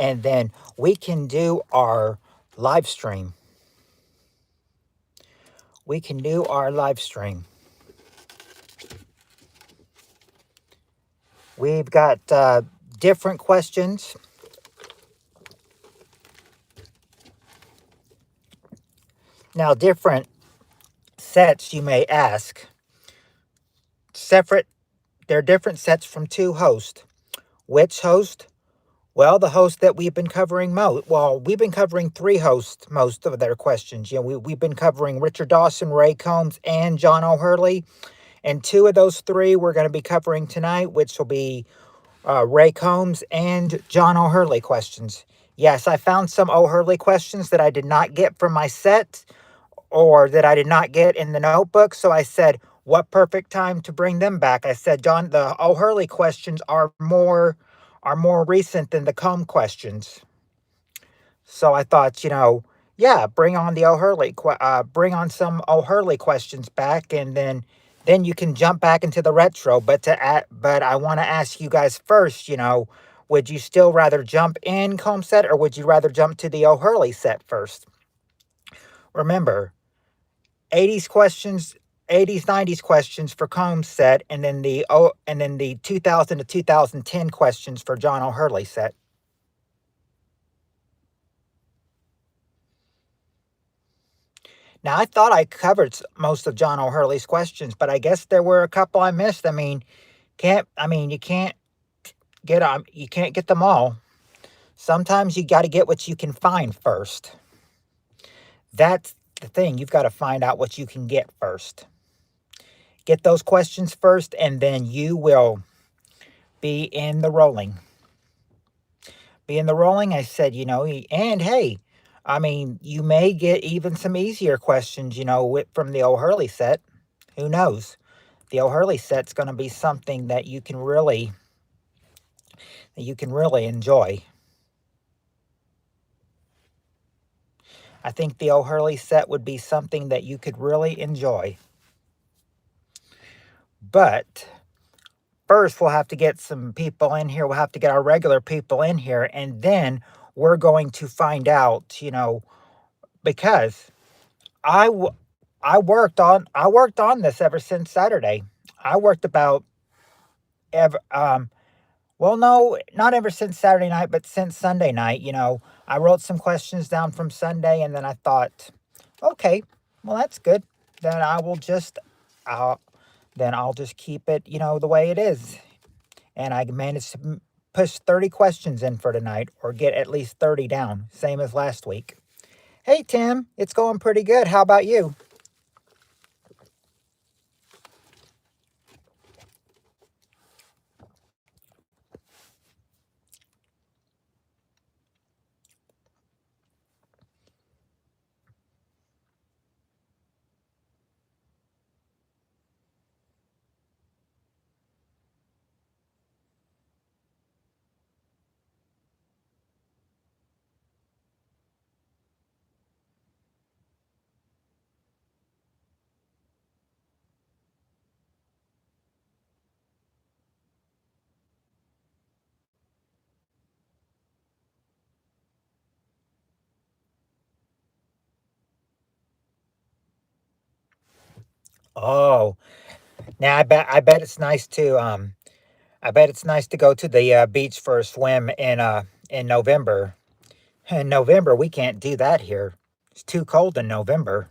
and then we can do our live stream. We can do our live stream. We've got different questions. Now, different sets you may ask. Separate, they're different sets from two hosts. Which host? Well, the host that we've been covering most. Well, we've been covering three hosts most of their questions. We've been covering Richard Dawson, Ray Combs, and John O'Hurley. And two of those three we're going to be covering tonight, which will be Ray Combs and John O'Hurley questions. Yes, I found some O'Hurley questions that I did not get from my set or that I did not get in the notebook. So I said, what perfect time to bring them back? I said, John, the O'Hurley questions are more recent than the Combe questions. So I thought, yeah, bring on the O'Hurley, bring on some O'Hurley questions back, and then you can jump back into the retro. But I want to ask you guys first, would you still rather jump in Combe set, or would you rather jump to the O'Hurley set first? Remember, 80s questions, 80s, 90s questions for Combs set, and then the 2000 to 2010 questions for John O'Hurley set. Now, I thought I covered most of John O'Hurley's questions, but I guess there were a couple I missed. You can't get them all. Sometimes you got to get what you can find first. That's the thing. You've got to find out what you can get first. Get those questions first, and then you will be in the rolling. Be in the rolling, I said, and hey, you may get even some easier questions, from the O'Hurley set. Who knows? The O'Hurley set's going to be something that you can really enjoy. I think the O'Hurley set would be something that you could really enjoy. But first, we'll have to get some people in here. We'll have to get our regular people in here, and then we're going to find out, because I worked on this ever since Saturday. I worked about well, no, not ever since Saturday night, but since Sunday night. I wrote some questions down from Sunday, and then I thought, okay, well, that's good. Then I'll just keep it, the way it is. And I managed to push 30 questions in for tonight, or get at least 30 down, same as last week. Hey, Tim, it's going pretty good. How about you? Oh, now I bet it's nice to go to the beach for a swim in November. In November, we can't do that here. It's too cold in November.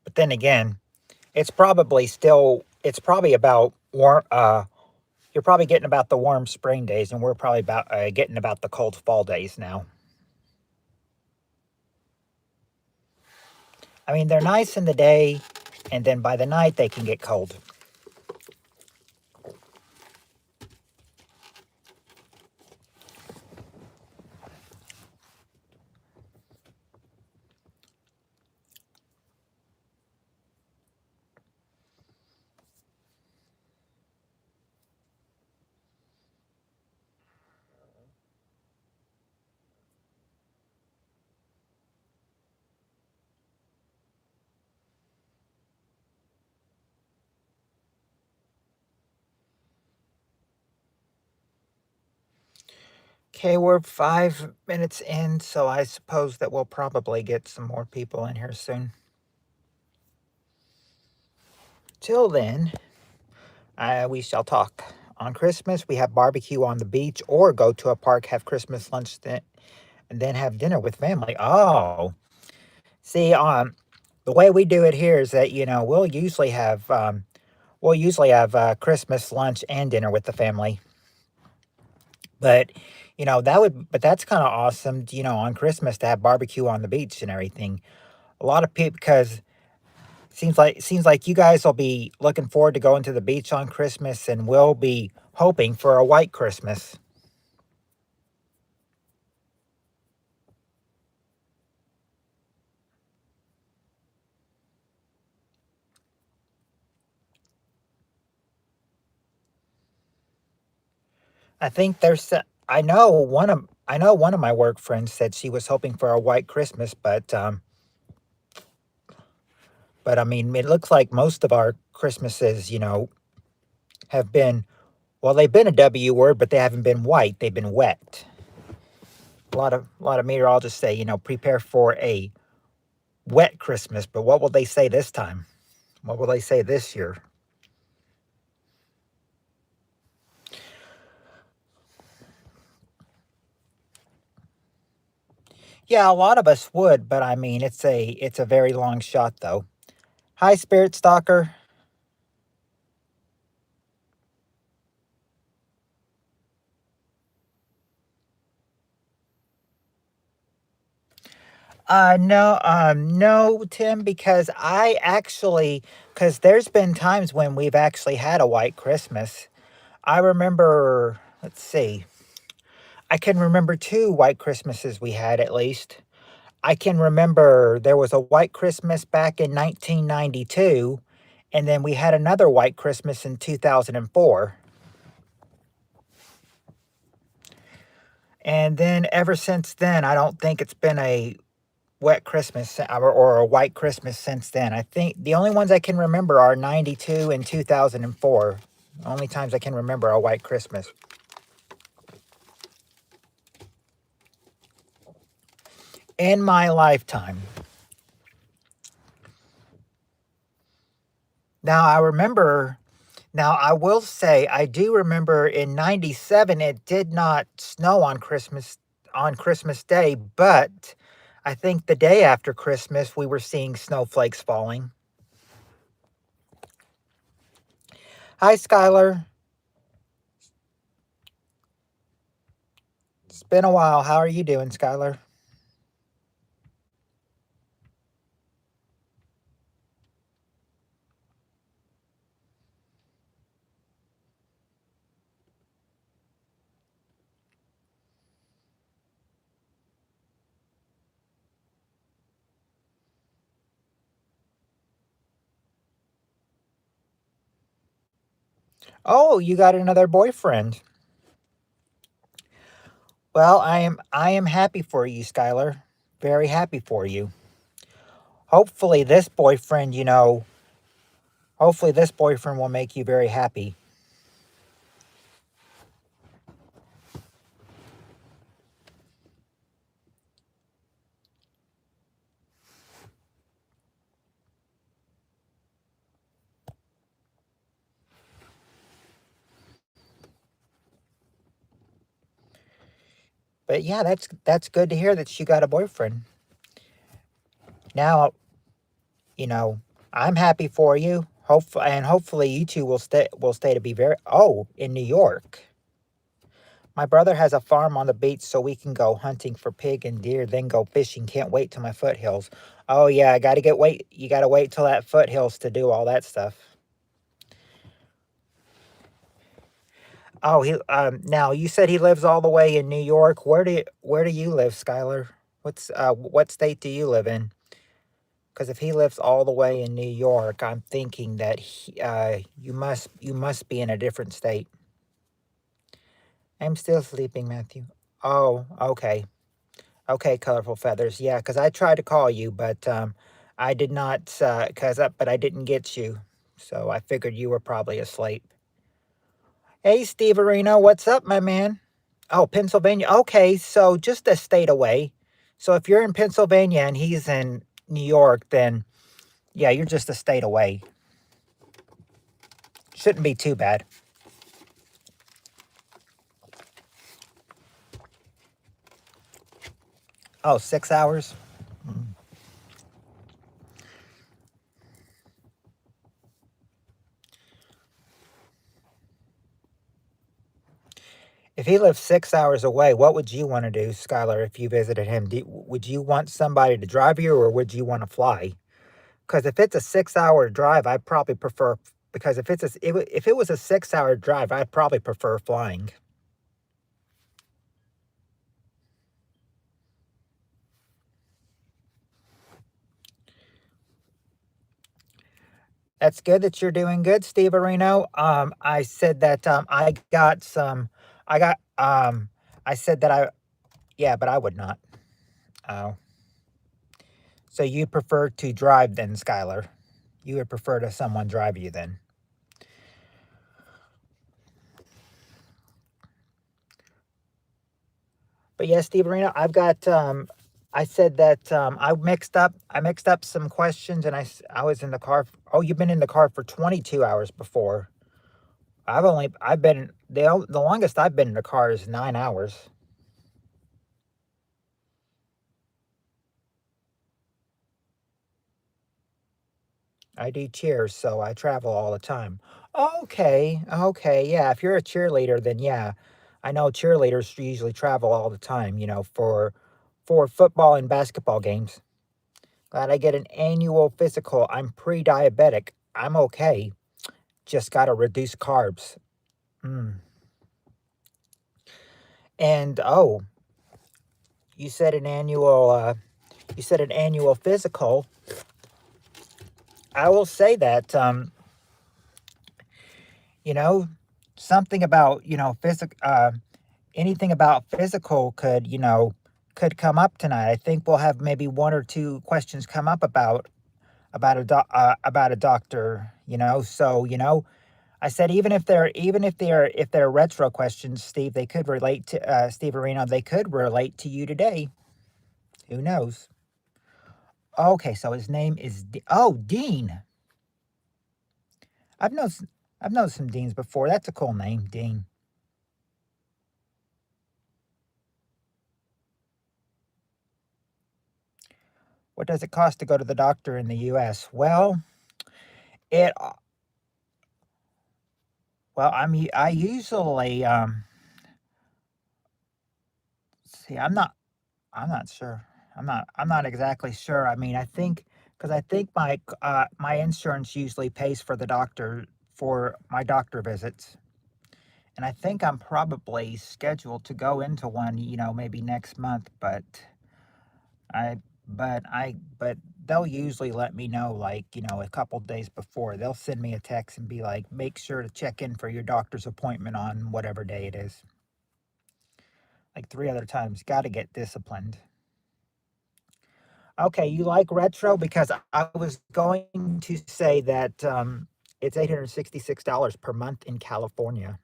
But then again, it's probably about warm. You're probably getting about the warm spring days, and we're probably about getting about the cold fall days now. They're nice in the day, and then by the night they can get cold. Okay, we're 5 minutes in, so I suppose that we'll probably get some more people in here soon. Till then, we shall talk. On Christmas, we have barbecue on the beach or go to a park, have Christmas lunch, and then have dinner with family. Oh, see, the way we do it here is that, we'll usually have Christmas lunch and dinner with the family. But, but that's kind of awesome, on Christmas to have barbecue on the beach and everything. A lot of people, because seems like you guys will be looking forward to going to the beach on Christmas, and we'll be hoping for a white Christmas. I think there's I know one of my work friends said she was hoping for a white Christmas, but I mean, it looks like most of our Christmases, have been, well, they've been a W word, but they haven't been white. They've been wet. A lot of meteorologists say, prepare for a wet Christmas, but what will they say this time? What will they say this year? Yeah, a lot of us would, but I mean, it's a very long shot though. Hi, Spirit Stalker. No, Tim, because there's been times when we've actually had a white Christmas. I remember, let's see, I can remember two white Christmases we had at least. I can remember there was a white Christmas back in 1992, and then we had another white Christmas in 2004. And then ever since then, I don't think it's been a wet Christmas or a white Christmas since then. I think the only ones I can remember are 92 and 2004. The only times I can remember a white Christmas. In my lifetime. Now I remember, now I will say, I do remember in 97 it did not snow on Christmas Day, but I think the day after Christmas we were seeing snowflakes falling. Hi, Skylar. It's been a while. How are you doing, Skylar? Oh, you got another boyfriend. Well, I am happy for you, Skylar. Very happy for you. Hopefully this boyfriend, hopefully this boyfriend will make you very happy. But yeah, that's good to hear that you got a boyfriend. Now, you know, I'm happy for you. Hopefully you two will stay to be very in New York. My brother has a farm on the beach so we can go hunting for pig and deer, then go fishing. Can't wait till my foothills. Oh yeah, you gotta wait till that foothills to do all that stuff. Oh, he now you said he lives all the way in New York. Where do you live, Skylar? What state do you live in? Because if he lives all the way in New York, I'm thinking that you must be in a different state. I'm still sleeping, Matthew. Oh, okay. Okay, colorful feathers. Yeah, because I tried to call you, but I did not. But I didn't get you, so I figured you were probably asleep. Hey, Steve Arena, what's up, my man? Oh, Pennsylvania. Okay, so just a state away. So if you're in Pennsylvania and he's in New York, then yeah, you're just a state away. Shouldn't be too bad. Oh, 6 hours? If he lives 6 hours away, what would you want to do, Skylar, if you visited him? Would you want somebody to drive you or would you want to fly? Because if it's a 6 hour drive, I'd probably prefer, because if it was a 6 hour drive, I'd probably prefer flying. That's good that you're doing good, Steve Areno. I said that I got some, I got, I said that yeah, but I would not. Oh, so you prefer to drive then, Skylar? You would prefer to someone drive you then? But yes, Steve Arena, I've got. I said that I mixed up some questions, and I was in the car. Oh, you've been in the car for 22 hours before. I've been the longest I've been in the car is 9 hours. I do cheers, so I travel all the time. Okay, okay, yeah. If you're a cheerleader, then yeah, I know cheerleaders usually travel all the time. For football and basketball games. Glad I get an annual physical. I'm pre-diabetic. I'm okay. Just gotta reduce carbs. Mm. And oh, you said an annual. You said an annual physical. I will say that. You know, something about physical. Anything about physical could come up tonight. I think we'll have maybe one or two questions come up about a doctor. So I said even if they're retro questions, Steve, they could relate to Steve Arena. They could relate to you today. Who knows? Okay, so his name is Dean. I've known I've known some Deans before. That's a cool name, Dean. What does it cost to go to the doctor in the U.S.? It I usually see. I'm not sure. I'm not exactly sure. I mean, I think because I think my insurance usually pays for the doctor for my doctor visits, and I think I'm probably scheduled to go into one. Maybe next month, I but they'll usually let me know like a couple days before. They'll send me a text and be like, make sure to check in for your doctor's appointment on whatever day it is. Like three other times. Got to get disciplined. Okay, you like retro because I was going to say that it's $866 per month in California.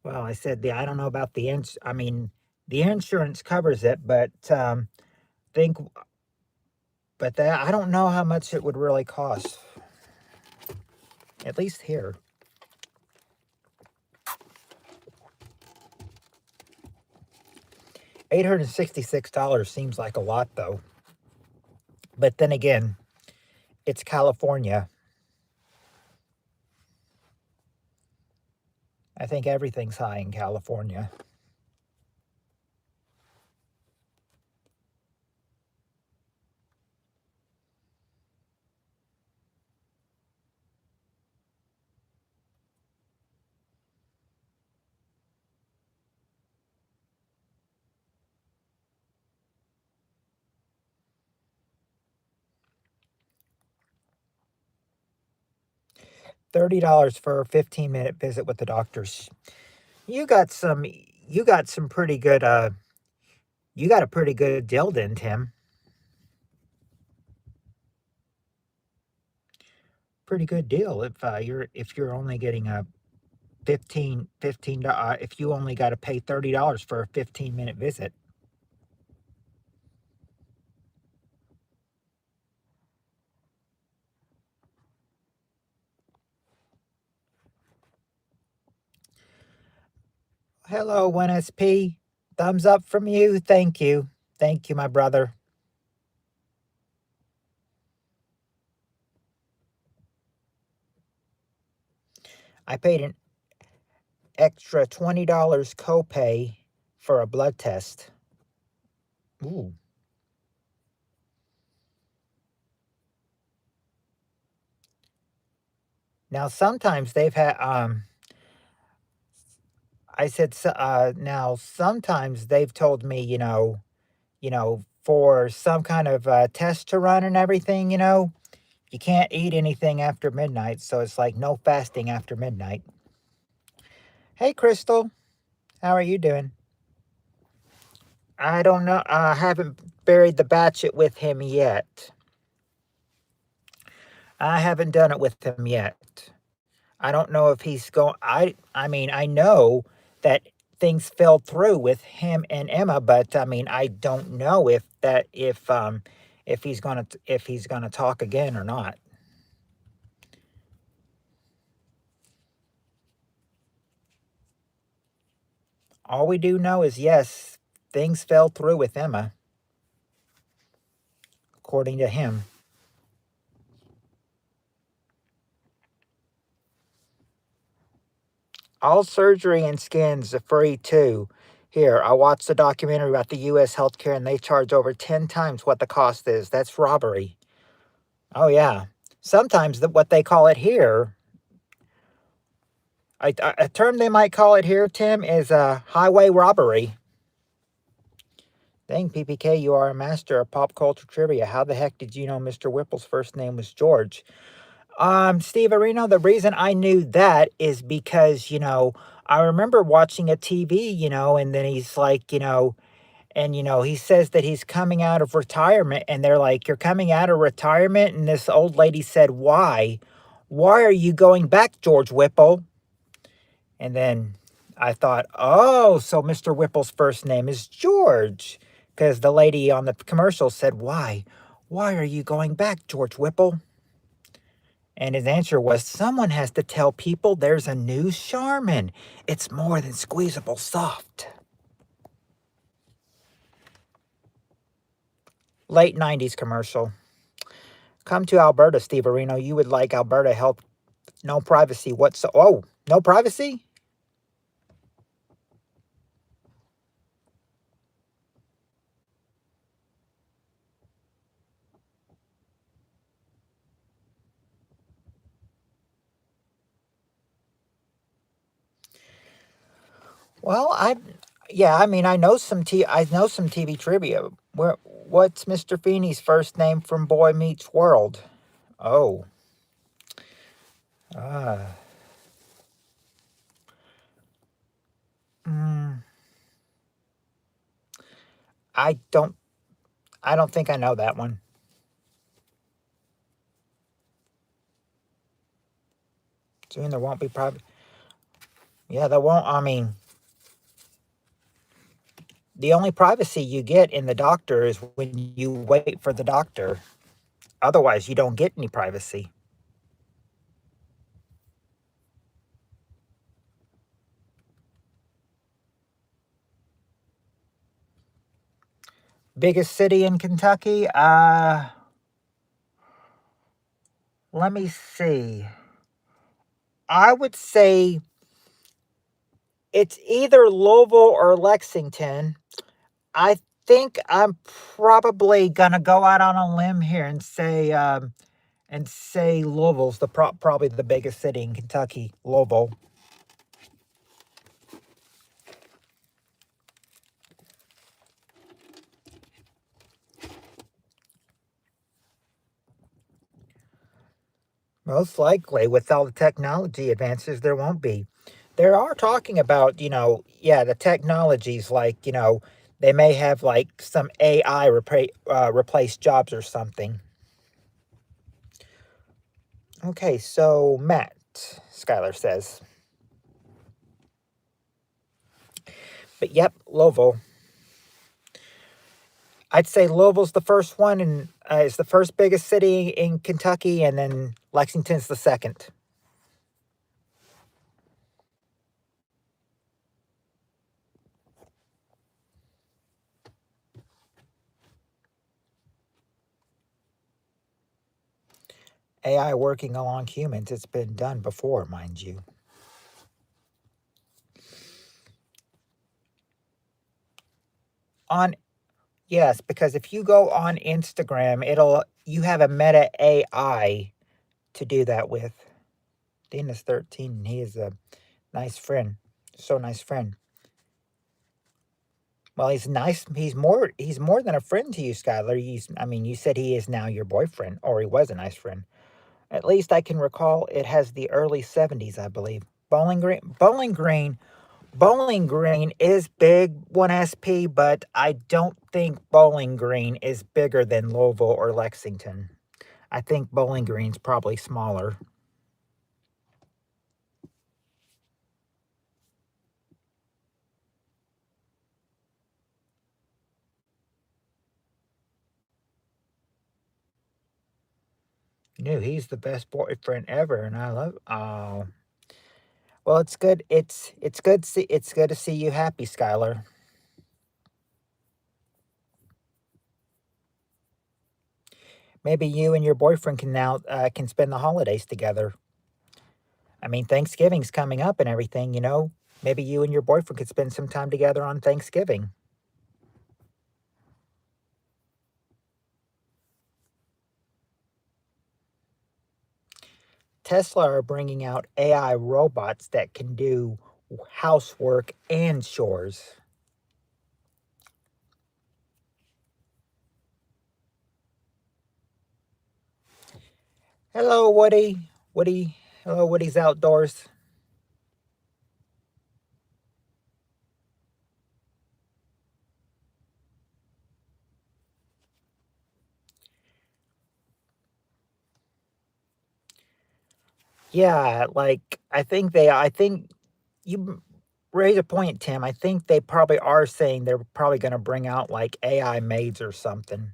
Well, I said I don't know about I mean, the insurance covers it, but think, but that I don't know how much it would really cost. At least here, $866 seems like a lot though. But then again, it's California. I think everything's high in California. $30 for a 15-minute visit with the doctors. You got some you got some pretty good you got a pretty good deal then, Tim. pretty good deal if you're only getting a 15 if you only got to pay $30 for a 15-minute visit. Hello, 1SP. Thumbs up from you. Thank you. Thank you, my brother. I paid an extra $20 copay for a blood test. Ooh. Now sometimes they've had I said now sometimes they've told me, for some kind of test to run and everything, you can't eat anything after midnight, so it's like no fasting after midnight. Hey, Crystal, how are you doing? I don't know. I haven't buried the batchet with him yet. I haven't done it with him yet. I don't know if he's going. I mean, I know that things fell through with him and Emma, but I mean, I don't know if he's gonna talk again or not. All we do know is yes, things fell through with Emma, according to him. All surgery and skins are free too. Here, I watched a documentary about the U.S. healthcare, and they charge over 10 times what the cost is. That's robbery. Oh yeah. Sometimes what they call it here, a term they might call it here, Tim, is a highway robbery. Dang, PPK, you are a master of pop culture trivia. How the heck did you know Mr. Whipple's first name was George? Steve Areno, the reason I knew that is because, I remember watching a TV, and then he's like, and, he says that he's coming out of retirement, and they're like, "You're coming out of retirement?" And this old lady said, "Why? Why are you going back, George Whipple?" And then I thought, oh, so Mr. Whipple's first name is George. Because the lady on the commercial said, "Why? Why are you going back, George Whipple?" And his answer was, "Someone has to tell people there's a new Charmin. It's more than squeezable soft." Late 90s commercial. Come to Alberta, Steve Areno. You would like Alberta health. No privacy whatsoever. Oh, no privacy? Well, I mean, I know some TV trivia. What's Mr. Feeney's first name from Boy Meets World? Oh, uh, mm, I don't, I don't think I know that one. Soon there won't be private. Yeah, there won't. I mean, the only privacy you get in the doctor is when you wait for the doctor. Otherwise, you don't get any privacy. Biggest city in Kentucky? Let me see. I would say it's either Louisville or Lexington. I think I'm probably gonna go out on a limb here and say Louisville's probably the biggest city in Kentucky. Louisville. Most likely, with all the technology advances, there won't be. They are talking about, yeah, the technologies like, they may have like some AI replace jobs or something. Okay, so Matt, Skylar says. But yep, Louisville. I'd say Louisville's the first one, and is the first biggest city in Kentucky, and then Lexington's the second. AI working along humans, it's been done before, mind you. On Yes, because if you go on Instagram, you have a Meta AI to do that with. Dean is 13, and he is a nice friend. So nice friend. Well, he's nice. He's more than a friend to you, Skylar. You said he is now your boyfriend, or he was a nice friend. At least I can recall it has the early 70s, I believe. Bowling Green is big 1SP, but I don't think Bowling Green is bigger than Louisville or Lexington. I think Bowling Green's probably smaller. No, he's the best boyfriend ever, and I love. Oh, well, it's good. It's good to see you happy, Skylar. Maybe you and your boyfriend can now can spend the holidays together. I mean, Thanksgiving's coming up and everything. Maybe you and your boyfriend could spend some time together on Thanksgiving. Tesla are bringing out AI robots that can do housework and chores. Hello, Woody. Woody. Hello, Woody's Outdoors. Yeah, like I think you raise a point, Tim. I think they probably are saying they're probably going to bring out like AI maids or something.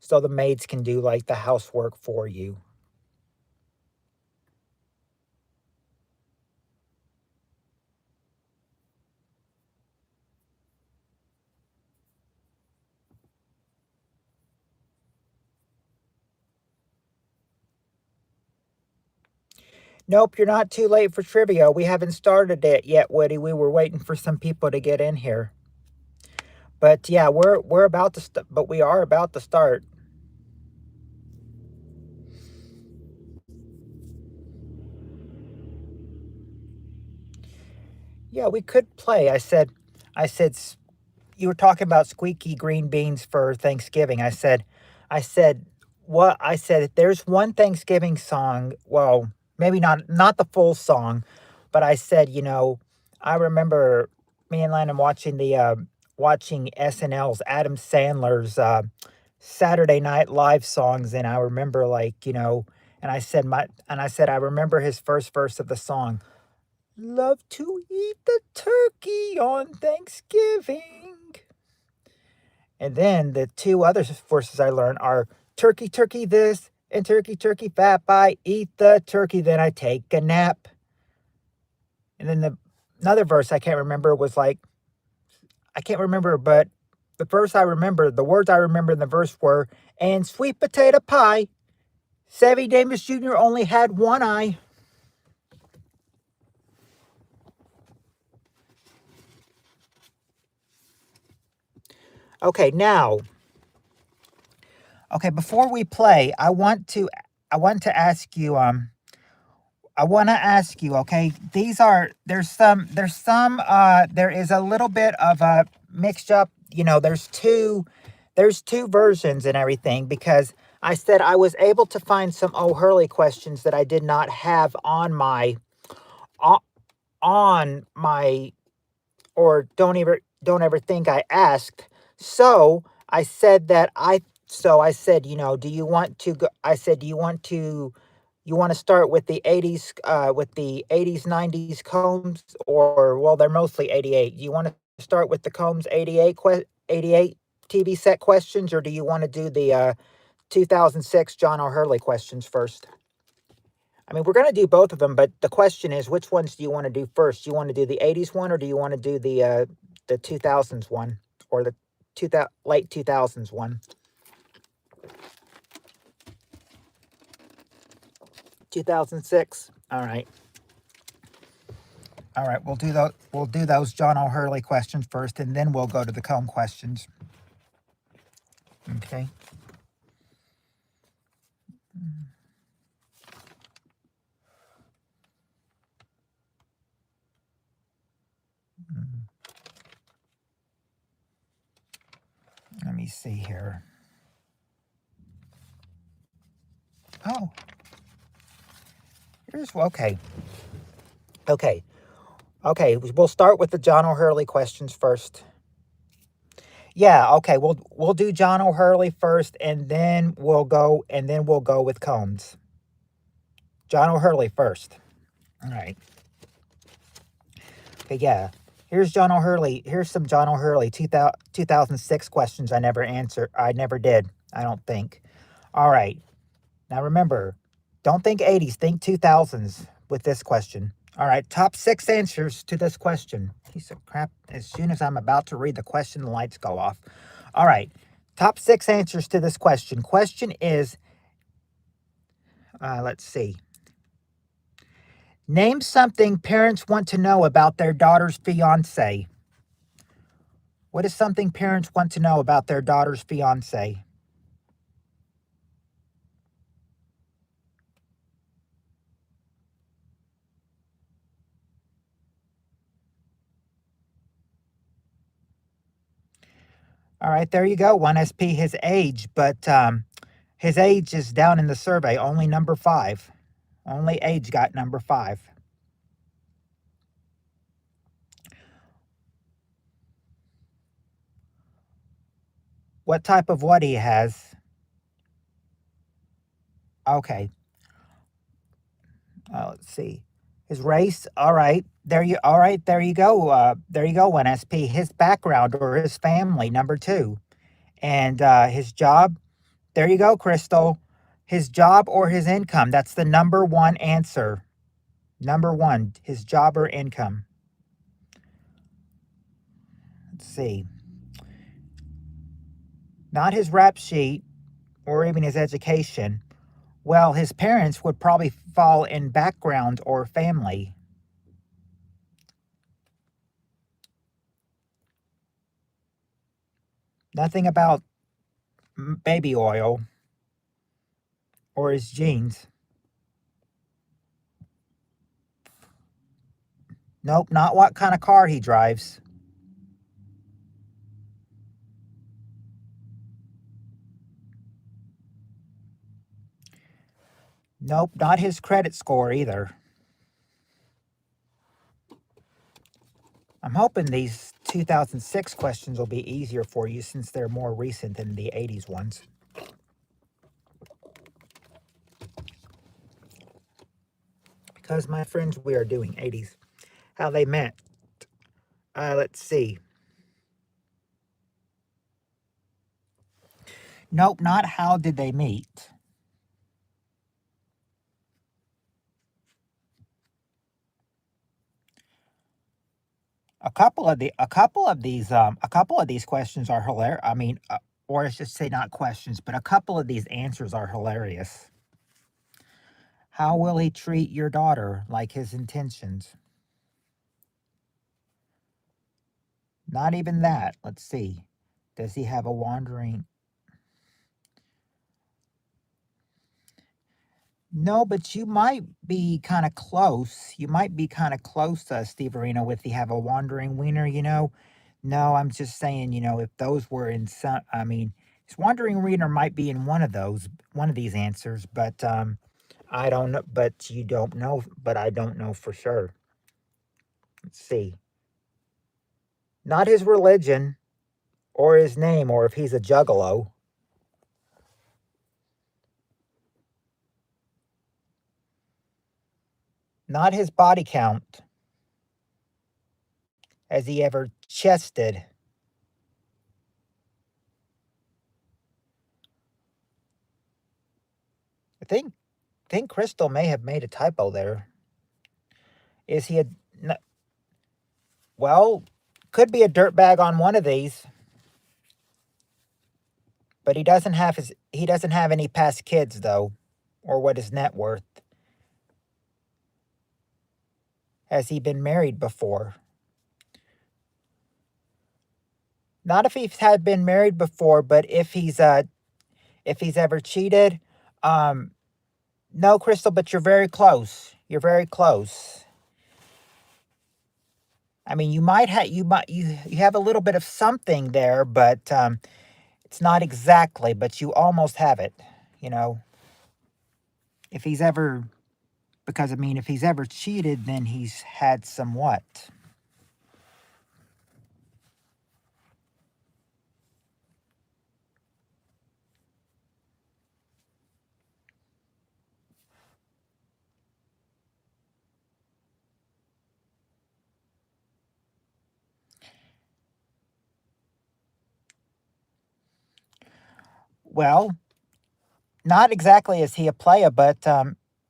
So the maids can do like the housework for you. Nope, you're not too late for trivia. We haven't started it yet, Woody. We were waiting for some people to get in here. But yeah, we're about to but we are about to start. Yeah, we could play. I said you were talking about squeaky green beans for Thanksgiving. I said what I said. There's one Thanksgiving song. Well, maybe not the full song, but I said I remember me and Landon watching SNL's Adam Sandler's Saturday Night Live songs, and I remember and I said I remember his first verse of the song. Love to eat the turkey on Thanksgiving. And then the two other verses I learned are turkey, turkey this, and turkey, turkey fat. I eat the turkey, then I take a nap. And then another verse I can't remember was like, I can't remember, but the words I remember in the verse were, and sweet potato pie. Savvy Davis Jr. only had one eye. Okay, now, before we play, I want to ask you I want to ask you, okay? There is a little bit of a mixed up, there's two versions and everything because I said I was able to find some O'Hurley questions that I did not have o- on my or don't ever think I asked. So I said, do you want to go? I said, do you want to You want to start with the 80s, 90s Combs, or, well, they're mostly 88. You want to start with the Combs 88 TV set questions, or do you want to do the 2006 John O'Hurley questions first? I mean, we're going to do both of them, but the question is, which ones do you want to do first? Do you want to do the 80s one, or do you want to do the 2000s one, or the late 2000s one? 2006. All right. All right, we'll do those. We'll do those John O'Hurley questions first, and then we'll go to the Comb questions. Okay. Let me see here. Oh, here's okay. Okay. Okay, we'll start with the John O'Hurley questions first. Yeah, okay, we'll do John O'Hurley first, and then we'll go with Combs. John O'Hurley first. All right. Okay, yeah. Here's John O'Hurley. Here's some John O'Hurley 2006 questions I never answered. I never did, I don't think. All right. Now remember, don't think 80s, think 2000s with this question. All right, top 6 answers to this question. Piece of crap. As soon as I'm about to read the question, the lights go off. All right, top 6 answers to this question. Question is, let's see. Name something parents want to know about their daughter's fiance. What is something parents want to know about their daughter's fiance? All right, there you go. 1SP, his age, but his age is down in the survey, only number 5. Only age got number 5. What type of what he has? Okay. Let's see. His race. All right. There you. All right. There you go. There you go. 1SP. His background or his family. Number 2. And his job. There you go, Crystal. His job or his income. That's the number 1 answer. Number 1. His job or income. Let's see. Not his rap sheet or even his education. Well, his parents would probably fall in background or family. Nothing about baby oil or his jeans. Nope, not what kind of car he drives. Nope, not his credit score either. I'm hoping these 2006 questions will be easier for you since they're more recent than the 80s ones. Because, my friends, we are doing 80s. How they met. Let's see. Nope, not how did they meet. A couple of these questions are hilarious. I mean, or I should say not questions, but a couple of these answers are hilarious. How will he treat your daughter? Like his intentions. Not even that. Let's see. Does he have a wandering? No, but you might be kind of close. You might be kind of close, Steve Arena, with the have a wandering wiener, No, I'm just saying, if those were in some, I mean, his wandering wiener might be in one of these answers, but I don't know, but you don't know, but I don't know for sure. Let's see. Not his religion or his name or if he's a juggalo. Not his body count. Has he ever chested? I think Crystal may have made a typo there. Is he a... Well, could be a dirtbag on one of these. But he doesn't have any past kids though, or what is net worth. Has he been married before? Not if he's had been married before, but if he's ever cheated. No, Crystal, but you're very close. You're very close. I mean, you have a little bit of something there, but it's not exactly, but you almost have it, you know. If he's ever Because I mean, if he's ever cheated, then he's had somewhat. Well, not exactly is he a player, but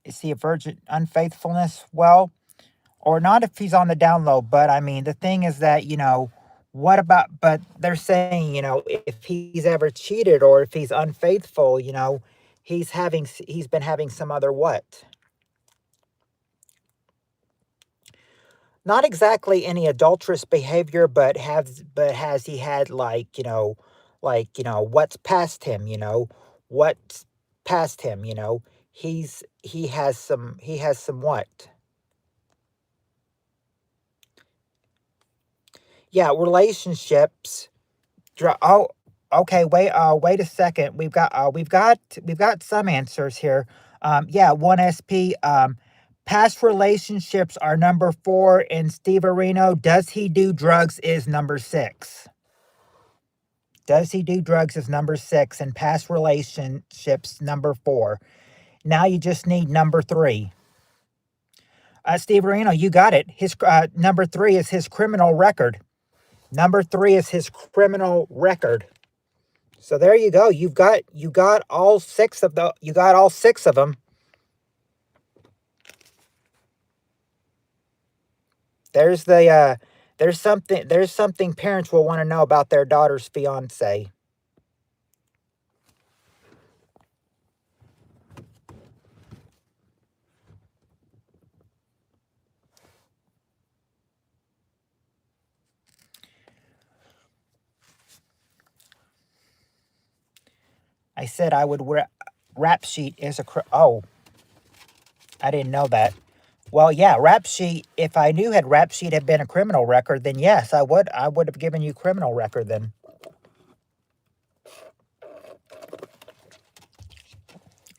is he a virgin unfaithfulness? Well, or not if he's on the down low. But I mean, the thing is that, what about, but they're saying, if he's ever cheated or if he's unfaithful, he's been having some other what? Not exactly any adulterous behavior, but has he had what's past him, what's past him, he has some what? Yeah, relationships. Oh, okay. Wait a second. We've got some answers here. Yeah, one SP. Past relationships are number 4, and Steve Areno, does he do drugs is number 6. Does he do drugs is number 6, and past relationships number 4. Now you just need number 3. Steve Areno, you got it. His number 3 is his criminal record. Number 3 is his criminal record. So there you go. You got all 6 of them. There's something parents will want to know about their daughter's fiance. I said I would rap sheet is oh, I didn't know that. Well, yeah, rap sheet. If I knew rap sheet had been a criminal record, then yes, I would have given you criminal record then.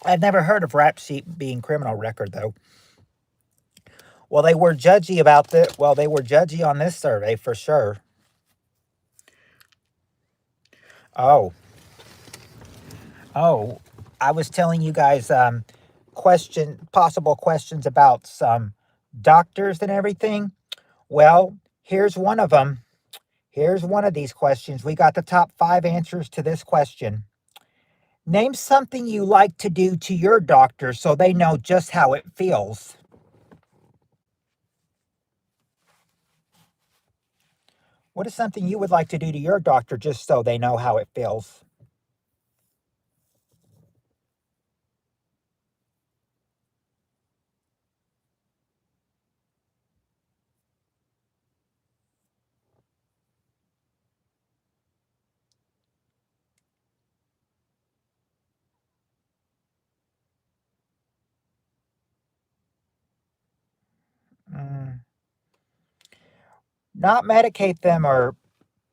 I've never heard of rap sheet being criminal record though. Well, they were judgy they were judgy on this survey for sure. Oh, oh, I was telling you guys possible questions about some doctors and everything. Well, here's one of them. Here's one of these questions. We got the top 5 answers to this question. Name something you like to do to your doctor so they know just how it feels. What is something you would like to do to your doctor just so they know how it feels? Mm, not medicate them or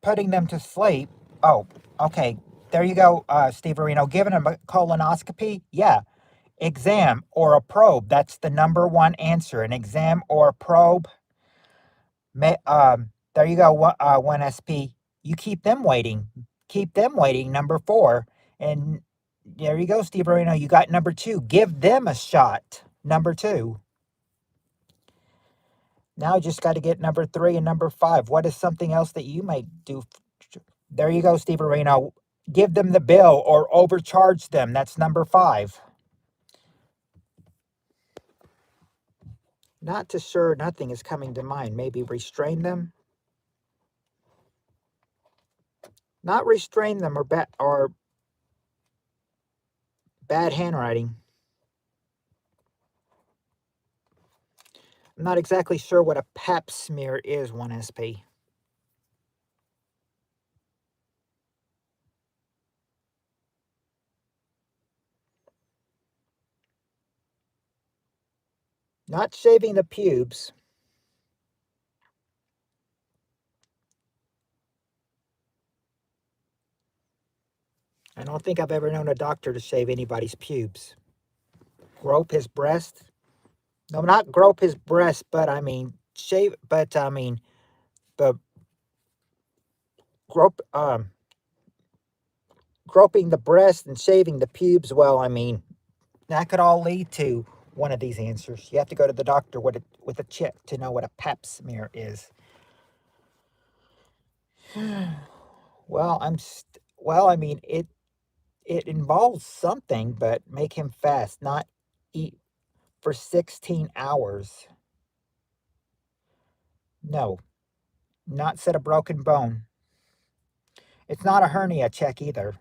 putting them to sleep. Oh, okay. There you go, Steve Areno. Giving them a colonoscopy? Yeah. Exam or a probe. That's the number 1 answer. An exam or a probe. There you go, 1SP. You keep them waiting. Keep them waiting, number 4. And there you go, Steve Areno. You got number 2. Give them a shot, number 2. Now you just got to get number 3 and number 5. What is something else that you might do? There you go, Steve Areno. Give them the bill or overcharge them. That's number 5. Not too sure. Nothing is coming to mind. Maybe restrain them. Not restrain them or bad handwriting. I'm not exactly sure what a pap smear is, 1SP. Not shaving the pubes. I don't think I've ever known a doctor to shave anybody's pubes. Grope his breast? No, not grope his breast, but I mean shave. But I mean the grope, groping the breast and shaving the pubes. Well, I mean that could all lead to one of these answers. You have to go to the doctor with a check to know what a pap smear is. Well, I mean it involves something, but make him fast, not eat for 16 hours. No, not set a broken bone. It's not a hernia check either.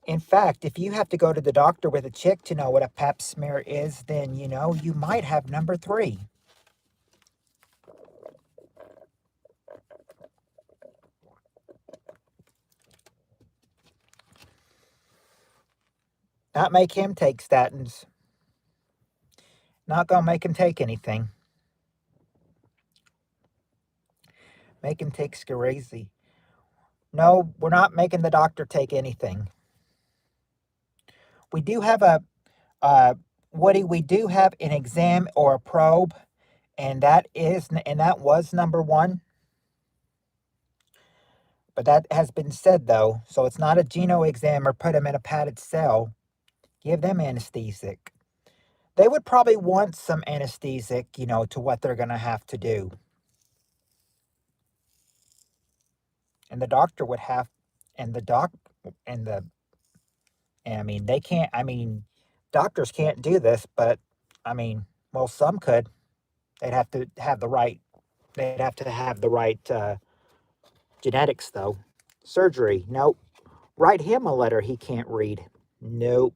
In fact, if you have to go to the doctor with a check to know what a pap smear is, then you might have number 3. Not make him take statins. Not gonna make him take anything. Make him take Scarezi. No, we're not making the doctor take anything. We do have Woody, we do have an exam or a probe, and that was number 1. But that has been said though, so it's not a geno exam or put him in a padded cell. Give them anesthetic. They would probably want some anesthetic, to what they're going to have to do. And the doctor would have, and the doc, and the, and I mean, they can't, I mean, doctors can't do this, but I mean, well, some could. They'd have to have the right, genetics though. Surgery, nope. Write him a letter he can't read. Nope.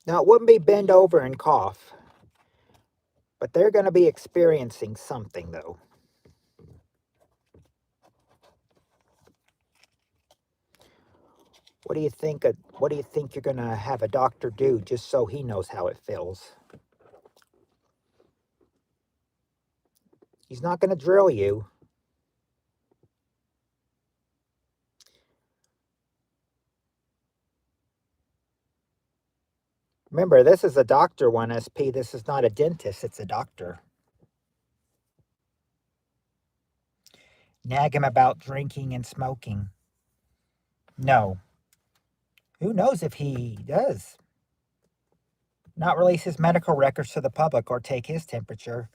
Now, it wouldn't be bend over and cough, but they're going to be experiencing something though. What do you think? What do you think you're going to have a doctor do just so he knows how it feels? He's not going to drill you. Remember, this is a doctor, 1SP. This is not a dentist. It's a doctor. Nag him about drinking and smoking. No. Who knows if he does? Not release his medical records to the public or take his temperature.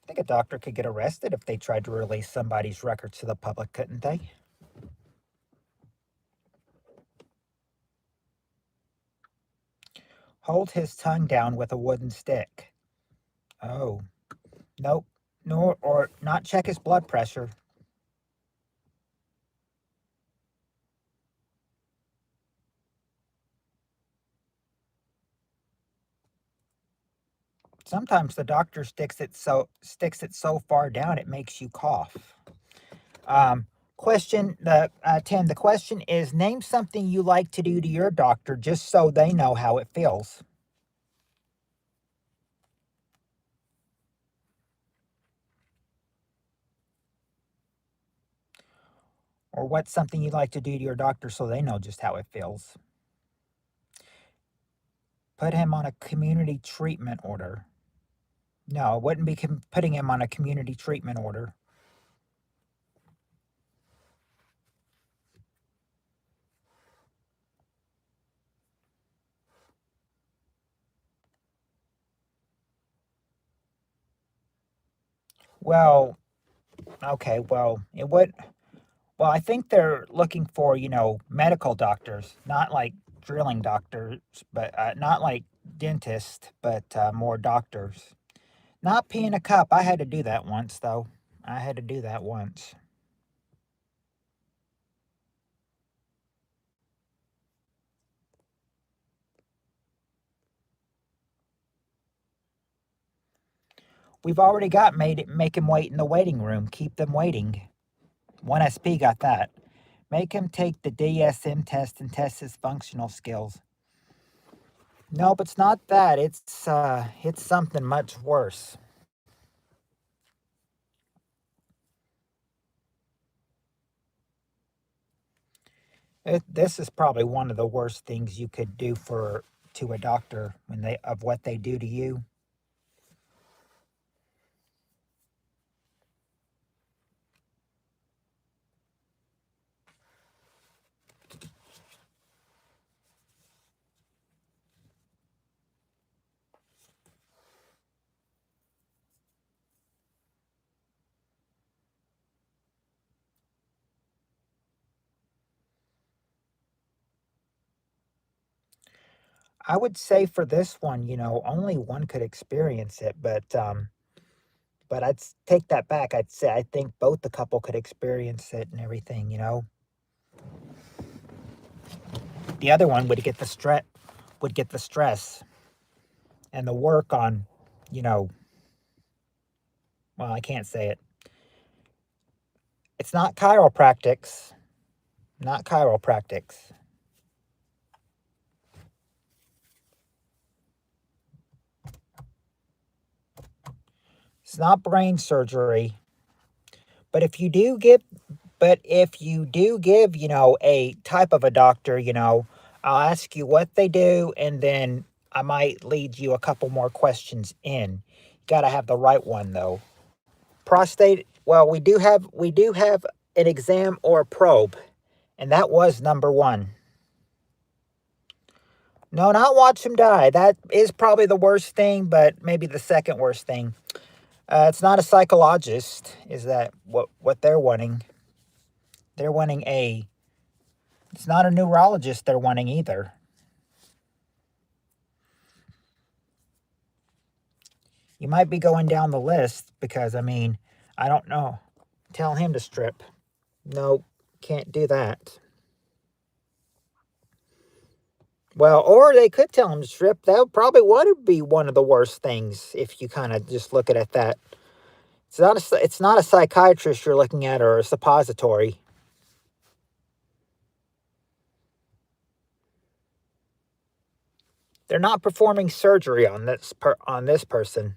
I think a doctor could get arrested if they tried to release somebody's records to the public, couldn't they? Hold his tongue down with a wooden stick. Oh. Nope. Nor or not check his blood pressure. Sometimes the doctor sticks it so far down it makes you cough. Question 10. The question is, name something you like to do to your doctor just so they know how it feels. Or what's something you like to do to your doctor so they know just how it feels. Put him on a community treatment order. No, it wouldn't be putting him on a community treatment order. Well, okay, well, it would. Well, I think they're looking for, medical doctors, not like drilling doctors, but not like dentists, but more doctors. Not peeing a cup. I had to do that once, though. I had to do that once. We've already got make him wait in the waiting room. Keep them waiting. 1SP got that. Make him take the DSM test and test his functional skills. Nope, it's not that. It's something much worse. This is probably one of the worst things you could do to a doctor when they of what they do to you. I would say for this one, only one could experience it, but take that back. I'd say I think both the couple could experience it and everything. The other one would get the stress and the work on, you know, well, I can't say it. It's not chiropractics, not chiropractics. It's not brain surgery. But if you do give but if you do give, a type of a doctor, I'll ask you what they do and then I might lead you a couple more questions in. You got to have the right one though. Prostate, well, we do have an exam or a probe, and that was number 1. No, not watch him die. That is probably the worst thing, but maybe the second worst thing. It's not a psychologist. Is that what they're wanting? They're wanting a. It's not a neurologist. They're wanting either. You might be going down the list because I don't know. Tell him to strip. No, can't do that. Well, or they could tell him to strip. That probably would be one of the worst things if you kind of just look at that. It's not a psychiatrist you're looking at or a suppository. They're not performing surgery on this person.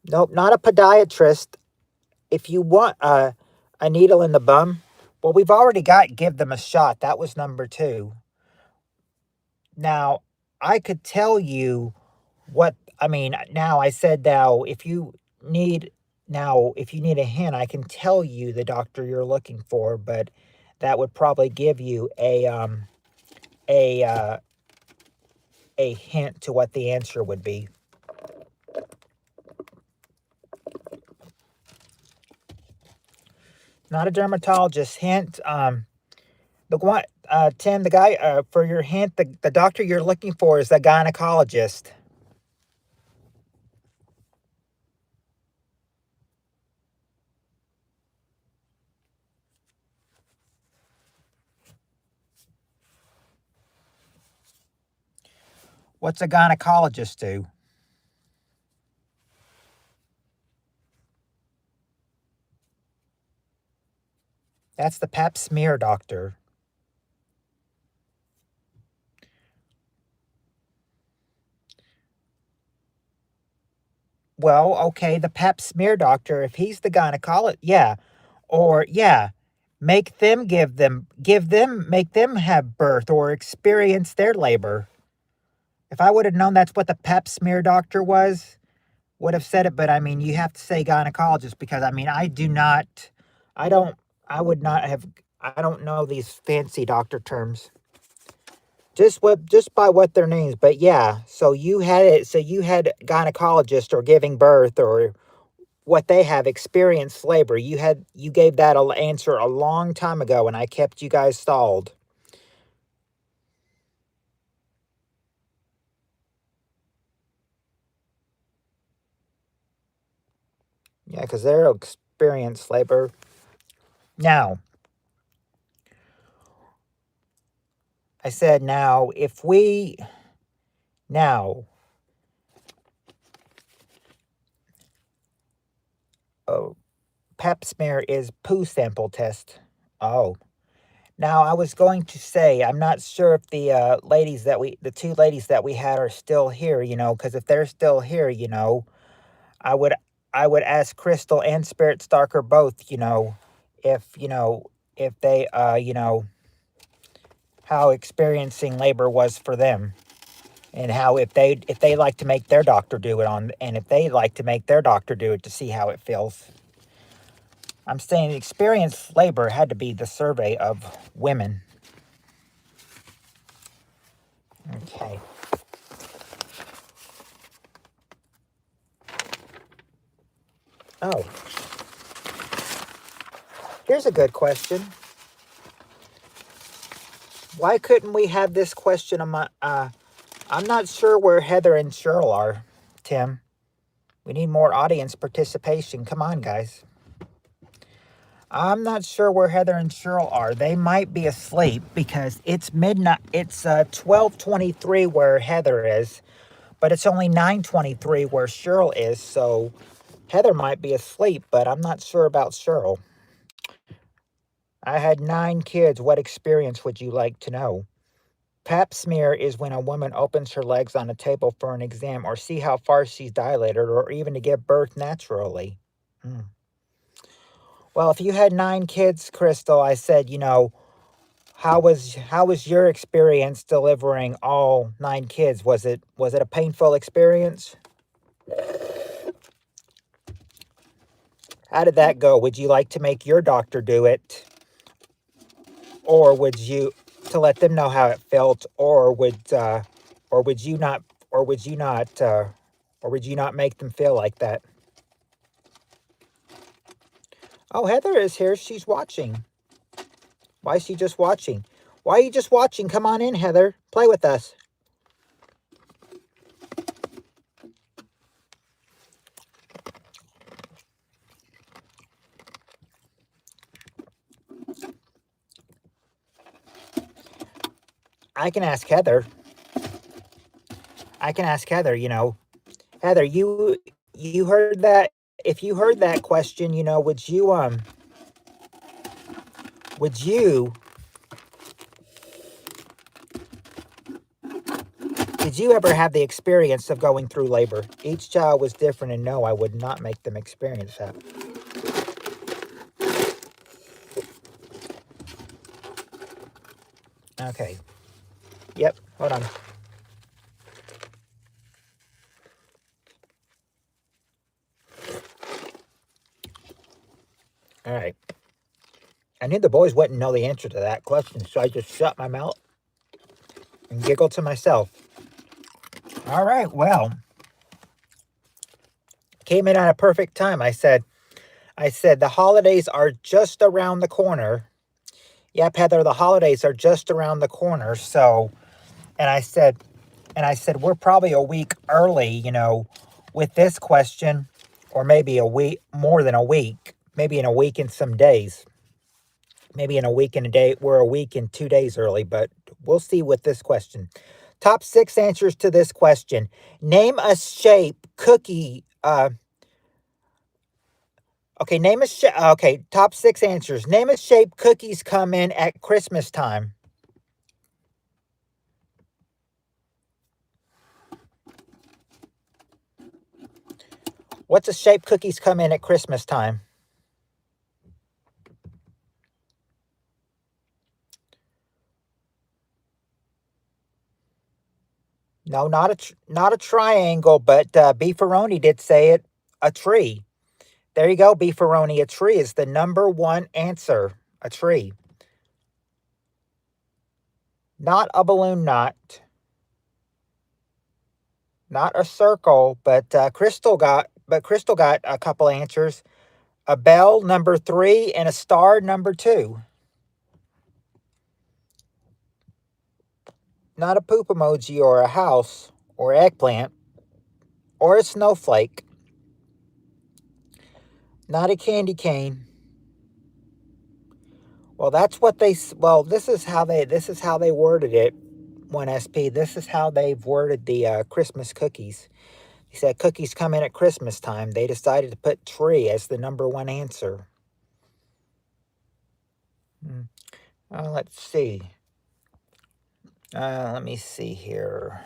Nope, not a podiatrist. If you want a needle in the bum, well, we've already got give them a shot. That was number 2. Now, I could tell you what now I said if you need a hint, I can tell you the doctor you're looking for, but that would probably give you a uh, a hint to what the answer would be. Not a dermatologist. Hint. The one, Tim, the guy for your hint, the doctor you're looking for is a gynecologist. What's a gynecologist do? That's the pap smear doctor. Well, okay, the pap smear doctor, if he's the gynecologist, yeah. Or, yeah, make them have birth or experience their labor. If I would have known that's what the pap smear doctor was, would have said it, but you have to say gynecologist because I don't, I would not have, I don't know these fancy doctor terms. Just by what their names, but yeah. So you had it. So you had gynecologist or giving birth or what they have experienced labor. You gave that answer a long time ago, and I kept you guys stalled. Yeah, because they're experienced labor. Now, I said now if we now oh, Pap smear is poo sample test. Oh, now I was going to say I'm not sure if the two ladies that we had are still here. Because if they're still here, I would I would ask Crystal and Spirit Stalker both. If if they how experiencing labor was for them. And how if they like to make their doctor do it on and if they like to make their doctor do it to see how it feels. I'm saying experienced labor had to be the survey of women. Okay. Oh, here's a good question. Why couldn't we have this question on my I'm not sure where Heather and Cheryl are, Tim. We need more audience participation. Come on, guys. I'm not sure where Heather and Cheryl are. They might be asleep because it's midnight. It's 12:23 where Heather is, but it's only 9:23 where Cheryl is. So Heather might be asleep, but I'm not sure about Cheryl. I had 9 kids. What experience would you like to know? Pap smear is when a woman opens her legs on a table for an exam or see how far she's dilated or even to give birth naturally. Hmm. Well, if you had 9 kids, Crystal, I said, how was your experience delivering all 9 kids? Was it a painful experience? How did that go? Would you like to make your doctor do it? Or would you to let them know how it felt or would you not or would you not or would you not make them feel like that? Oh, Heather is here. She's watching. Why is she just watching? Why are you just watching? Come on in, Heather. Play with us. I can ask Heather. I can ask Heather, Heather, you heard that if you heard that question, would you did you ever have the experience of going through labor? Each child was different and no, I would not make them experience that. Okay. Yep, hold on. All right. I knew the boys wouldn't know the answer to that question, so I just shut my mouth and giggled to myself. All right, well, came in at a perfect time. I said the holidays are just around the corner. Yep, Heather, the holidays are just around the corner. So, and I said we're probably a week early, with this question, or maybe a week more than a week, maybe in a week and some days. Maybe in a week and a day, we're a week and 2 days early, but we'll see with this question. Top 6 answers to this question. Name a shape cookie. Okay, okay, top 6 answers. Name a shape cookies come in at Christmas time. What's a shape cookies come in at Christmas time? No, not a triangle, but Beefaroni did say it. A tree. There you go, Beefaroni. A tree is the number one answer. A tree. Not a balloon knot. Not a circle, but Crystal got a couple answers. A bell, number 3, and a star, number 2. Not a poop emoji or a house or eggplant or a snowflake. Not a candy cane. Well, that's what they. Well, this is how they worded it. 1SP. This is how they've worded the Christmas cookies. He said cookies come in at Christmas time. They decided to put tree as the number 1 answer. Let's see. Let me see here.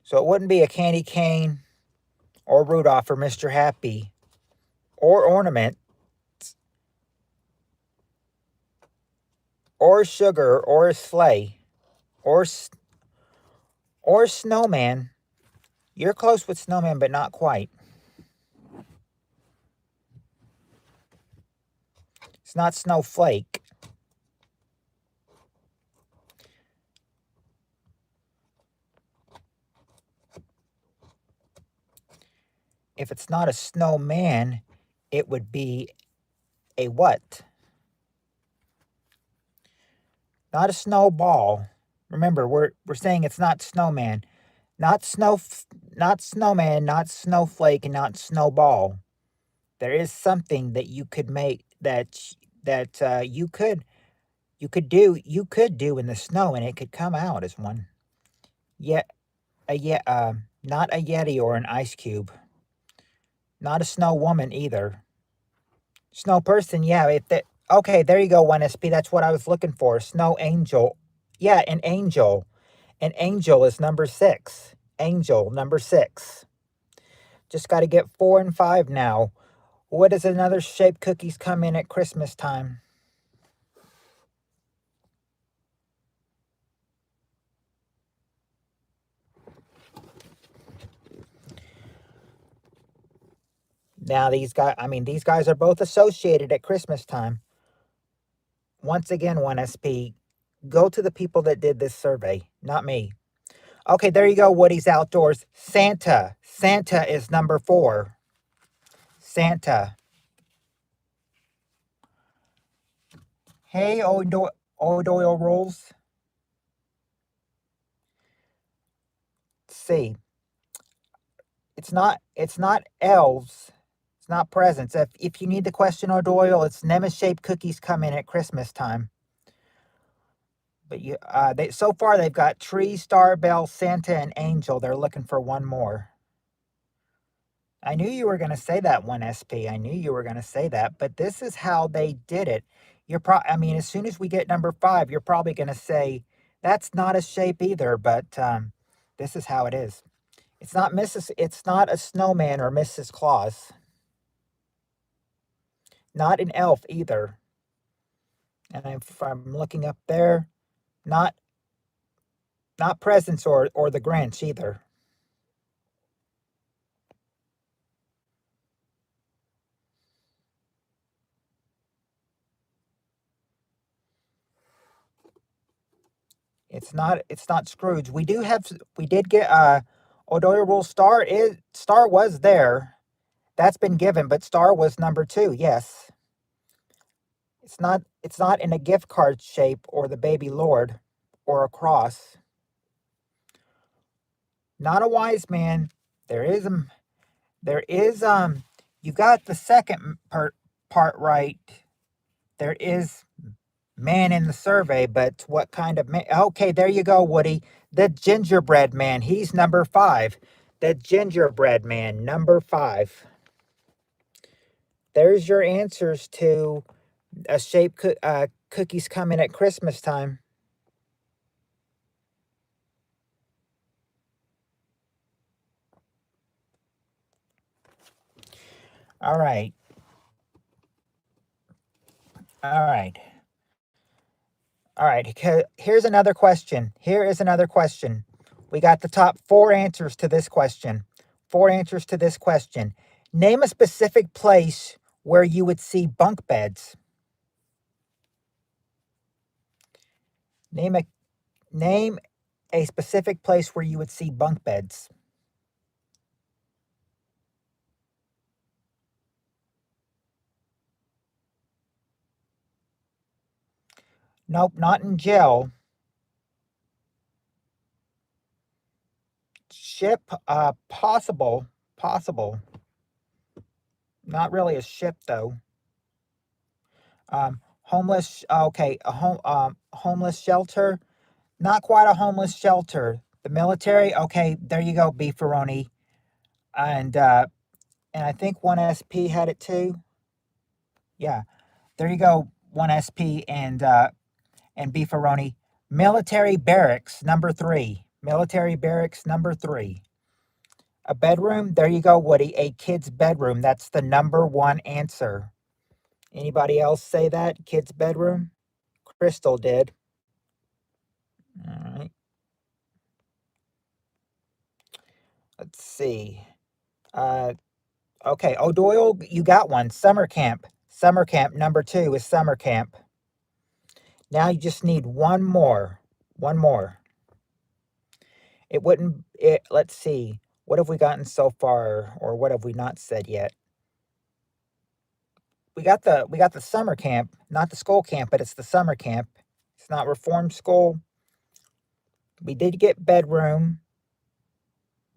So it wouldn't be a candy cane or Rudolph or Mr. Happy or ornament or sugar or a sleigh or snowman. You're close with snowman, but not quite. It's not snowflake. If it's not a snowman, it would be a what? Not a snowball. Remember, we're saying it's not snowman, not snowman, not snowflake, and not snowball. There is something that you could make that you could do in the snow, and it could come out as one. Not a Yeti or an ice cube. Not a snow woman either. Snow person, yeah. Okay, there you go, 1SP. That's what I was looking for. Snow angel. Yeah, an angel. An angel is number 6. Angel, number 6. Just got to get 4 and 5 now. What does another shape cookies come in at Christmas time? Now these guys are both associated at Christmas time. Once again, 1SP, go to the people that did this survey, not me. Okay, there you go, Woody's Outdoors. Santa. Santa is number 4. Santa. Hey, O'Doyle Rules. Let's see. It's not elves. It's not presents. If you need the question, O'Doyle, it's Nemes-shaped cookies come in at Christmas time. But so far they've got tree, star, bell, Santa, and angel. They're looking for one more. I knew you were going to say that, 1SP. I knew you were going to say that. But this is how they did it. As soon as we get number 5, you're probably going to say that's not a shape either. But this is how it is. It's not a snowman or Mrs. Claus. Not an elf either. And if I'm looking up there, not presents or the Grinch either. It's not Scrooge. We did get O'Doyle Rule Star was there. That's been given, but Star was number 2, yes. It's not in a gift card shape or the baby Lord or a cross. Not a wise man. There is you got the second part right. There is man in the survey, but what kind of man? Okay, there you go, Woody. The gingerbread man. He's number 5. The gingerbread man, number 5. There's your answers to a shape cookies coming at Christmas time. All right. All right. All right. Here's another question. Here is another question. We got the top 4 answers to this question. 4 answers to this question. Name a specific place where you would see bunk beds. Name a specific place where you would see bunk beds. Nope, not in jail. Ship, possible. Not really a ship though. Homeless. Okay, homeless shelter. Not quite a homeless shelter. The military. Okay, there you go, Beefaroni. And I think one SP had it too. Yeah, there you go, one SP and Beefaroni. Military barracks number 3. Military barracks number 3. A bedroom. There you go, Woody. A kid's bedroom. That's the number 1 answer. Anybody else say that? Kid's bedroom? Crystal did. All right. Let's see. Okay. O'Doyle, you got one. Summer camp. Summer camp number 2 is summer camp. Now you just need one more. One more. It wouldn't. Let's see. What have we gotten so far, or what have we not said yet? We got the summer camp, not the school camp, but it's the summer camp. It's not reform school. We did get bedroom,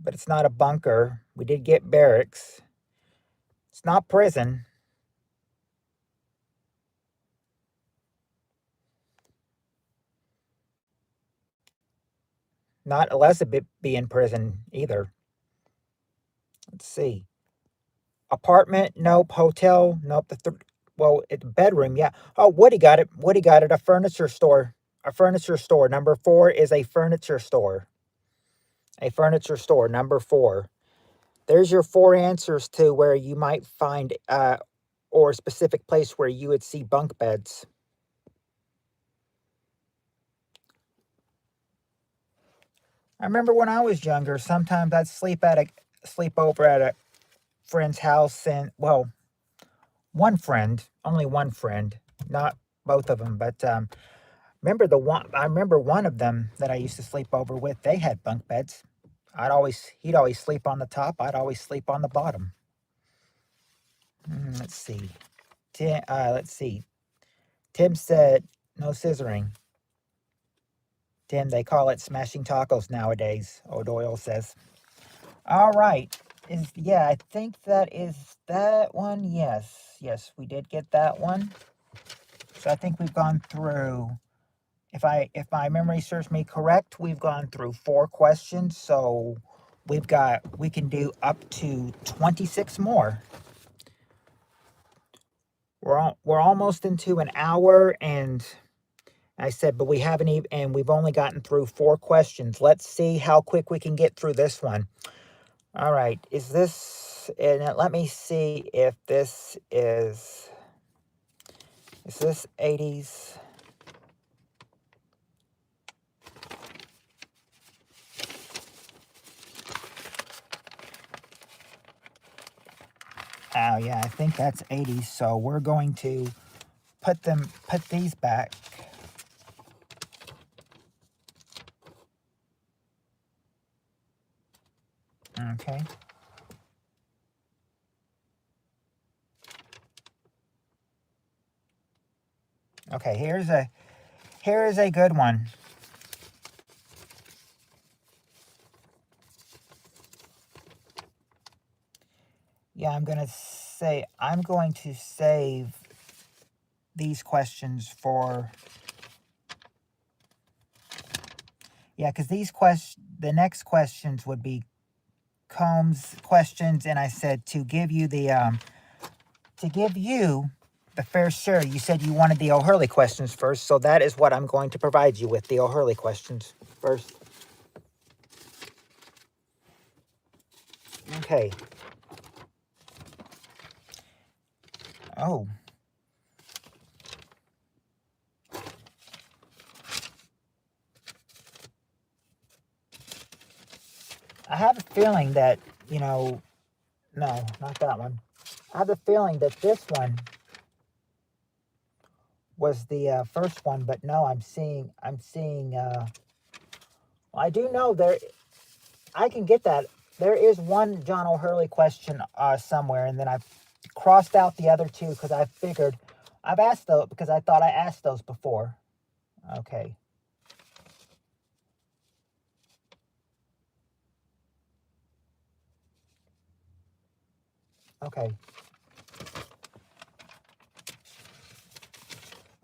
but it's not a bunker. We did get barracks. It's not prison. Not Elizabeth be in prison either. Let's see. Apartment, nope. Hotel, nope. Well, it's bedroom, yeah. Oh, Woody got it. Woody got it. A furniture store. A furniture store. Number 4 is a furniture store. A furniture store. Number 4. There's your 4 answers to where you might find, or a specific place where you would see bunk beds. I remember when I was younger, sometimes I'd sleep over at a friend's house, and well, only one friend, not both of them, but I remember one of them that I used to sleep over with. They had bunk beds. He'd always sleep on the top. I'd always sleep on the bottom. Let's see. Let's see. Tim said no scissoring. Tim, they call it smashing tacos nowadays, O'Doyle says. All right. I think that is that one. Yes, we did get that one. So I think we've gone through, if my memory serves me correct, we've gone through 4 questions. So we can do up to 26 more. We're almost into an hour, and I said, but we haven't even, and we've only gotten through 4 questions. Let's see how quick we can get through this one. All right, let me see if this is this 80s? Oh yeah, I think that's 80s. So we're going to put these back. Okay. Okay, here is a good one. Yeah, I'm going to save these questions for, yeah, because the next questions would be Combs questions, and I said to give you the fair share. You said you wanted the O'Hurley questions first, so that is what I'm going to provide you with, the O'Hurley questions first. Okay. Oh. I have a feeling that, no, not that one. I have a feeling that this one was the first one, but no, I'm seeing, I do know there, I can get that. There is one John O'Hurley question somewhere, and then I've crossed out the other two because I figured, I've asked those because I thought I asked those before. Okay. Okay.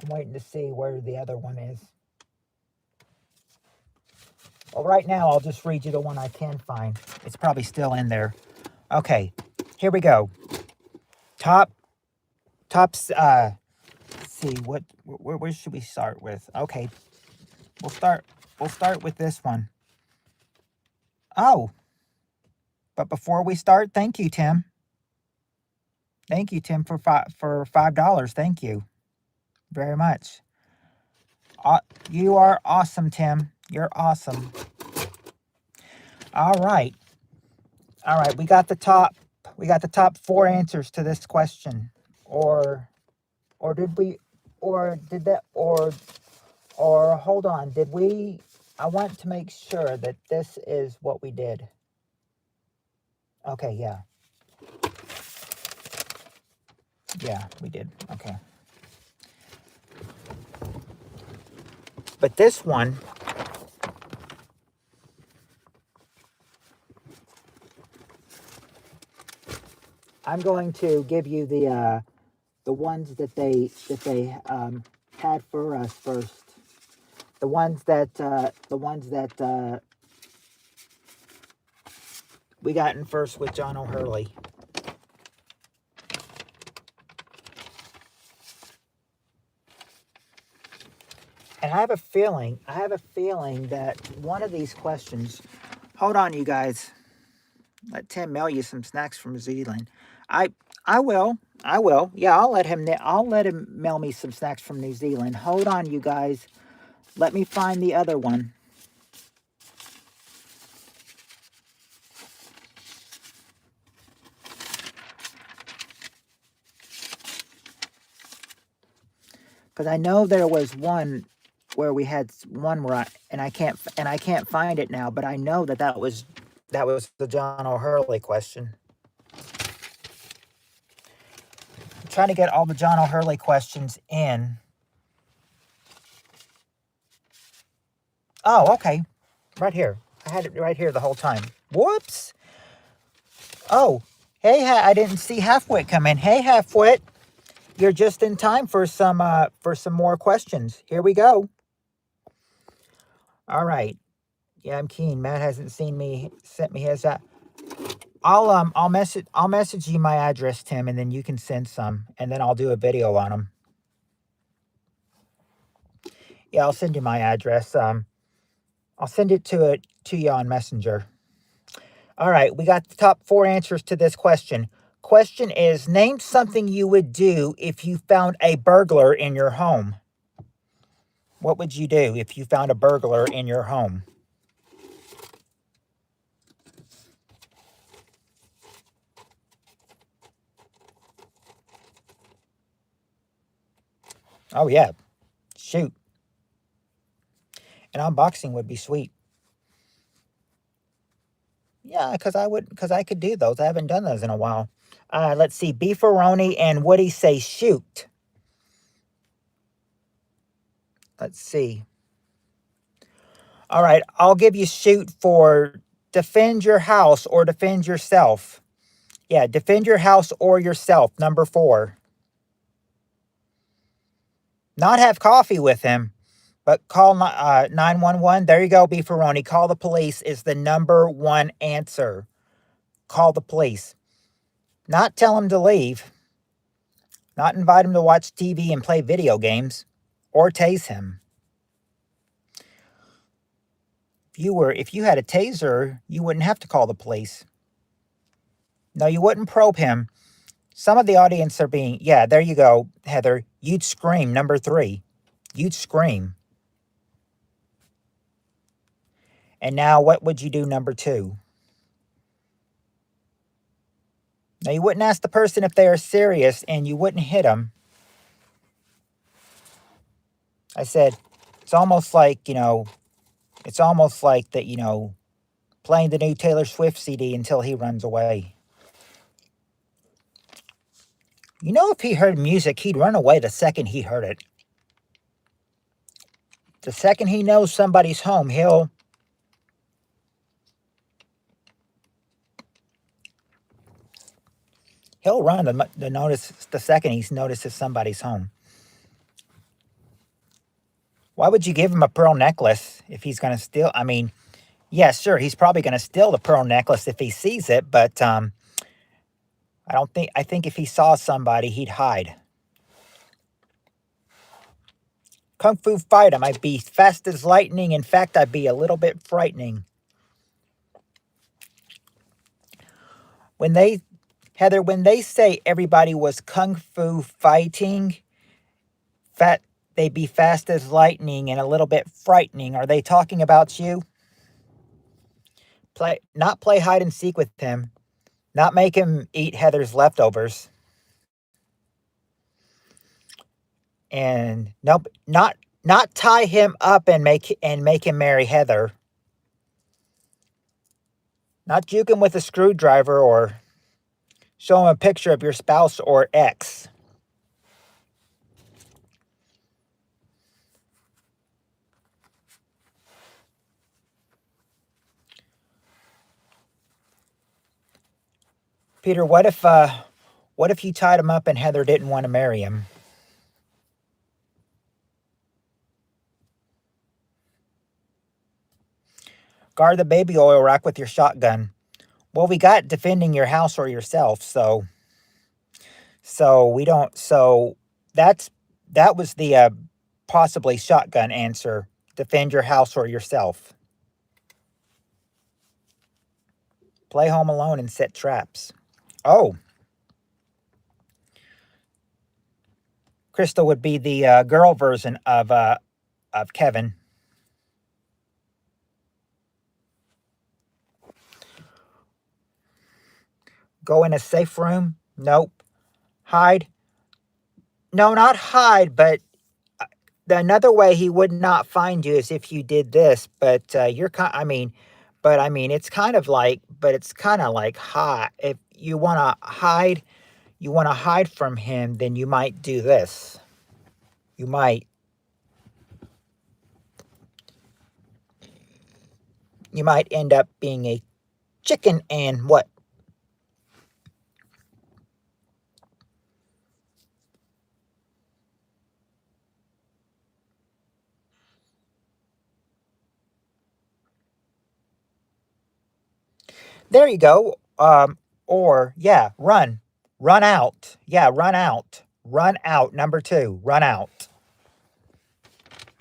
I'm waiting to see where the other one is. Well, right now, I'll just read you the one I can find. It's probably still in there. Okay, here we go. Let's see, where should we start with? Okay, we'll start with this one. Oh, but before we start, thank you, Tim. Thank you, Tim, for $5. Thank you very much. You are awesome, Tim. You're awesome. All right. We got the top 4 answers to this question. Or did we, or did that, or hold on, did we, I want to make sure that this is what we did. Okay, yeah. Yeah, we did. Okay. But this one, I'm going to give you the ones that they had for us first. The ones that we got in first with John O'Hurley. And I have a feeling that one of these questions, hold on, you guys. Let Tim mail you some snacks from New Zealand. I will. Yeah, I'll let him mail me some snacks from New Zealand. Hold on, you guys. Let me find the other one. Because I know there was one where we had one where I can't find it now, but I know that was the John O'Hurley question. I'm trying to get all the John O'Hurley questions in. Oh, okay. Right here. I had it right here the whole time. Whoops. Oh, hey, I didn't see Halfwit come in. Hey, Halfwit. You're just in time for some more questions. Here we go. All right. Yeah, I'm keen. Matt hasn't sent me his. I'll message you my address, Tim, and then you can send some, and then I'll do a video on them. Yeah, I'll send you my address. I'll send it to you on Messenger. All right, we got the top 4 answers to this question. Question is, name something you would do if you found a burglar in your home. What would you do if you found a burglar in your home? Oh, yeah. Shoot. An unboxing would be sweet. Yeah, because I could do those. I haven't done those in a while. Let's see. Beefaroni and Woody say shoot. Let's see. All right, I'll give you shoot for defend your house or defend yourself. Yeah, defend your house or yourself, number 4. Not have coffee with him, but call 911. There you go, Beefaroni. Call the police is the number 1 answer. Call the police. Not tell him to leave. Not invite him to watch TV and play video games or tase him. If you had a taser, you wouldn't have to call the police. No, you wouldn't probe him. Some of the audience are being, yeah, there you go, Heather. You'd scream, number 3. You'd scream. And now what would you do, number 2? Now, you wouldn't ask the person if they are serious, and you wouldn't hit them. I said, it's almost like, it's almost like that, playing the new Taylor Swift CD until he runs away. If he heard music, he'd run away the second he heard it. The second he knows somebody's home, he'll run the notice the second he notices somebody's home. Why would you give him a pearl necklace if he's going to steal? I mean, yeah, sure, he's probably going to steal the pearl necklace if he sees it, but I think if he saw somebody, he'd hide. Kung Fu fight him. I'd be fast as lightning. In fact, I'd be a little bit frightening. Heather, when they say everybody was Kung Fu fighting, they'd be fast as lightning and a little bit frightening. Are they talking about you? Not play hide and seek with him. Not make him eat Heather's leftovers. And nope, not tie him up and make him marry Heather. Not juke him with a screwdriver or show him a picture of your spouse or ex. Peter, what if you tied him up and Heather didn't want to marry him? Guard the baby oil rack with your shotgun. Well, we got defending your house or yourself, so we don't. So that was the possibly shotgun answer. Defend your house or yourself. Play Home Alone and set traps. Oh, Crystal would be the girl version of Kevin. Go in a safe room? Nope. Hide? No, not hide, but another way he would not find you is if you did this. But it's kind of like, hide. If you want to hide from him, then you might do this. You might end up being a chicken and what? There you go. Or yeah, run out. Yeah, run out. Run out. Number 2, run out.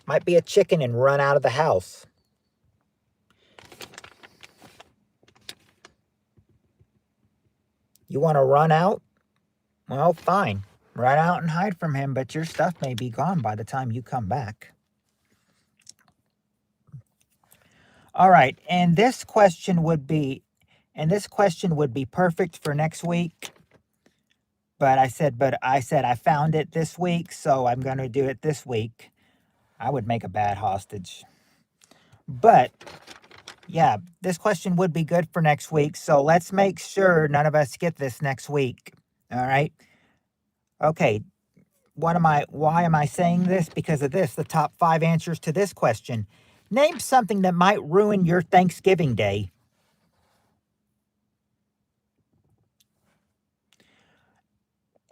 Might be a chicken and run out of the house. You want to run out? Well, fine. Run out and hide from him, but your stuff may be gone by the time you come back. All right, and this question would be perfect for next week. But I said I found it this week, so I'm going to do it this week. I would make a bad hostage. But yeah, this question would be good for next week. So let's make sure none of us get this next week. All right. Okay. Why am I saying this? Because of this, the top 5 answers to this question. Name something that might ruin your Thanksgiving Day.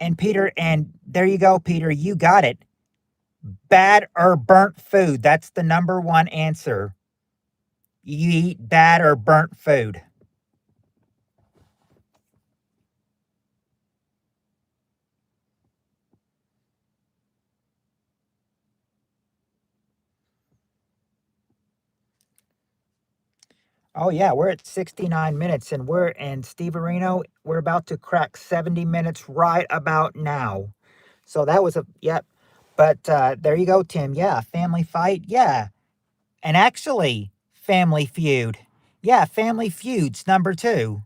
And Peter, and there you go, Peter, you got it. Bad or burnt food. That's the number 1 answer. You eat bad or burnt food. Oh yeah, we're at 69 minutes and Steve Areno, we're about to crack 70 minutes right about now. So that was yep. But there you go, Tim. Yeah, family fight. Yeah. And actually, Family Feud. Yeah, Family Feud's number 2.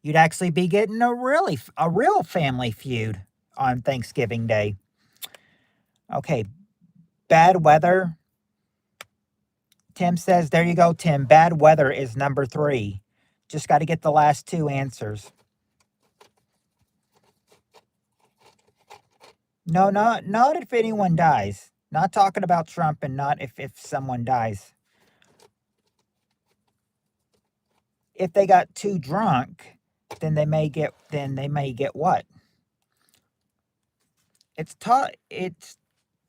You'd actually be getting a real Family Feud on Thanksgiving Day. Okay, bad weather. Tim says, there you go, Tim. Bad weather is number 3. Just got to get the last 2 answers. No, not if anyone dies. Not talking about Trump, and not if someone dies. If they got too drunk, then they may get what? It's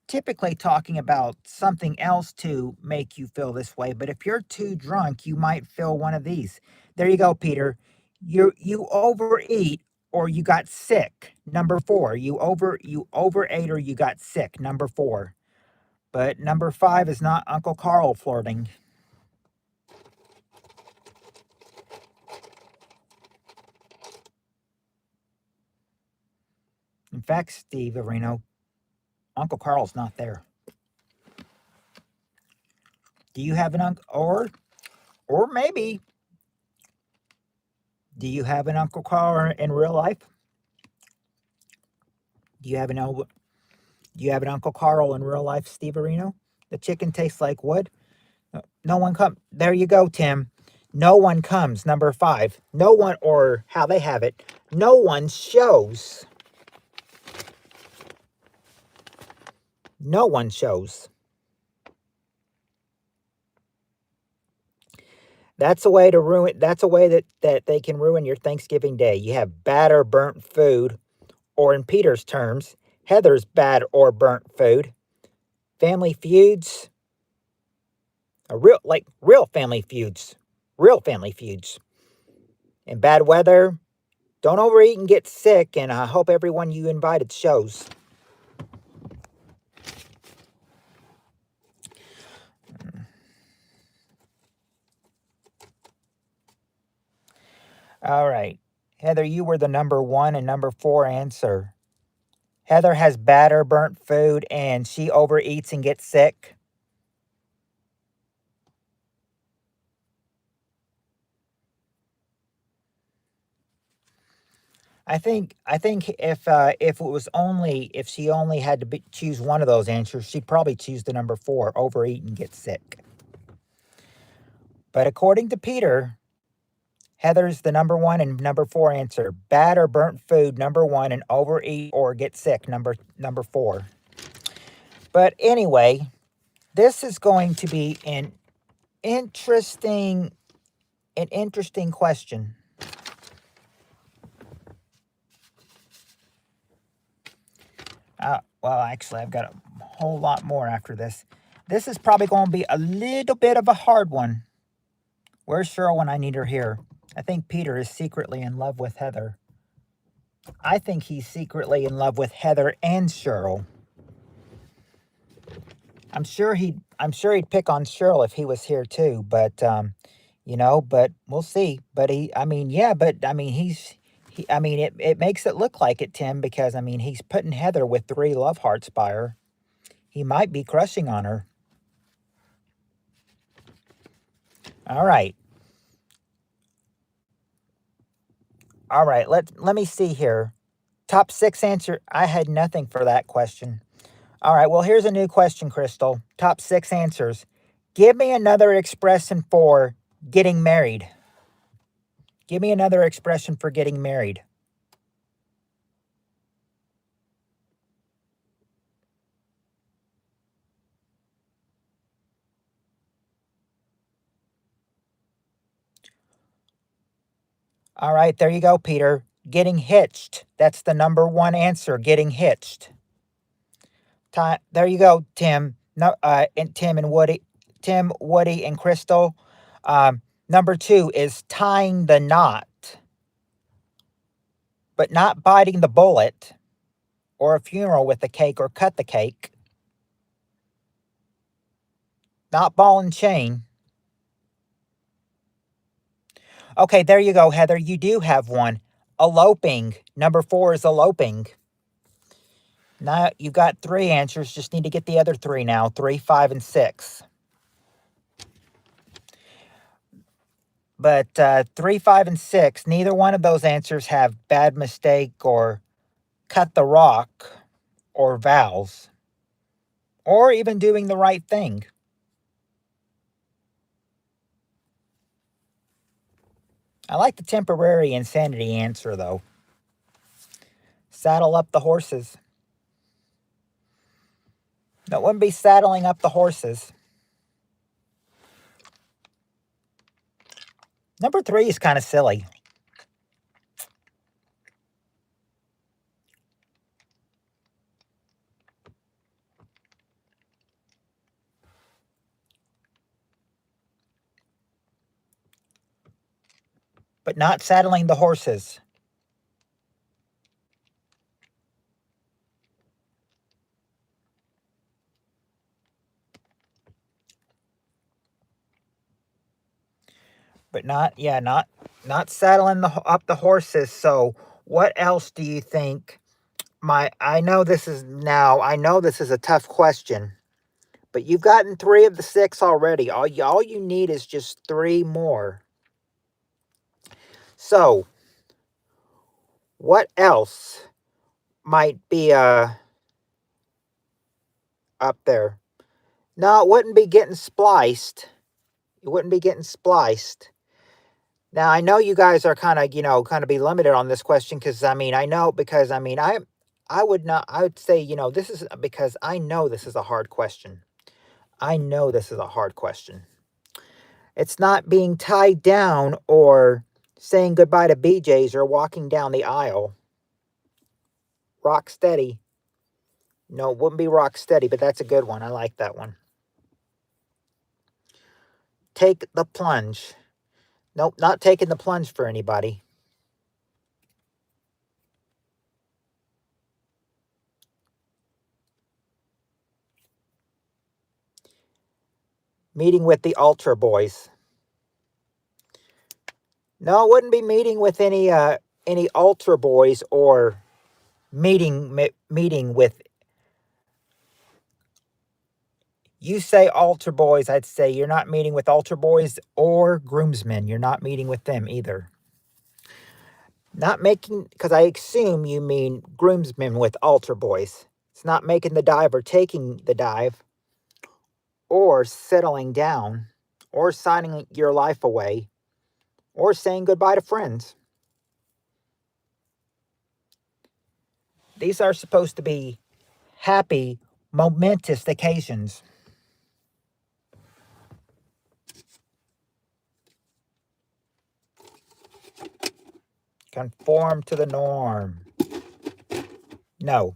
typically talking about something else to make you feel this way, but if you're too drunk, you might feel one of these. There you go, Peter. You overeat or you got sick. Number 4. You overate or you got sick. Number 4. But number 5 is not Uncle Carl flirting. In fact, Steve Areno, Uncle Carl's not there. Do you have an uncle, or maybe, do you have an Uncle Carl in real life? Do you have an Uncle Carl in real life, Steve Areno? The chicken tastes like wood. No one comes. There you go, Tim. No one comes. Number 5. No one, or how they have it, no one shows. No one shows. That's a way to ruin. That's a way that they can ruin your Thanksgiving day. You have bad or burnt food, or in Peter's terms, Heather's bad or burnt food. Family feuds. Real family feuds. Real family feuds. And bad weather. Don't overeat and get sick, and I hope everyone you invited shows. All right. Heather, you were the number 1 and number 4 answer. Heather has bad or burnt food, and she overeats and gets sick. I think if she only had to choose one of those answers, she'd probably choose the number 4, overeat and get sick. But according to Peter, Heather's the number 1 and number 4 answer. Bad or burnt food, number 1, and overeat or get sick, number 4. But anyway, this is going to be an interesting question. Well, actually, I've got a whole lot more after this. This is probably going to be a little bit of a hard one. Where's Cheryl when I need her here? I think Peter is secretly in love with Heather. I think he's secretly in love with Heather and Cheryl. I'm sure he'd pick on Cheryl if he was here too, but but we'll see. But it makes it look like it, Tim, because he's putting Heather with 3 love hearts by her. He might be crushing on her. All right. Let me see here. Top 6 answer. I had nothing for that question. All right, well, here's a new question, Crystal. Top 6 answers. Give me another expression for getting married. Give me another expression for getting married. All right, there you go, Peter. Getting hitched. That's the number 1 answer, getting hitched. There you go, Tim. No, and Tim and Woody. Tim, Woody, and Crystal. Number 2 is tying the knot, but not biting the bullet, or a funeral with the cake, or cut the cake. Not ball and chain. Okay, there you go, Heather. You do have one. Eloping. Number 4 is eloping. Now you've got 3 answers. Just need to get the other 3 now. 3, 5, and 6. But 3, 5, and 6, neither one of those answers have bad mistake or cut the rock or vowels. or even doing the right thing. I like the temporary insanity answer, though. Saddle up the horses. No, it wouldn't be saddling up the horses. Number 3 is kind of silly. But not saddling the horses. But not saddling up the horses. So what else do you think? I know this is a tough question, but you've gotten 3 of the 6 already. All you need is just 3 more. So what else might be up there? No, it wouldn't be getting spliced. It wouldn't be getting spliced. Now, I know you guys are kind of be limited on this question because I would say, this is because I know this is a hard question. I know this is a hard question. It's not being tied down or saying goodbye to BJ's or walking down the aisle. Rock steady. No, it wouldn't be rock steady, but that's a good one. I like that one. Take the plunge. Nope, not taking the plunge for anybody. Meeting with the altar boys. No, it wouldn't be meeting with any altar boys or meeting with. You say altar boys, I'd say you're not meeting with altar boys or groomsmen. You're not meeting with them either. Not making, because I assume you mean groomsmen with altar boys. It's not making the dive or taking the dive or settling down or signing your life away or saying goodbye to friends. These are supposed to be happy, momentous occasions. Conform to the norm. No,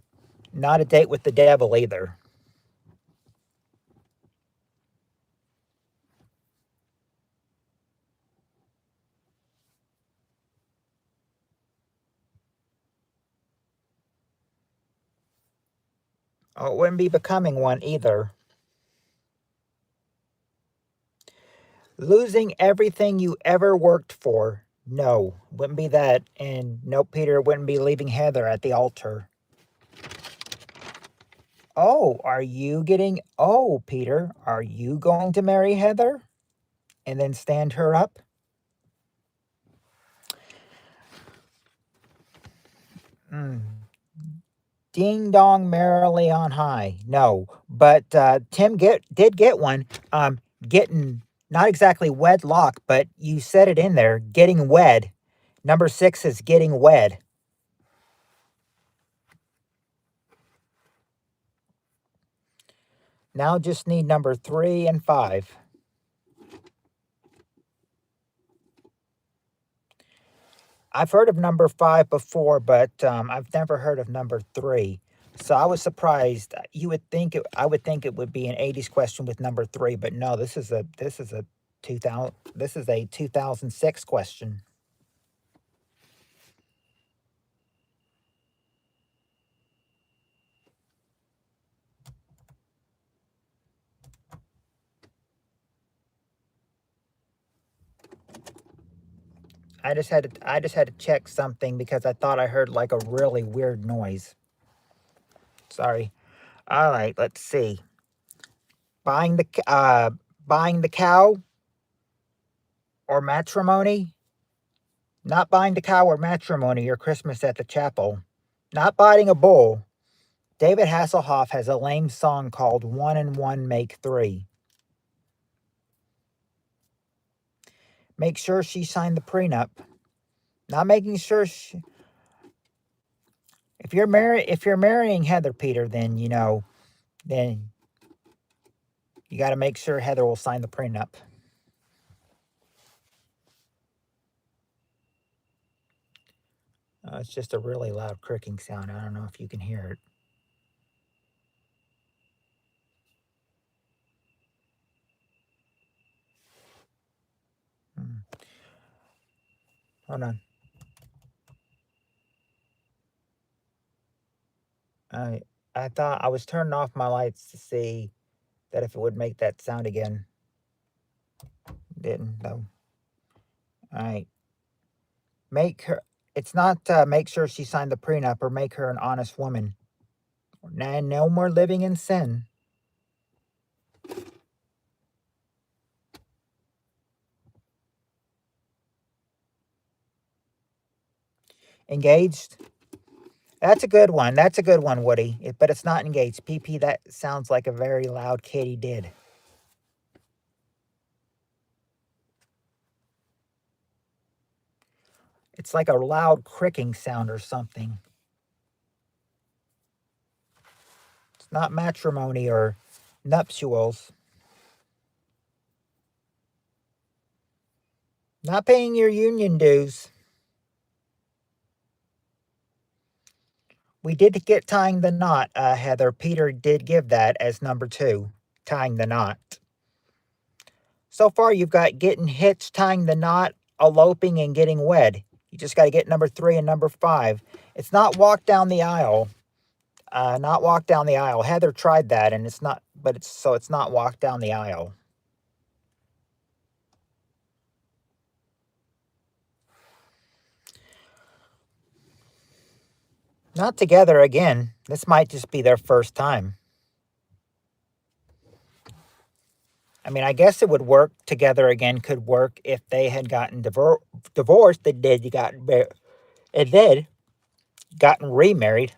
not a date with the devil either. Oh, it wouldn't be becoming one either. Losing everything you ever worked for. No, wouldn't be that. And no, Peter wouldn't be leaving Heather at the altar. Oh, Peter, are you going to marry Heather? And then stand her up? Ding dong merrily on high. No, but Tim did get one. Getting not exactly wedlock, but you said it in there. Getting wed. Number 6 is getting wed. Now just need number 3 and 5. I've heard of number 5 before, but I've never heard of number 3. So I was surprised. I would think it would be an 80s question with number 3, but no, this is a 2006 question. I just had to check something because I thought I heard like a really weird noise. Sorry. All right, let's see. Buying the cow or matrimony? Not buying the cow or matrimony or Christmas at the chapel. Not buying a bull David Hasselhoff has a lame song called 1 and 1 Make 3. Make sure she signed the prenup. Not making sure she, if you're marrying Heather, Peter, then then you got to make sure Heather will sign the prenup. It's just a really loud cricking sound. I don't know if you can hear it. Hold on. I thought I was turning off my lights to see that if it would make that sound again. Didn't though. All right. Make her. It's not make sure she signed the prenup or make her an honest woman. No more living in sin. Engaged. That's a good one. That's a good one, Woody. But it's not engaged. PP, that sounds like a very loud Katie did. It's like a loud cricking sound or something. It's not matrimony or nuptials. Not paying your union dues. We did get tying the knot, Heather. Peter did give that as number 2, tying the knot. So far, you've got getting hitched, tying the knot, eloping, and getting wed. You just got to get number 3 and number 5. It's not walk down the aisle. Not walk down the aisle. Heather tried that, and it's not. But it's not walk down the aisle. Not together again. This might just be their first time. I mean, I guess it would work. Together again could work if they had gotten divorced. They did. It did. Gotten remarried.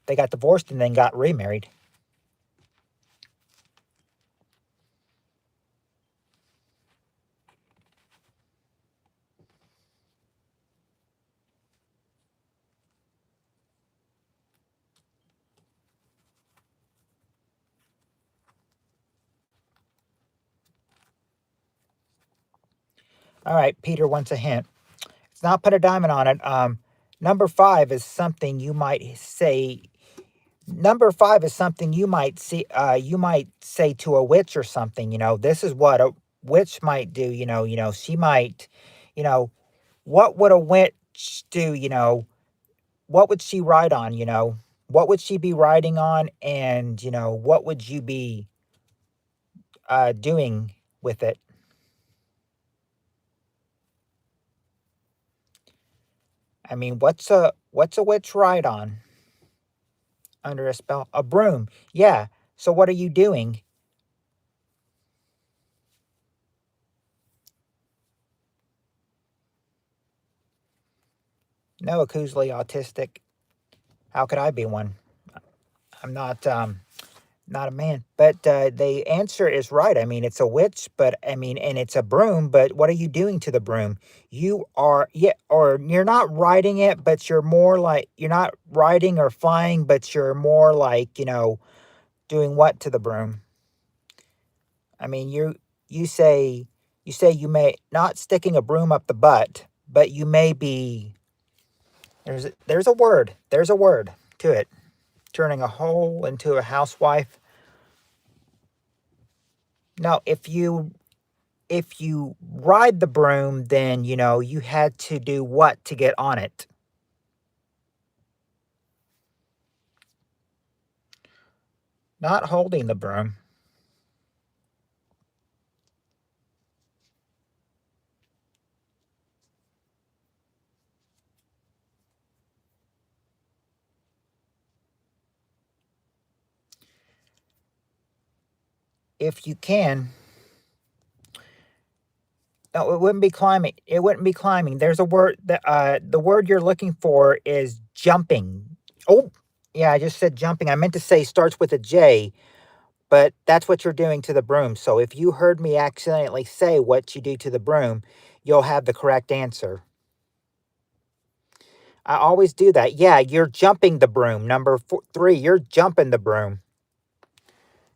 They got divorced and then got remarried. All right, Peter wants a hint. It's not put a diamond on it. Number 5 is something you might say. Number 5 is something you might see. You might say to a witch or something. This is what a witch might do. She might. What would a witch do? What would she ride on? What would she be riding on? And what would you be doing with it? I mean, what's a witch ride on? Under a spell? A broom. Yeah. So what are you doing? No, Kuzley autistic. How could I be one? I'm not a man. But the answer is right. I mean, it's a witch, but I mean, and it's a broom, but what are you doing to the broom? You are, yeah, or you're not riding it, but you're more like, you're not riding or flying, but you're more like, doing what to the broom? I mean, you say you may not sticking a broom up the butt, but you may be there's a word. There's a word to it. Turning a hoe into a housewife. No, if you ride the broom, then you had to do what to get on it? Not holding the broom. If you can. No, it wouldn't be climbing. It wouldn't be climbing. There's a word that the word you're looking for is jumping. Oh, Yeah, I just said jumping. I meant to say starts with a J, but that's what you're doing to the broom. So if you heard me accidentally say what you do to the broom, you'll have the correct answer. I always do that. Yeah, you're jumping the broom. Number 3, you're jumping the broom.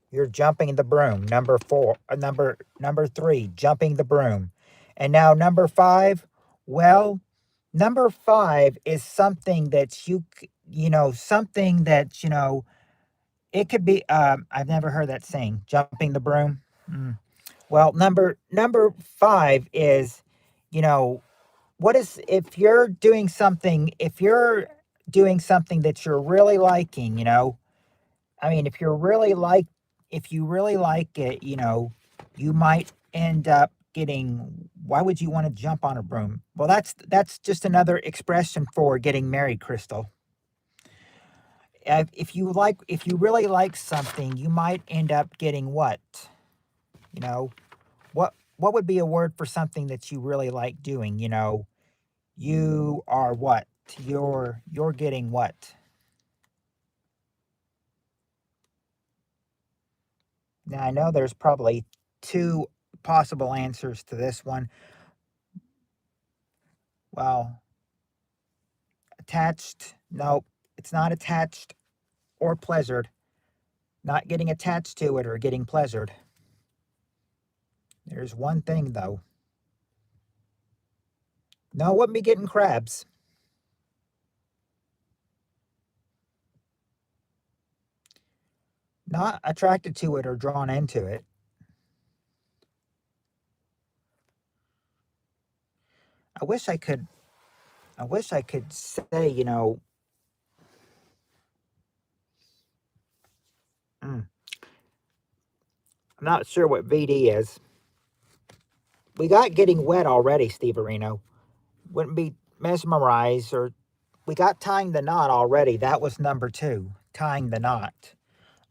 You're jumping the broom. Number 4, number 3, jumping the broom. And now number 5, well, number 5 is something that something that, it could be, I've never heard that saying, jumping the broom. Mm. Well, number 5 is, you know, what is, if you're doing something that you're really liking, I mean, if you really like it, you might end up getting, why would you want to jump on a broom? Well, that's just another expression for getting married, Crystal. If you really like something, you might end up getting what? You know, what would be a word for something that you really like doing? You are what? You're getting what? Now I know there's probably two possible answers to this one. Well, attached. Nope, it's not attached or pleasured. Not getting attached to it or getting pleasured. There's one thing though. No, it wouldn't be getting crabs. Not attracted to it or drawn into it. I wish I could. I wish I could say, I'm not sure what VD is. We got getting wet already, Steve Areno. Wouldn't be mesmerized, or we got tying the knot already. That was number 2, tying the knot.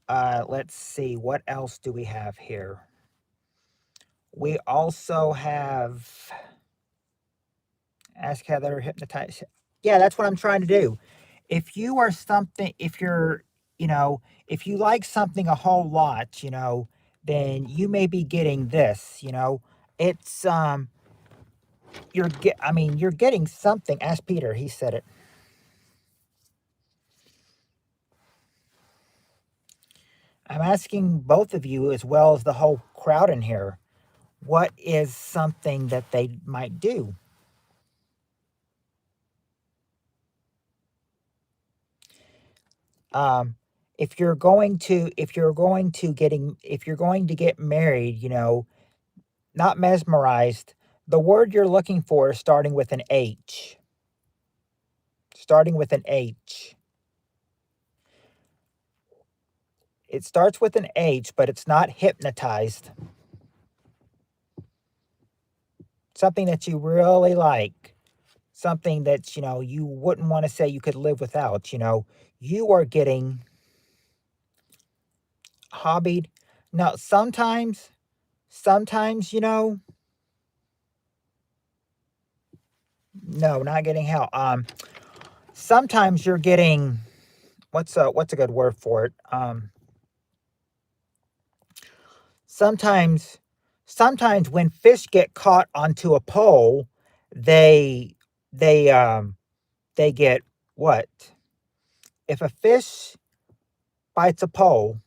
Let's see, what else do we have here? We also have ask Heather, hypnotize. Yeah, that's what I'm trying to do. If you are something, if you're, if you like something a whole lot, then you may be getting this. It's I mean, you're getting something. Ask Peter. He said it. I'm asking both of you as well as the whole crowd in here. What is something that they might do? Um, if you're going to get married, not mesmerized. The word you're looking for is starting with an H. Starting with an H. It starts with an H, but it's not hypnotized. Something that you really like. Something that, you wouldn't want to say you could live without, You are getting hobbied. Now, sometimes, no, not getting help. Sometimes you're getting, what's a good word for it? Sometimes sometimes when fish get caught onto a pole, they they they get what? If a fish bites a pole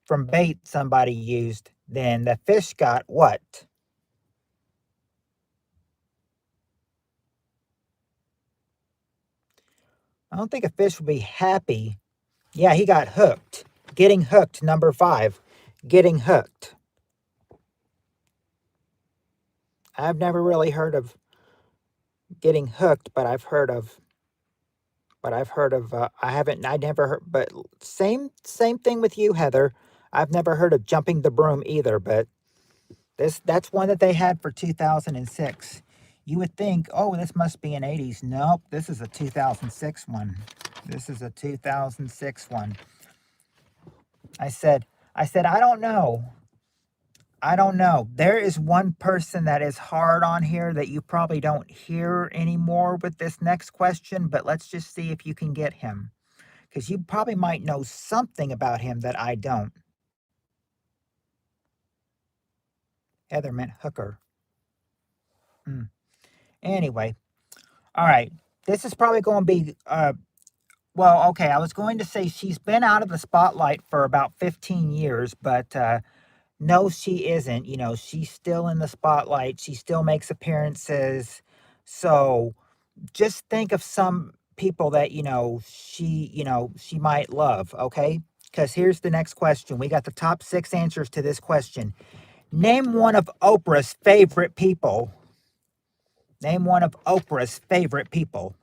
from bait somebody used, then the fish got what? I don't think a fish would be happy. Yeah, he got hooked. Getting hooked, number 5. Getting hooked. I've never really heard of getting hooked, but I never heard, but same thing with you, Heather. I've never heard of jumping the broom either, but that's one that they had for 2006. You would think, oh, this must be an 80s. Nope, this is a 2006 one. This is a 2006 one. I said, I don't know. I don't know. There is one person that is hard on here that you probably don't hear anymore with this next question, but let's just see if you can get him. because you probably might know something about him that I don't. Heather meant hooker. Anyway, all right. This is probably going to be, well, okay. I was going to say she's been out of the spotlight for about 15 years, but no, she isn't. You know, she's still in the spotlight. She still makes appearances. So just think of some people that, she might love, okay? Because here's the next question. We got the top 6 answers to this question. Name one of Oprah's favorite people. Name one of Oprah's favorite people.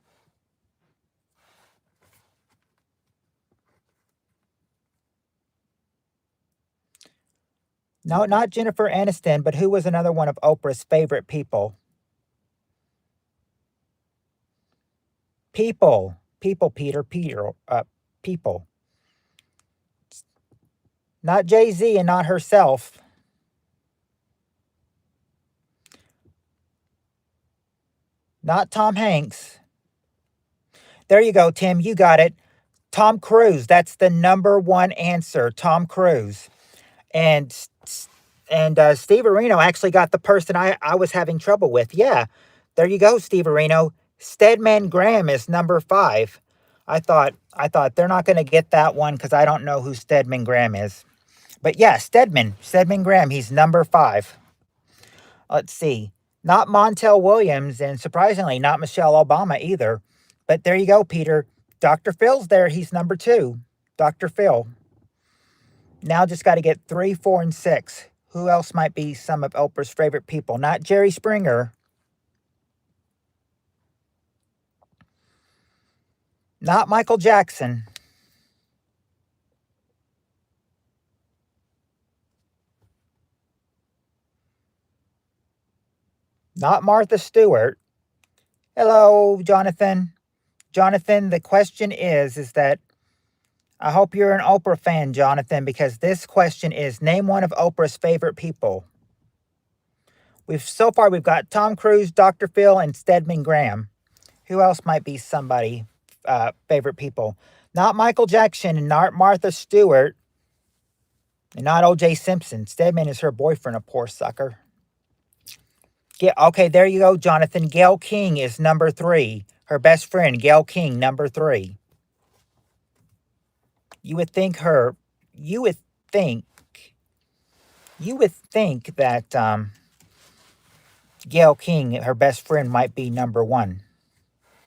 No, not Jennifer Aniston, but who was another one of Oprah's favorite people? People. People, Peter. People. Not Jay-Z and not herself. Not Tom Hanks. There you go, Tim. You got it. Tom Cruise. That's the number one answer. Tom Cruise. And Steve Areno actually got the person I was having trouble with. Yeah. There you go, Steve Areno. Stedman Graham is number 5. I thought they're not going to get that one because I don't know who Stedman Graham is. But yeah, Stedman Graham, he's number 5. Let's see. Not Montel Williams, and surprisingly, not Michelle Obama either. But there you go, Peter. Dr. Phil's there. He's number 2. Dr. Phil. Now just got to get 3, 4, and 6. Who else might be some of Oprah's favorite people? Not Jerry Springer. Not Michael Jackson. Not Martha Stewart. Hello, Jonathan. Jonathan, the question is that I hope you're an Oprah fan, Jonathan, because this question is name one of Oprah's favorite people. So far we've got Tom Cruise, Dr. Phil, and Stedman Graham. Who else might be somebody favorite people? Not Michael Jackson and not Martha Stewart. And not O.J. Simpson. Stedman is her boyfriend, a poor sucker. Yeah, okay, there you go, Jonathan. Gayle King is number 3. Her best friend, Gayle King, number 3. You would think that Gayle King, her best friend, might be number 1.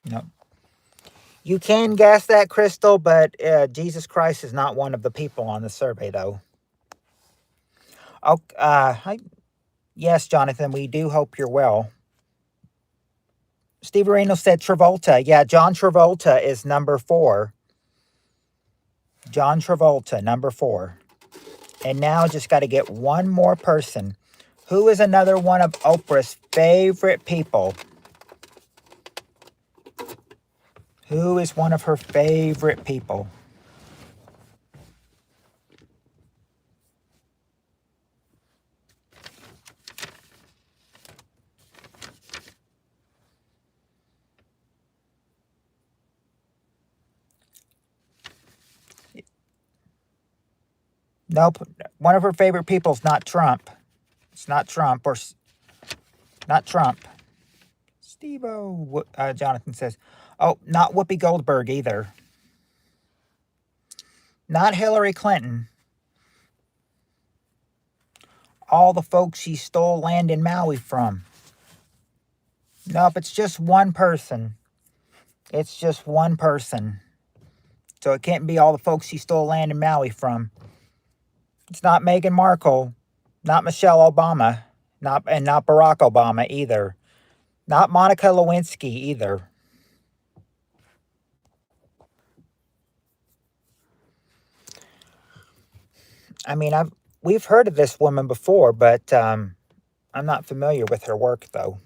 No. You can guess that, Crystal, but Jesus Christ is not one of the people on the survey, though. Oh, yes, Jonathan, we do hope you're well. Steve Areno said Travolta. Yeah, John Travolta is number 4. John Travolta, number 4. And now just got to get one more person. Who is another one of Oprah's favorite people? Who is one of her favorite people? Nope. One of her favorite people is not Trump. It's not Trump or not Trump. Steve-O, Jonathan says. Oh, not Whoopi Goldberg either. Not Hillary Clinton. All the folks she stole land in Maui from. Nope, it's just one person. It's just one person. So it can't be all the folks she stole land in Maui from. It's not Meghan Markle. Not Michelle Obama. Not Barack Obama either. Not Monica Lewinsky either. I mean, we've heard of this woman before, but I'm not familiar with her work, though.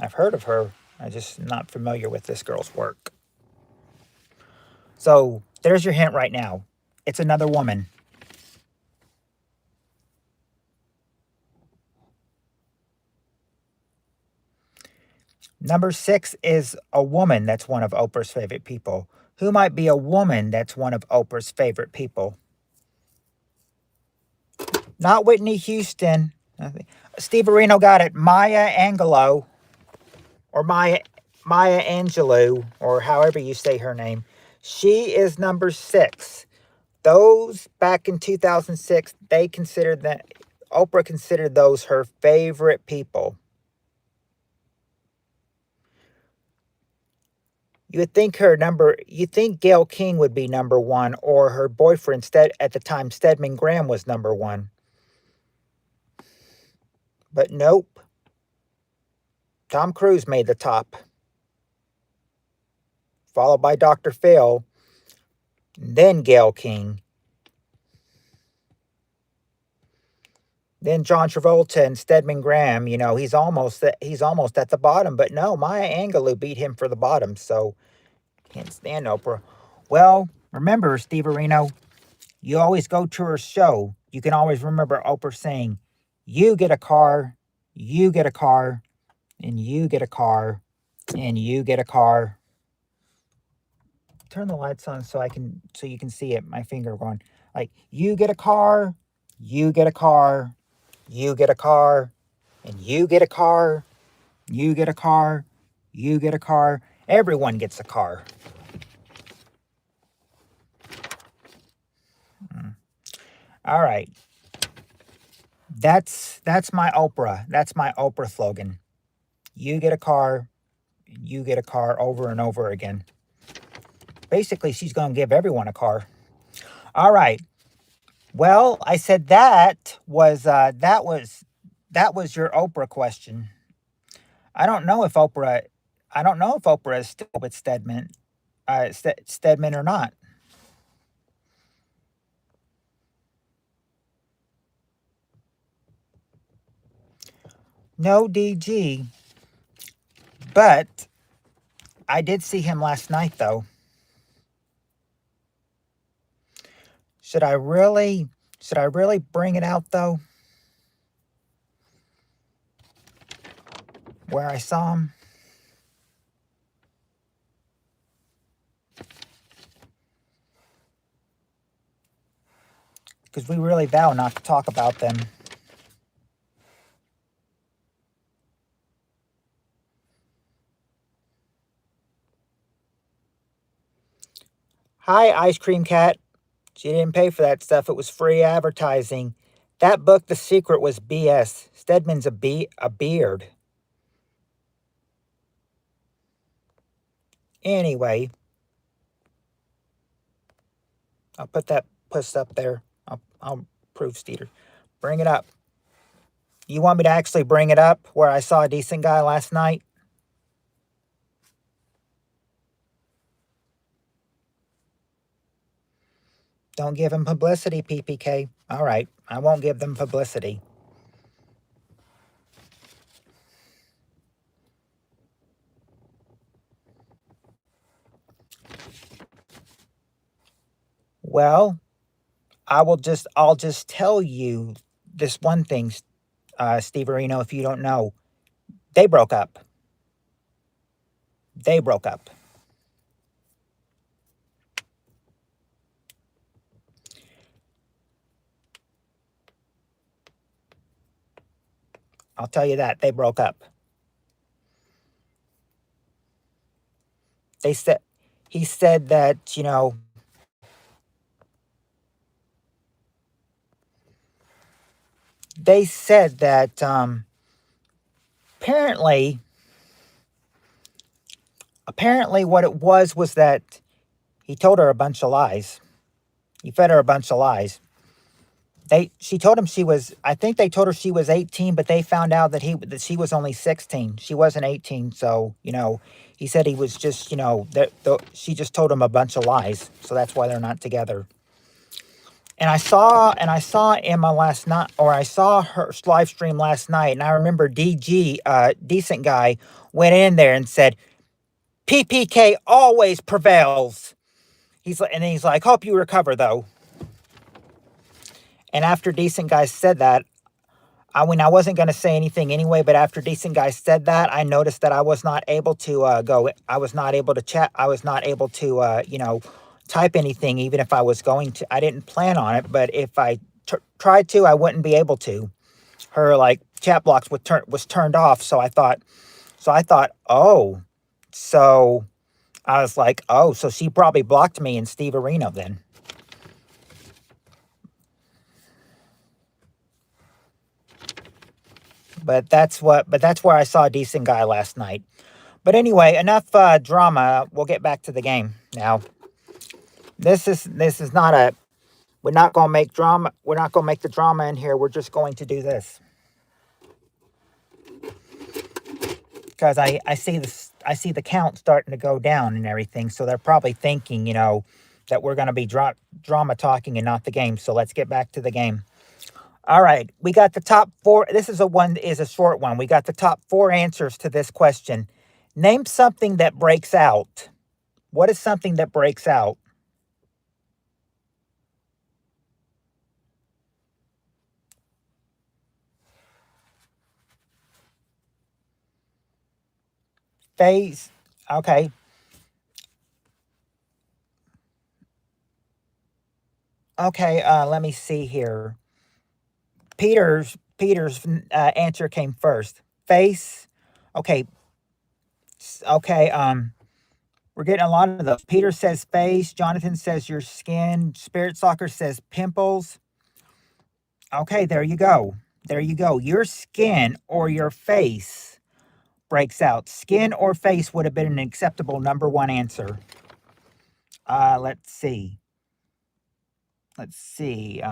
I've heard of her. I'm just not familiar with this girl's work. So there's your hint right now. It's another woman. Number 6 is a woman that's one of Oprah's favorite people. Who might be a woman that's one of Oprah's favorite people? Not Whitney Houston. Steve Areno got it. Maya Angelou, or Maya Angelou, or however you say her name. She is number 6. Those back in 2006, they considered that Oprah considered those her favorite people. You would think Gayle King would be number 1, or her boyfriend at the time, Stedman Graham, was number 1. But nope. Tom Cruise made the top, followed by Dr. Phil, then Gayle King, then John Travolta and Stedman Graham. He's almost at the bottom, but no, Maya Angelou beat him for the bottom, so can't stand Oprah. Well, remember, Steve Areno, you always go to her show. You can always remember Oprah saying, "You get a car, you get a car, and you get a car, and you get a car." Turn the lights on so you can see it. My finger going like, "You get a car, you get a car, you get a car, and you get a car, you get a car, you get a car. Everyone gets a car." All right. That's my Oprah. That's my Oprah slogan. You get a car, you get a car, over and over again. Basically, she's going to give everyone a car. All right. Well, I said that was your Oprah question. I don't know if Oprah is still with Stedman or not. No DG, but I did see him last night, though. Should I really bring it out, though? Where I saw him? Because we really vow not to talk about them. Hi, Ice Cream Cat. She didn't pay for that stuff. It was free advertising. That book, The Secret, was BS. Stedman's a beard. Anyway, I'll put that post up there. I'll prove Steeder. Bring it up. You want me to actually bring it up where I saw a decent guy last night? Don't give him publicity, PPK. All right, I won't give them publicity. Well, I'll just tell you this one thing, Steve Areno, if you don't know. They broke up. They broke up. I'll tell you that. They broke up. He said that, they said that apparently what it was that he told her a bunch of lies. He fed her a bunch of lies. She told him I think they told her she was 18, but they found out that she was only 16. She wasn't 18, so, he said he was just, she just told him a bunch of lies. So that's why they're not together. And I saw Emma last night, or I saw her live stream last night, and I remember DG, decent guy, went in there and said, "PPK always prevails." He's like, "Hope you recover, though." And after decent guy said that, mean, I wasn't going to say anything anyway, but after Decent Guy said that, I noticed that I was not able to go. I was not able to chat. I was not able to, type anything, even if I was going to. I didn't plan on it, but if I tried to, I wouldn't be able to. Her like chat blocks was turned off, so I thought, oh, so I was like, oh, so she probably blocked me in Steve Areno then. But that's where I saw a Decent Guy last night. But anyway, enough drama. We'll get back to the game now. This is not a. We're not going to make drama. We're not going to make the drama in here. We're just going to do this because I see this. I see the count starting to go down and everything. So they're probably thinking, that we're going to be drama talking and not the game. So let's get back to the game. All right, we got the top 4. This is a short one. We got the top 4 answers to this question. Name something that breaks out. What is something that breaks out? Phase. Okay. Okay, let me see here. Peter's answer came first. Face. Okay. Okay, we're getting a lot of those. Peter says face. Jonathan says your skin. Spirit Soccer says pimples. Okay, there you go. There you go. Your skin or your face breaks out. Skin or face would have been an acceptable number 1 answer. Let's see. Let's see.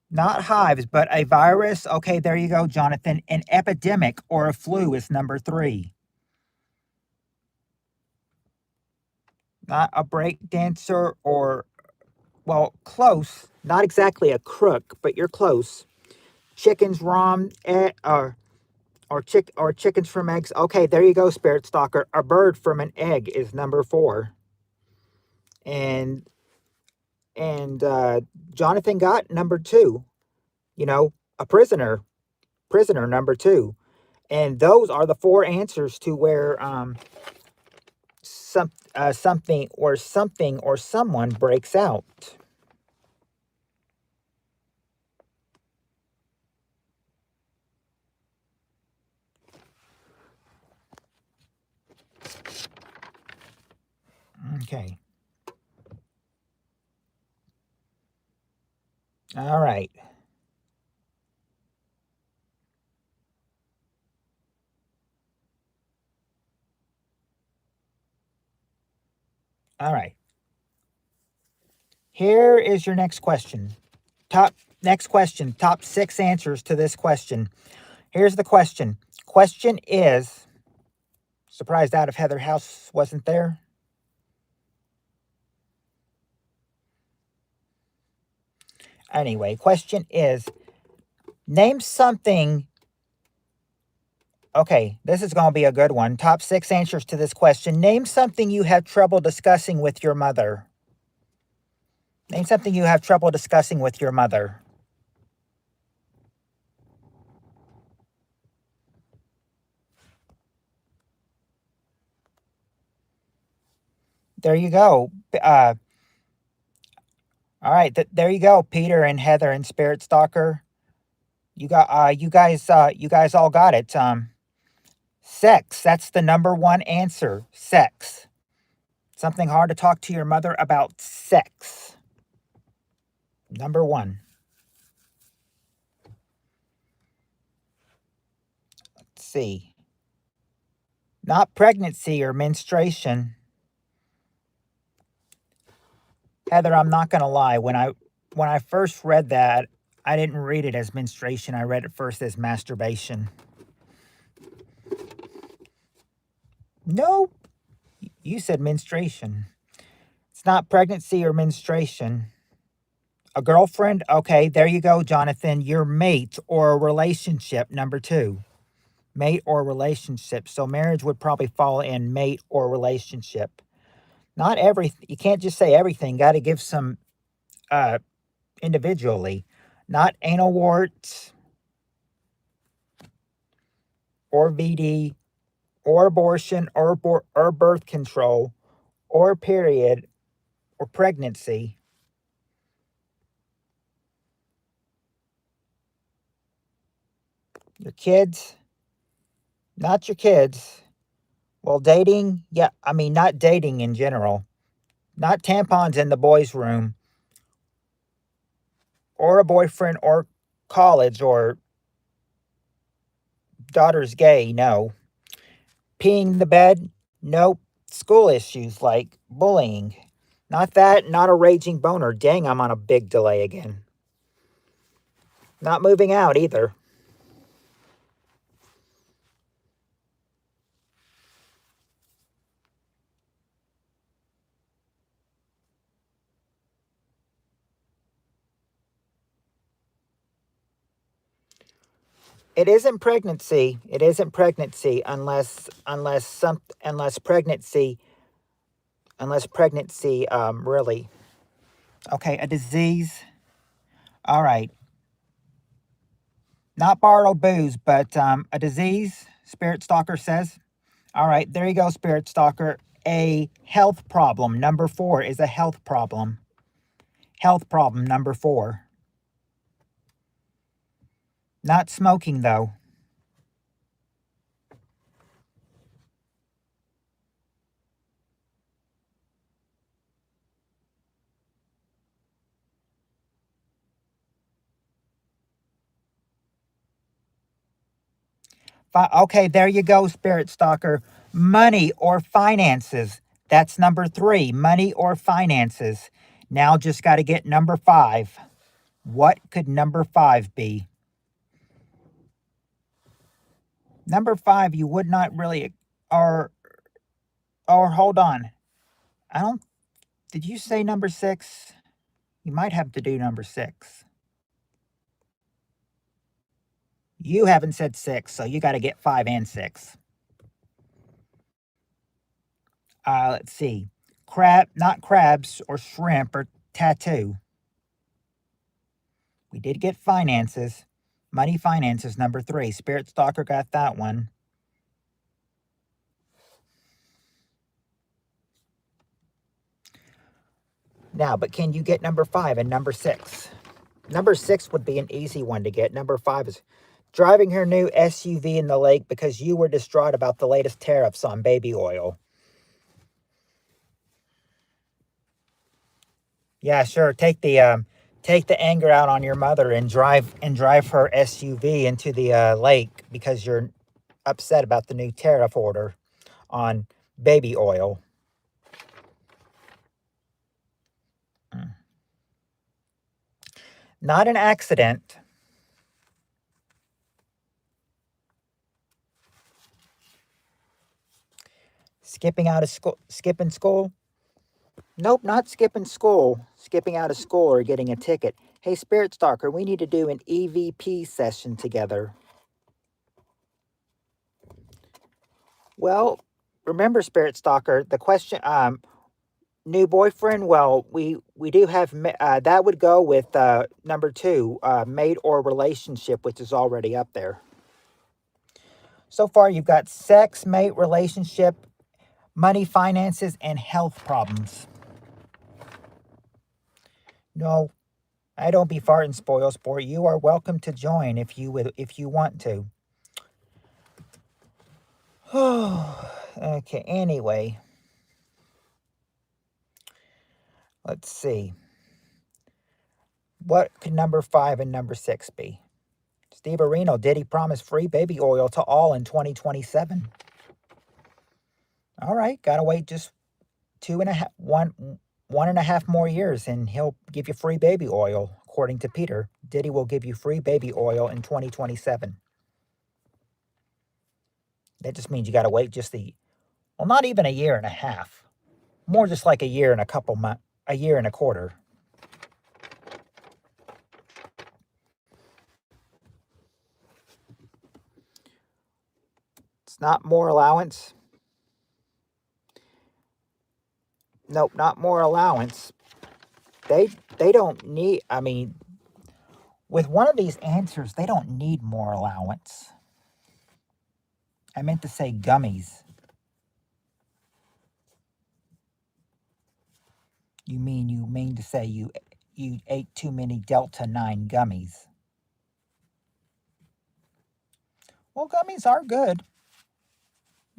Not hives, but a virus. Okay, there you go, Jonathan. An epidemic or a flu is number 3. Not a break dancer or, well, close. Not exactly a crook, but you're close. Chickens, rom, or chickens from eggs. Okay, there you go, Spirit Stalker. A bird from an egg is number 4. And Jonathan got number 2. A prisoner number 2. And those are the 4 answers to where something or someone breaks out. Okay. All right. All right. Here is your next question. Top 6 answers to this question. Here's the question. Question is, surprised out of Heather House wasn't there. Anyway, question is, name something. Okay, this is going to be a good one. Top 6 answers to this question. Name something you have trouble discussing with your mother. Name something you have trouble discussing with your mother. There you go. All right, there you go, Peter and Heather and Spirit Stalker. You guys all got it. Sex. That's the number 1 answer. Sex. Something hard to talk to your mother about sex. Number 1. Let's see. Not pregnancy or menstruation. Heather, I'm not going to lie. When I first read that, I didn't read it as menstruation. I read it first as masturbation. No, you said menstruation. It's not pregnancy or menstruation. A girlfriend? Okay, there you go, Jonathan. Your mate or a relationship, number 2. Mate or relationship. So marriage would probably fall in mate or relationship. Not everything. You can't just say everything. Got to give some individually, not anal warts or VD or abortion or birth control or period or pregnancy. Your kids, not your kids. Well, dating, yeah, I mean, not dating in general. Not tampons in the boys' room or a boyfriend or college or daughter's gay, no. Peeing in the bed, nope. School issues like bullying. Not that, not a raging boner. Dang, I'm on a big delay again. Not moving out either. It isn't pregnancy. It isn't pregnancy unless pregnancy really. Okay, a disease. All right. Not borrowed booze, but a disease, Spirit Stalker says. All right, there you go, Spirit Stalker. A health problem. Number 4 is a health problem. Health problem, number 4. Not smoking, though. Okay, there you go, Spirit Stalker. Money or finances. That's number 3. Money or finances. Now just got to get number 5. What could number 5 be? Number 5, you would not really, or hold on. I don't, did you say number 6? You might have to do number 6. You haven't said 6, so you got to get 5 and 6. Let's see. Not crabs or shrimp or tattoo. We did get finances. Money finances, number 3. Spirit Stalker got that one. Now, but can you get number 5 and number 6? Number 6 would be an easy one to get. Number 5 is driving her new SUV in the lake because you were distraught about the latest tariffs on baby oil. Yeah, sure. Take the anger out on your mother and drive her SUV into the lake because you're upset about the new tariff order on baby oil. Not an accident. Skipping school? Nope, not skipping school. Skipping out of school or getting a ticket. Hey, Spirit Stalker, we need to do an EVP session together. Well, remember, Spirit Stalker, the question, new boyfriend, well, we do have, that would go with number 2, mate or relationship, which is already up there. So far, you've got sex, mate, relationship, money, finances, and health problems. No, I don't be farting, spoil sport. You are welcome to join if you want to. Okay, anyway. Let's see. What could number 5 and number 6 be? Steve Areno, did he promise free baby oil to all in 2027? All right, gotta wait just 1.5 more years and he'll give you free baby oil, according to Peter. Diddy will give you free baby oil in 2027. That just means you gotta wait just not even a year and a half. More just like a year and a year and a quarter. It's not more allowance. Nope, not more allowance. They don't need, I mean, with one of these answers, they don't need more allowance. I meant to say gummies. You mean to say you ate too many Delta 9 gummies. Well, gummies are good.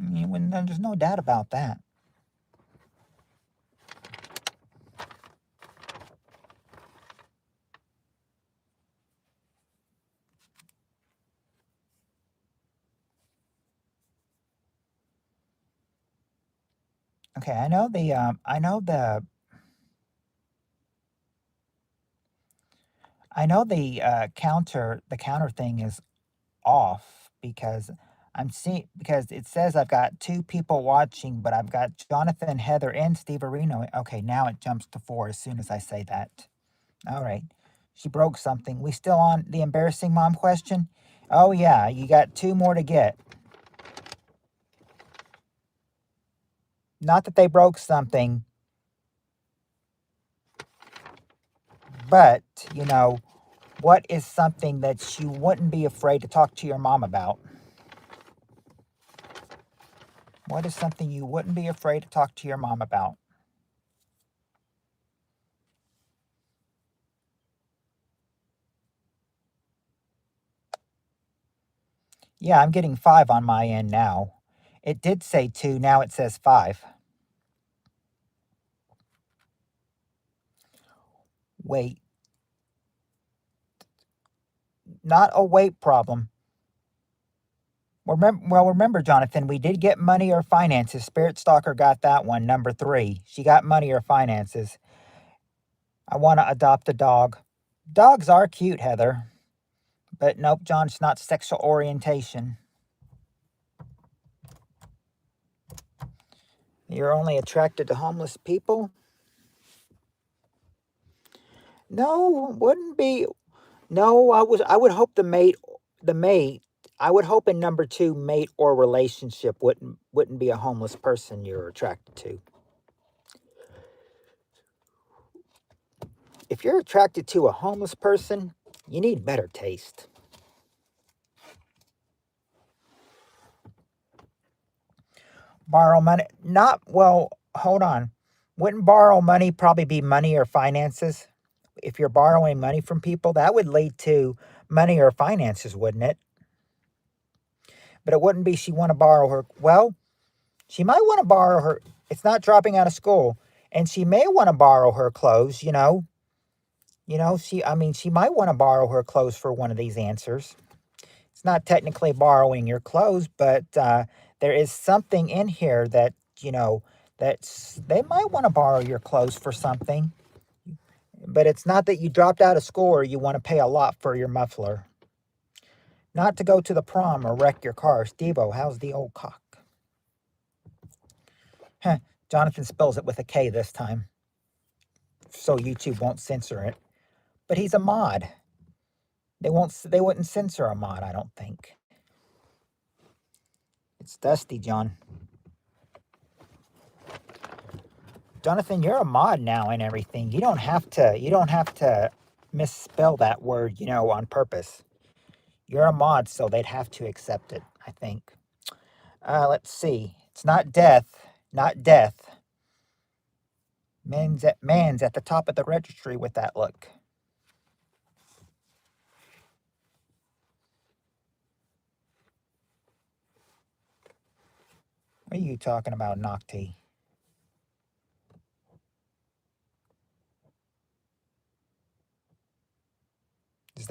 I mean, there's no doubt about that. Okay, I know the counter thing is off because I'm seeing, because it says I've got 2 people watching, but I've got Jonathan, Heather, and Steve Areno. Okay, now it jumps to 4 as soon as I say that. All right. She broke something. We still on the embarrassing mom question? Oh yeah, you got 2 more to get. Not that they broke something, but, what is something that you wouldn't be afraid to talk to your mom about? What is something you wouldn't be afraid to talk to your mom about? Yeah, I'm getting 5 on my end now. It did say 2, now it says 5. Wait, not a weight problem. Remember, Jonathan, we did get money or finances. Spirit Stalker got that one, number 3. She got money or finances. I want to adopt a dog. Dogs are cute, Heather. But nope, John, it's not sexual orientation. You're only attracted to homeless people? No, wouldn't be. No, I would hope the mate, I would hope in number 2, mate or relationship wouldn't be a homeless person you're attracted to. If you're attracted to a homeless person, you need better taste. Borrow money, not, well, hold on. Wouldn't borrow money probably be money or finances? If you're borrowing money from people, that would lead to money or finances, wouldn't it? But it wouldn't be she want to borrow her. Well, she might want to borrow her. It's not dropping out of school, and she may want to borrow her clothes. She might want to borrow her clothes for one of these answers. It's not technically borrowing your clothes, but there is something in here that they might want to borrow your clothes for something. But it's not that you dropped out of school or you want to pay a lot for your muffler. Not to go to the prom or wreck your car. Steve-O, how's the old cock? Huh, Jonathan spells it with a K this time, so YouTube won't censor it. But he's a mod. They wouldn't censor a mod, I don't think. It's Dusty, John. Jonathan, you're a mod now and everything. You don't have to misspell that word, on purpose. You're a mod, so they'd have to accept it, I think. Let's see. It's not death. Not death. Man's at the top of the registry with that look. What are you talking about, Nocti? Is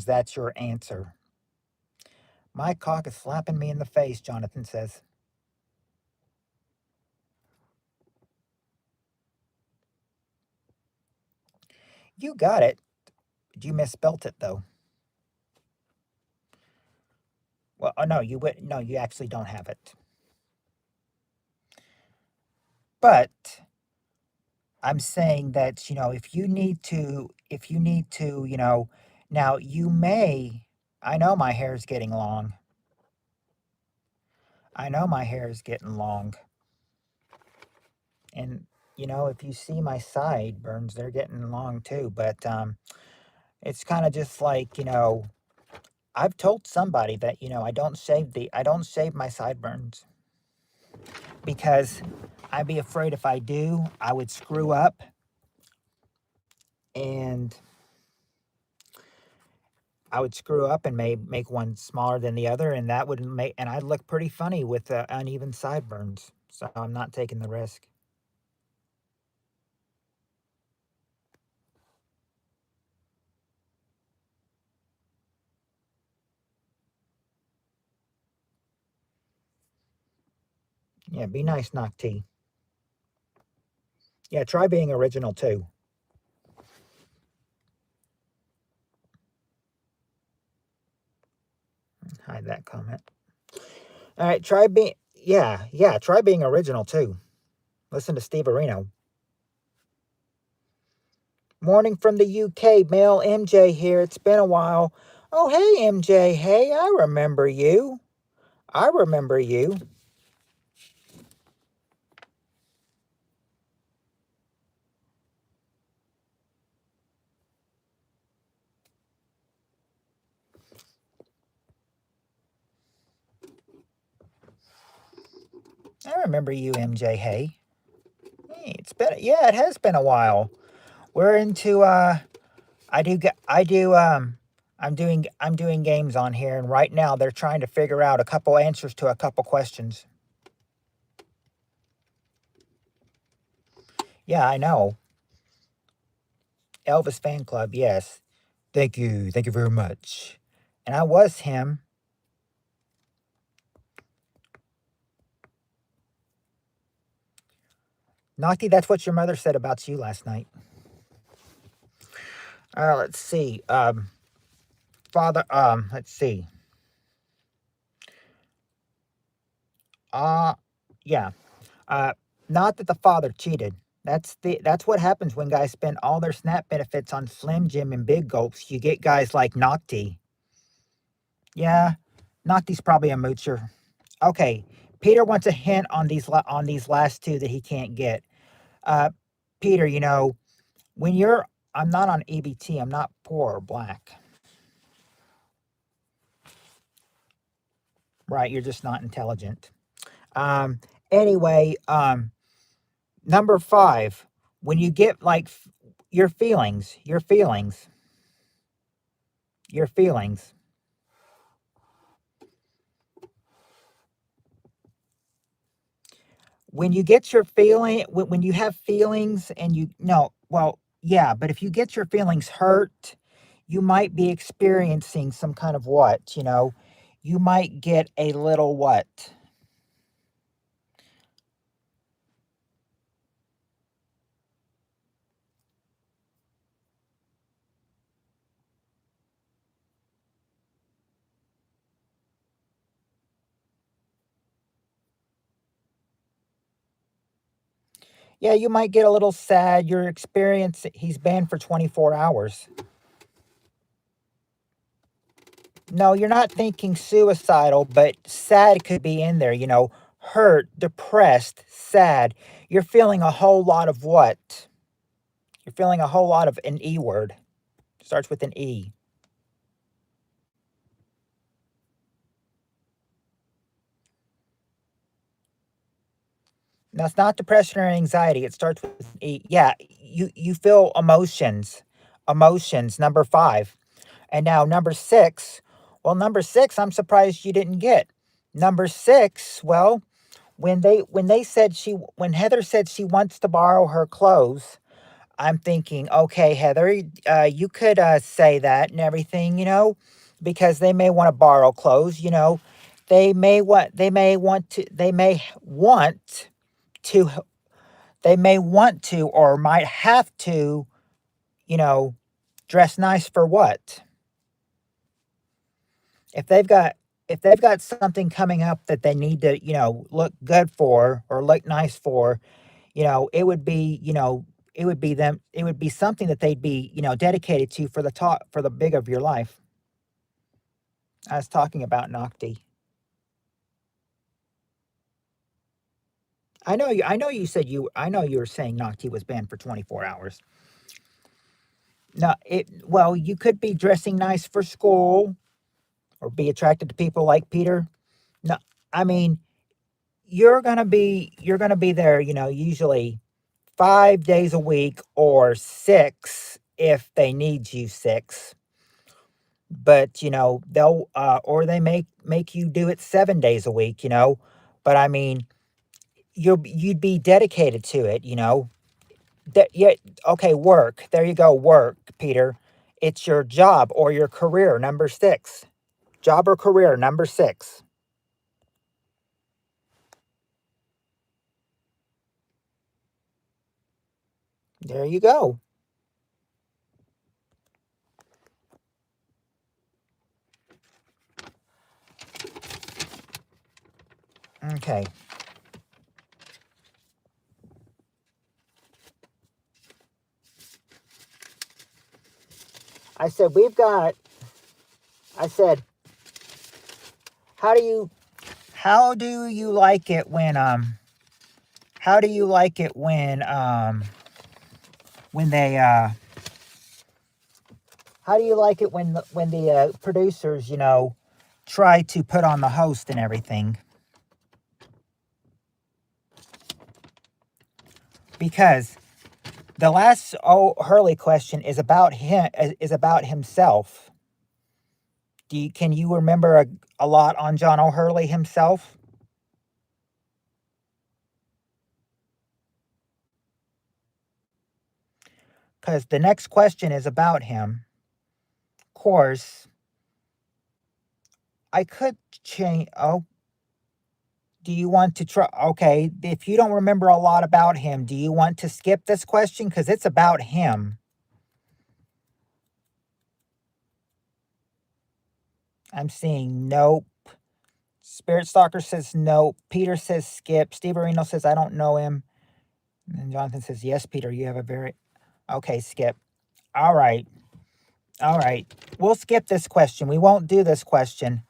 that your answer? My cock is slapping me in the face, Jonathan says. You got it. You misspelt it though. Well, oh no, you actually don't have it. But I'm saying that, if you need to, now you may, I know my hair is getting long. I know my hair is getting long. And, you know, if you see my sideburns, they're getting long too. But it's kind of just like, you know, I've told somebody that, you know, I don't shave my sideburns because I'd be afraid if I do, I would screw up and make one smaller than the other, and that would make, and I'd look pretty funny with uneven sideburns. So I'm not taking the risk. Yeah, be nice, Nocti. Yeah, try being original too. Hide that comment. All right, try being, yeah, try being original too. Listen to Steve Areno. Morning from the UK, male MJ here. It's been a while. Oh, hey, MJ. Hey, I remember you. I remember you. I remember you, MJ. Hey. Hey, it has been a while. We're into, I do, I do, I'm doing games on here, and right now they're trying to figure out a couple answers to a couple questions. Yeah, I know. Elvis fan club, yes. Thank you. Thank you very much. And I was him. Nocti, that's what your mother said about you last night. Let's see. Father, let's see. Uh, yeah. Uh, Not that the father cheated. That's what happens when guys spend all their SNAP benefits on Slim Jim and Big Gulps. You get guys like Nocti. Yeah, Nocti's probably a moocher. Okay, Peter wants a hint on these last two that he can't get. Uh, Peter, you know, when you're, I'm not on EBT. I'm not poor or black. Right, you're just not intelligent. Um, anyway, number 5, when you get like your feelings, your feelings. When you get your feeling, when you have feelings and you, no, well, yeah, but if you get your feelings hurt, you might be experiencing some kind of what, you know, you might get a little what? Yeah, you might get a little sad. Your experience, he's banned for 24 hours. No, you're not thinking suicidal, but sad could be in there, you know, hurt, depressed, sad. You're feeling a whole lot of what? You're feeling a whole lot of an E word. Starts with an E. Now, it's not depression or anxiety. It starts with an E. Yeah, you feel emotions. Emotions, number 5. And now number 6. Well, number 6, I'm surprised you didn't get. Number 6, well, when Heather said she wants to borrow her clothes, I'm thinking, okay, Heather, you could say that and everything, you know, because they may want to borrow clothes, you know. They may to, or might have to, you know, dress nice for what? If they've got if they've got something coming up that they need to, you know, look good for or look nice for, you know, it would be, you know, it would be something that they'd be, you know, dedicated to for the big of your life. I was talking about Nocti. I know you were saying Nocti was banned for 24 hours. No, well, you could be dressing nice for school or be attracted to people like Peter. No, I mean, you're gonna be there, usually 5 days a week or six if they need you six. But they'll or they make you do it 7 days a week. But I mean, you'd be dedicated to it. That yeah, okay, work. There you go, work, Peter. It's your job or your career, number six. Job or career, number six. There you go. Okay. I said we've got. I said, how do you like it how do you like it when they how do you like it when the producers try to put on the host and everything? Because the last Hurley question is about himself. Can you remember a lot on John O'Hurley himself? Because the next question is about him. Of course, I could change. Oh, do you want to try? Okay, if you don't remember a lot about him, do you want to skip this question? Because it's about him. I'm seeing nope. Spirit Stalker says nope. Peter says skip. Steve Areno says I don't know him. And Jonathan says yes, Peter. You have a very okay. Skip. All right. All right. We'll skip this question. We won't do this question,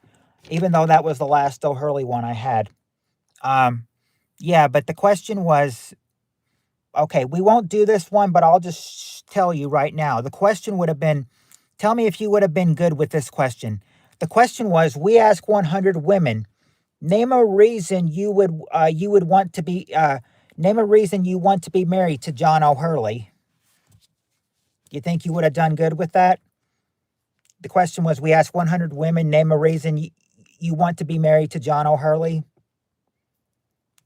even though that was the last O'Hurley one I had. Yeah, but the question was okay. We won't do this one, but I'll just tell you right now. The question would have been, tell me if you would have been good with this question. The question was, we ask 100 women, name a reason you would want to be name a reason you want to be married to John O'Hurley. You think you would have done good with that? The question was, we asked 100 women, name a reason you want to be married to John O'Hurley.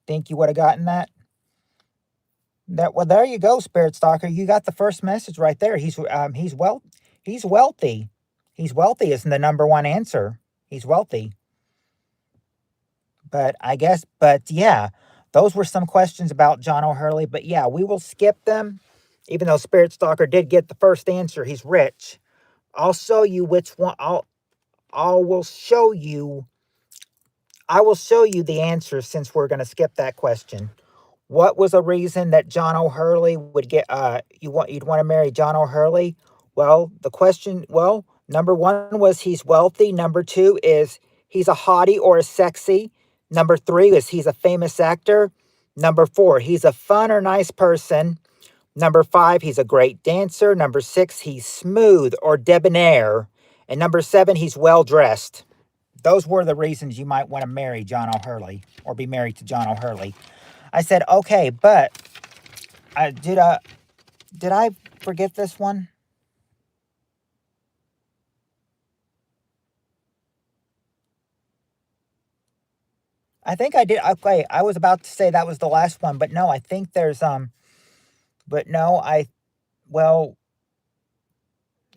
Think you would have gotten that? Well, there you go, Spirit Stalker. You got the first message right there. He's wealthy. He's wealthy isn't the number one answer. He's wealthy. But yeah, those were some questions about John O'Hurley. But yeah, we will skip them. Even though Spirit Stalker did get the first answer, he's rich. I'll show you which one. I will show you. I will show you the answer since we're going to skip that question. What was a reason that John O'Hurley would get? You'd want to marry John O'Hurley? Well, number one was he's wealthy. Number two is he's a hottie or a sexy. Number three is he's a famous actor. Number four, he's a fun or nice person. Number five, he's a great dancer. Number six, he's smooth or debonair. And number seven, he's well dressed. Those were the reasons you might want to marry John O'Hurley or be married to John O'Hurley. I said, okay, but did I forget this one? I think I did. Okay, I was about to say that was the last one, but no, I think there's but no, well,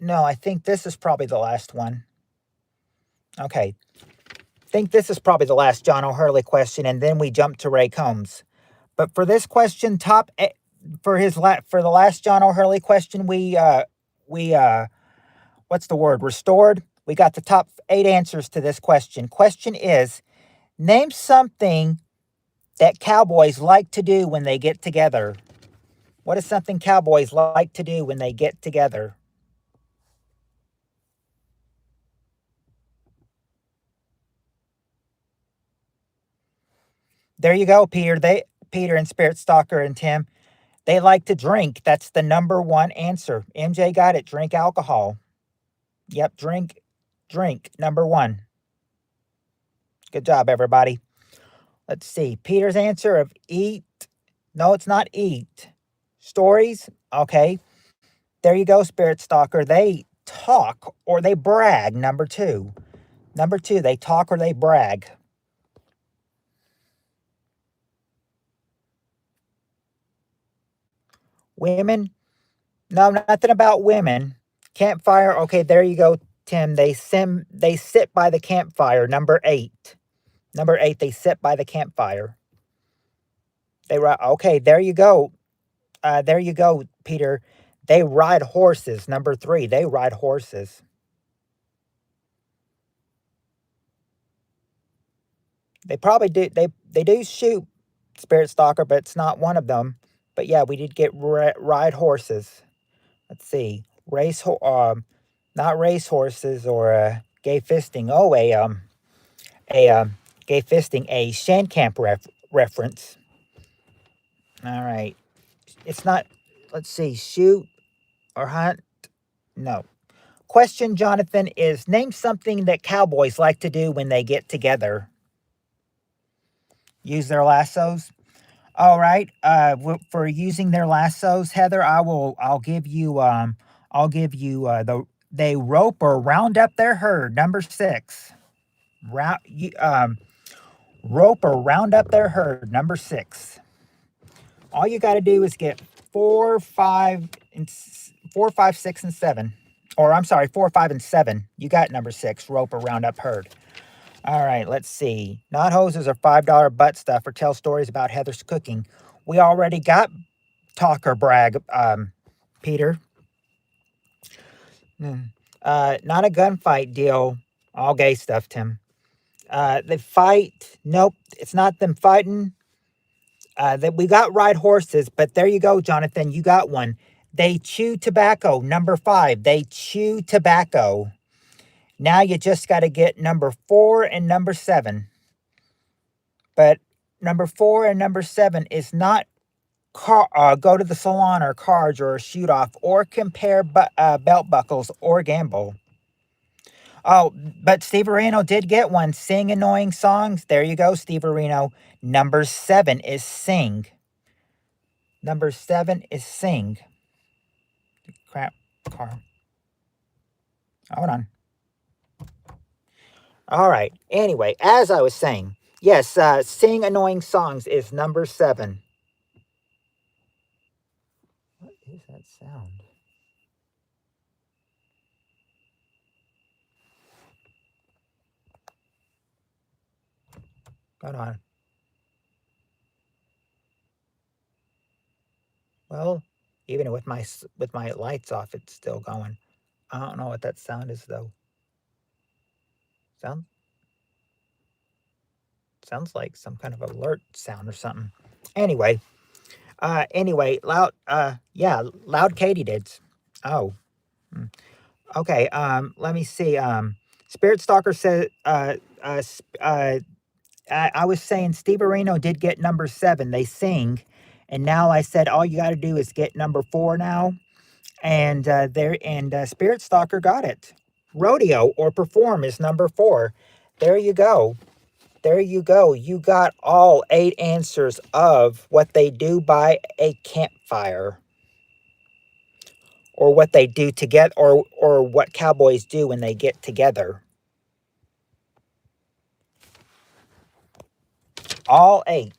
no, I think this is probably the last one. Okay. I think this is probably the last John O'Hurley question, and then we jump to Ray Combs. But for this question, for the last John O'Hurley question, we what's the word? Restored. We got the top 8 answers to this question. Question is, name something that cowboys like to do when they get together. What is something cowboys like to do when they get together? There you go, Peter. Peter and Spirit Stalker and Tim. They like to drink. That's the number one answer. MJ got it. Drink alcohol. Yep, drink. Number one. Good job, everybody. Let's see. Peter's answer of eat. No, it's not eat. Stories. Okay. There you go, Spirit Stalker. They talk or they brag. Number two. Number two, they talk or they brag. Women. No, nothing about women. Campfire. Okay, there you go, Tim. They sit by the campfire. Number eight. Number eight, they sit by the campfire. Okay, there you go. There you go, Peter. They ride horses. Number three, they ride horses. They probably do. They do shoot, Spirit Stalker, but it's not one of them. But yeah, we did get ride horses. Let's see, not race horses or gay fisting. Oh, a gay fisting, a Shandcamp reference. All right, it's not. Let's see, shoot or hunt. No. Question, Jonathan, is name something that cowboys like to do when they get together. Use their lassos. All right. For using their lassos, Heather, I'll give you they rope or round up their herd. Number 6. Rope or round up their herd. Number 6. All you got to do is get 4, 5, 6, and 7. Or I'm sorry, 4, 5, and 7. You got number 6. Rope or round up herd. All right, let's see. Not hoses or $5 butt stuff or tell stories about Heather's cooking. We already got talk or brag, Peter. Not a gunfight deal. All gay stuff, Tim. The fight. Nope, it's not them fighting. That we got ride horses, but there you go, Jonathan. You got one. They chew tobacco. Number 5. They chew tobacco. Now you just got to get number 4 and number 7. But number 4 and number 7 is not go to the salon or cards or shoot off or compare belt buckles or gamble. Oh, but Steve Areno did get one. Sing annoying songs. There you go, Steve Areno. Number 7 is sing. Number 7 is sing. Crap, car. Hold on. All right. Anyway, as I was saying, yes, sing annoying songs is number 7. What is that sound? Hold on. Well, even with my lights off, it's still going. I don't know what that sound is though. Sounds like some kind of alert sound or something. Anyway, loud loud katydids. Oh. Okay, let me see. Spirit Stalker said I was saying Steve Areno did get number 7. They sing. And now I said all you got to do is get number 4 now. And Spirit Stalker got it. Rodeo or perform is number 4. There you go. There you go. You got all 8 answers of what they do by a campfire. Or what they do together, or what cowboys do when they get together. All 8.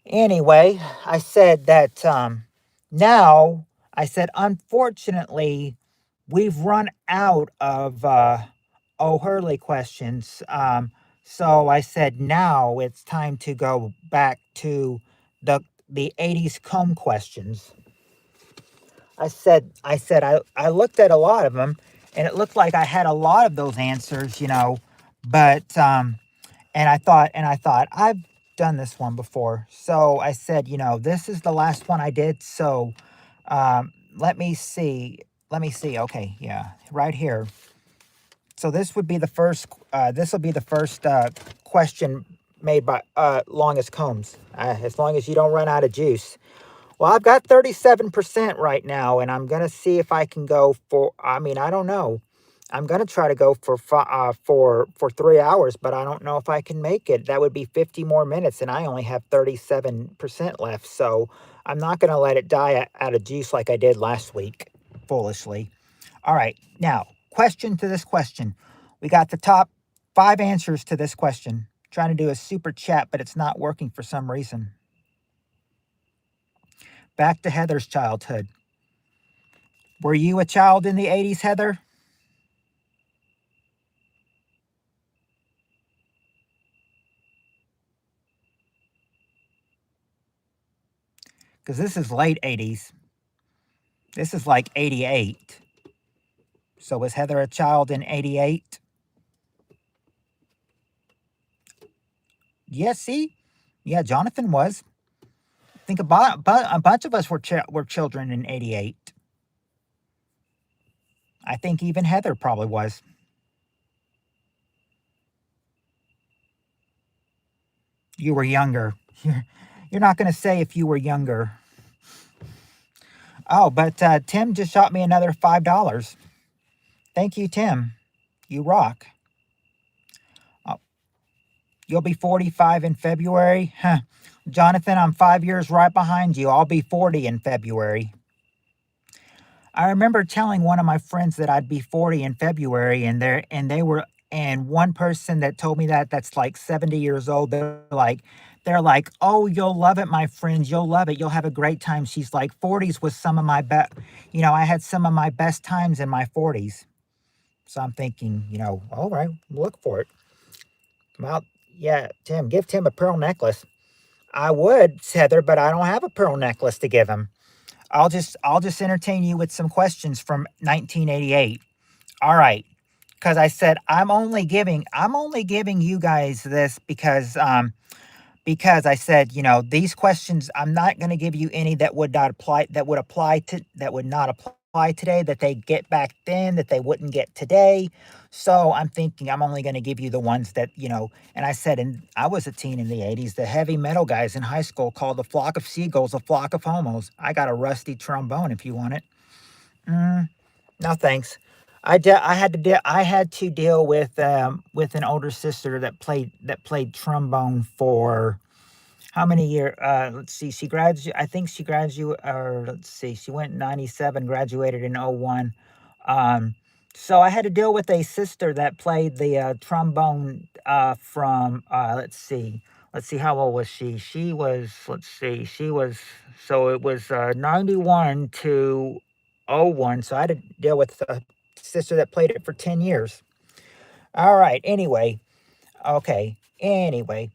Anyway, I said that now, I said, unfortunately, we've run out of O'Hurley questions. So I said, now it's time to go back to the 80s comb questions. I looked at a lot of them, and it looked like I had a lot of those answers, but and I thought I've done this one before. So I said, this is the last one I did. So let me see. Okay, yeah, right here. So this would be the first. This will be the first question made by Longest Combs. As long as you don't run out of juice. Well, I've got 37% right now, and I'm gonna see if I can go for. I mean, I don't know. I'm gonna try to go for 3 hours, but I don't know if I can make it. That would be 50 more minutes, and I only have 37% left. So I'm not gonna let it die out of juice like I did last week, foolishly. All right, now question to this question. We got the top 5 answers to this question. Trying to do a super chat, but it's not working for some reason. Back to Heather's childhood. Were you a child in the 80s, Heather? Because this is late 80s. This is like 88. So was Heather a child in 88? Yes, see? Yeah, Jonathan was. Think about a bunch of us were children in 88. I think even Heather probably was. You were younger. You're not going to say if you were younger. Oh, but Tim just shot me another $5. Thank you, Tim. You rock. Oh, you'll be 45 in February? Huh. Jonathan, I'm 5 years right behind you. I'll be 40 in February. I remember telling one of my friends that I'd be 40 in February, and one person that told me that's like 70 years old. They're like, oh, you'll love it, my friends. You'll love it. You'll have a great time. She's like, 40s was some of my best. I had some of my best times in my 40s. So I'm thinking, all right, look for it. Well, yeah, Tim, give Tim a pearl necklace. I would, Heather, but I don't have a pearl necklace to give him. I'll just entertain you with some questions from 1988. All right, because I said I'm only giving you guys this because I said, these questions, I'm not going to give you any that would not apply today, that they get back then, that they wouldn't get today. So I'm thinking I'm only going to give you the ones that, and I said, and I was a teen in the 80s, the heavy metal guys in high school called the flock of seagulls a flock of homos. I got a rusty trombone if you want it. No thanks. I had to deal with an older sister that played trombone for how many years? Let's see. I think she graduated. Or let's see. She went in 97, graduated in 01. Um, so I had to deal with a sister that played the trombone from. Let's see. Let's see. How old was she? She was. Let's see. She was. So it was 91 to 01. So I had to deal with a sister that played it for 10 years. All right. Anyway. Okay. Anyway.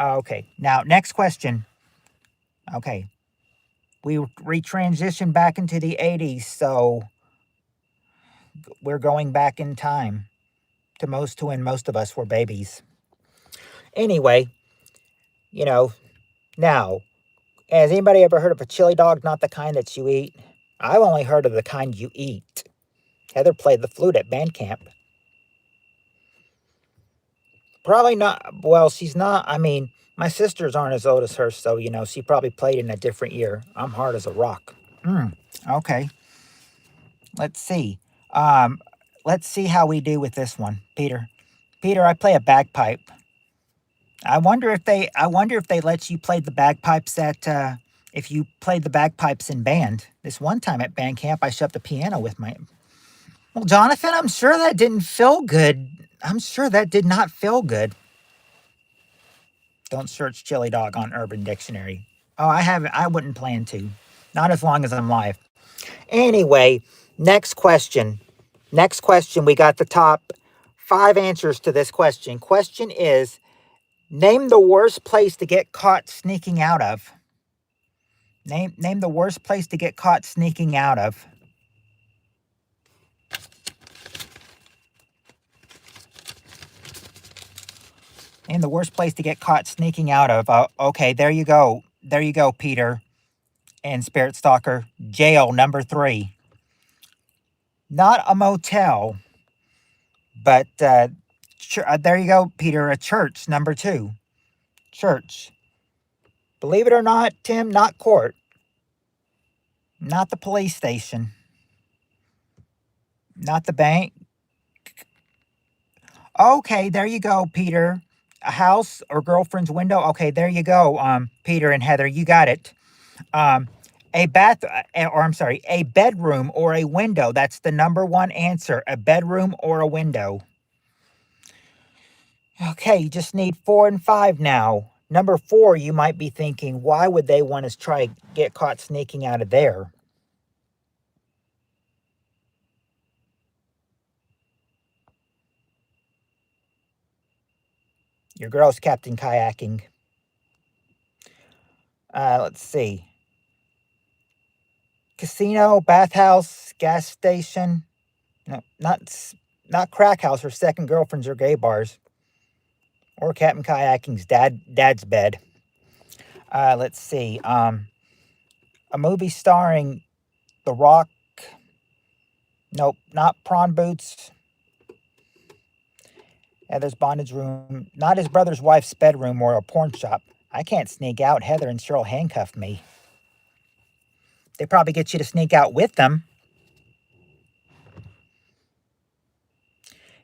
Okay. Now, next question. Okay. We retransitioned back into the 80s, so we're going back in time to when most of us were babies. Anyway, you know, now, has anybody ever heard of a chili dog, not the kind that you eat? I've only heard of the kind you eat. Heather played the flute at band camp. Probably not. Well, she's not. I mean, my sisters aren't as old as her, so, she probably played in a different year. I'm hard as a rock. Okay. Let's see. Um, let's see how we do with this one, Peter. Peter, I play a bagpipe. I wonder if they let you play the bagpipes if you played the bagpipes in band. This one time at band camp, I shoved a piano with my. Well, Jonathan, I'm sure that didn't feel good. I'm sure that did not feel good. Don't search chili dog on Urban Dictionary. Oh, I haven't. I wouldn't plan to. Not as long as I'm live. Anyway, next question. Next question. We got the top 5 answers to this question. Question is, name the worst place to get caught sneaking out of. Name the worst place to get caught sneaking out of. Name the worst place to get caught sneaking out of. Okay, there you go. There you go, Peter and Spirit Stalker. Jail number 3. Not a motel, But there you go, Peter. A church, number 2. Church. Believe it or not, Tim, not court. Not the police station. Not the bank. Okay, there you go, Peter. A house or girlfriend's window. Okay, there you go, Peter and Heather. You got it. Um, a bath, or I'm sorry, a bedroom or a window. That's the number 1 answer. A bedroom or a window. Okay, you just need 4 and 5 now. Number 4, you might be thinking, why would they want to try get caught sneaking out of there? Your girl's Captain Kayaking. Let's see. Casino, bathhouse, gas station. No, not crack house or second girlfriends or gay bars. Or Captain Kayaking's dad's bed. Let's see. A movie starring The Rock. Nope, not Prawn Boots. Heather's bondage room. Not his brother's wife's bedroom or a porn shop. I can't sneak out. Heather and Cheryl handcuff me. They probably get you to sneak out with them.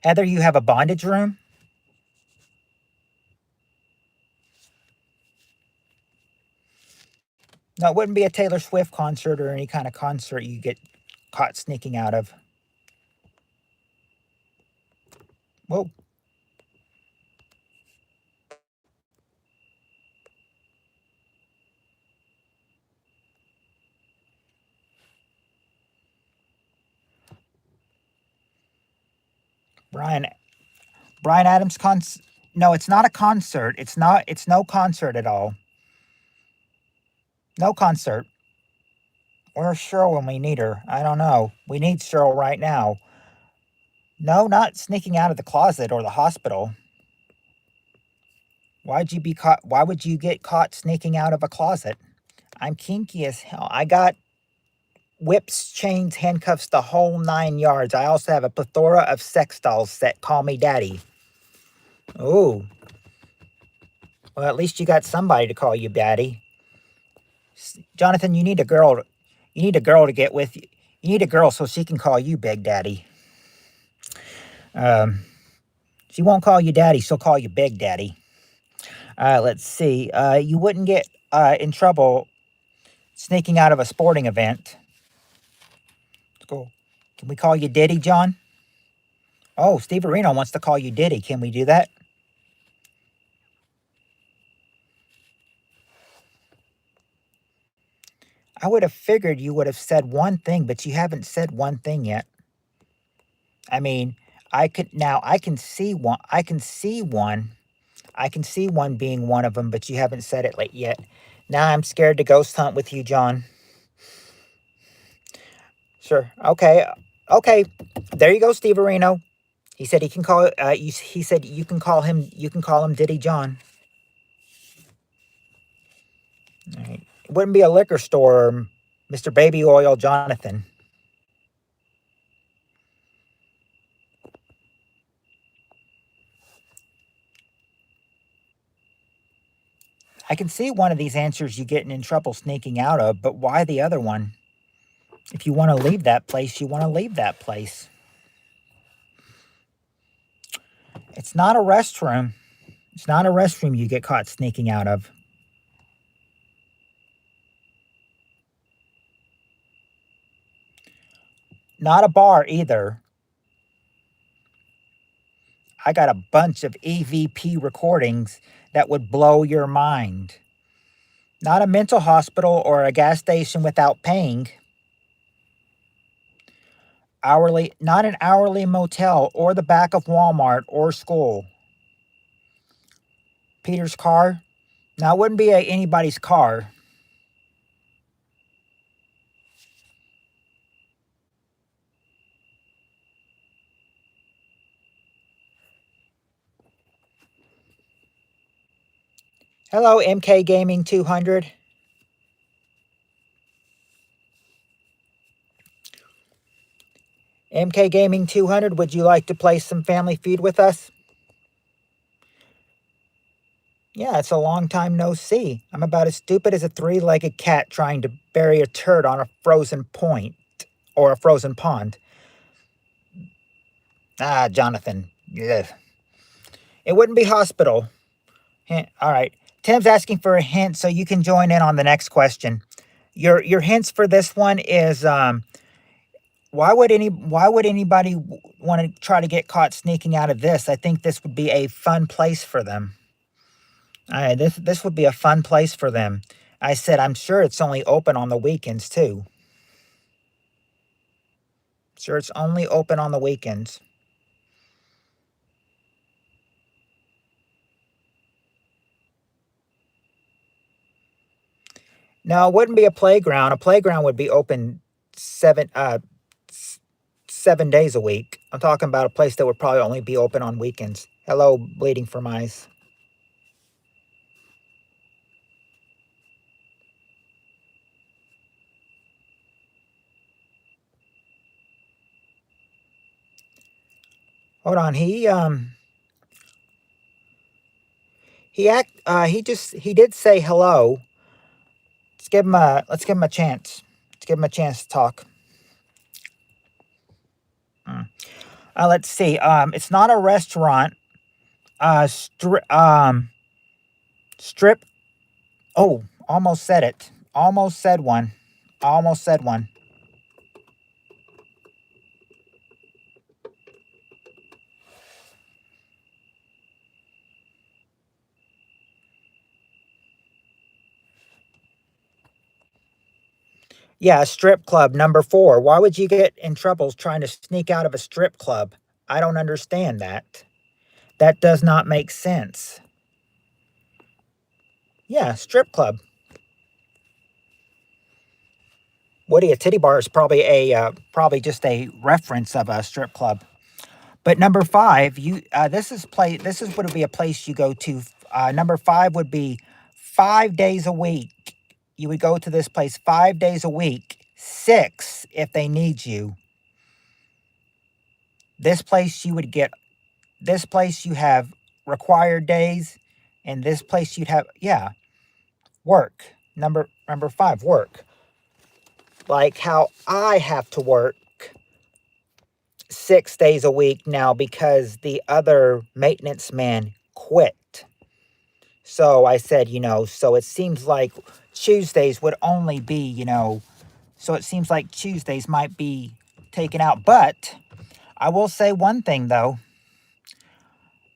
Heather, you have a bondage room? No, it wouldn't be a Taylor Swift concert or any kind of concert you get caught sneaking out of. Whoa. Brian Adams concert. No, it's not a concert. It's no concert at all. No concert. Where's Cheryl when we need her? I don't know. We need Cheryl right now. No, not sneaking out of the closet or the hospital. Why'd you be caught? Why would you get caught sneaking out of a closet? I'm kinky as hell. I got whips, chains, handcuffs, the whole 9 yards. I also have a plethora of sex dolls that call me daddy. Oh. Well, at least you got somebody to call you daddy. Jonathan, you need a girl. You need a girl to get with you. You need a girl so she can call you Big Daddy. She won't call you daddy. She'll call you Big Daddy. Let's see. You wouldn't get in trouble sneaking out of a sporting event. Let's go. Can we call you Diddy, John? Oh, Steve Areno wants to call you Diddy. Can we do that? I would have figured you would have said one thing, but you haven't said one thing yet. I mean, I can see one. I can see one being one of them, but you haven't said it yet. Now I'm scared to ghost hunt with you, John. Sure. Okay. Okay. There you go, Steve Areno. He said he can call. He said you can call him. You can call him Diddy John. All right. It wouldn't be a liquor store, Mr. Baby Oil Jonathan. I can see one of these answers you getting in trouble sneaking out of, but why the other one? If you want to leave that place, you want to leave that place. It's not a restroom. It's not a restroom you get caught sneaking out of. Not a bar either. I got a bunch of EVP recordings that would blow your mind. Not a mental hospital or a gas station without paying. Not an hourly motel or the back of Walmart or school. Peter's car. Now, it wouldn't be anybody's car. Hello, MK Gaming 200. MK Gaming 200, would you like to play some Family Feud with us? Yeah, it's a long time no see. I'm about as stupid as a three-legged cat trying to bury a turd on a frozen point or a frozen pond. Ah, Jonathan. Ugh. It wouldn't be hospital. All right. Tim's asking for a hint so you can join in on the next question. Your hints for this one is why would anybody want to try to get caught sneaking out of this? I think this would be a fun place for them. This would be a fun place for them. I said I'm sure it's only open on the weekends too. Sure, it's only open on the weekends. No, it wouldn't be a playground. A playground would be open 7 days a week. I'm talking about a place that would probably only be open on weekends. Hello, Bleeding for Mice. Hold on, he did say hello. Let's give him a chance. Let's give him a chance to talk. Let's see. It's not a restaurant. Strip. Oh, almost said it. Almost said one. Almost said one. Yeah, a strip club, number 4. Why would you get in trouble trying to sneak out of a strip club? I don't understand that. That does not make sense. Yeah, strip club. Woody, a titty bar is probably just a reference of a strip club. But number 5, this is would be a place you go to. Number 5 would be 5 days a week. You would go to this place 5 days a week, 6 if they need you. This place you have required days, and this place you'd have work. Number 5, work. Like how I have to work 6 days a week now because the other maintenance man quit. So I said, so it seems like Tuesdays would only be, so it seems like Tuesdays might be taken out. But I will say one thing though.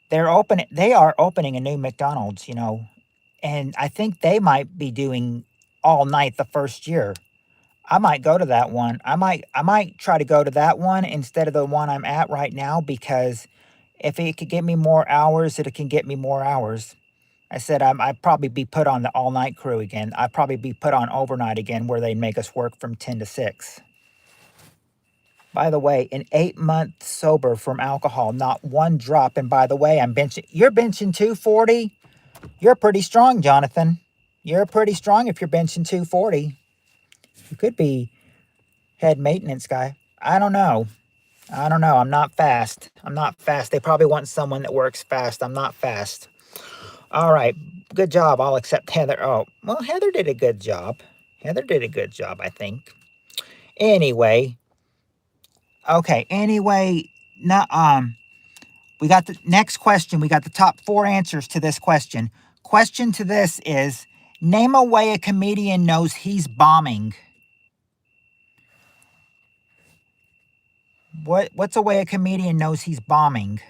They are opening a new McDonald's, and I think they might be doing all night the first year. I might go to that one. I might try to go to that one instead of the one I'm at right now, because if it could get me more hours, it can get me more hours. I said I'd probably be put on the all-night crew again. I'd probably be put on overnight again, where they'd make us work from 10 to 6. By the way, an 8-month sober from alcohol, not one drop. And by the way, you're benching 240. You're pretty strong, Jonathan. You're pretty strong if you're benching 240. You could be head maintenance guy. I don't know. I'm not fast. They probably want someone that works fast. I'm not fast. All right. Good job. I'll accept Heather. Oh, well, Heather did a good job. I think. Anyway. Okay. Anyway, we got the next question. We got the top 4 answers to this question. Question to this is, name a way a comedian knows he's bombing. What's a way a comedian knows he's bombing?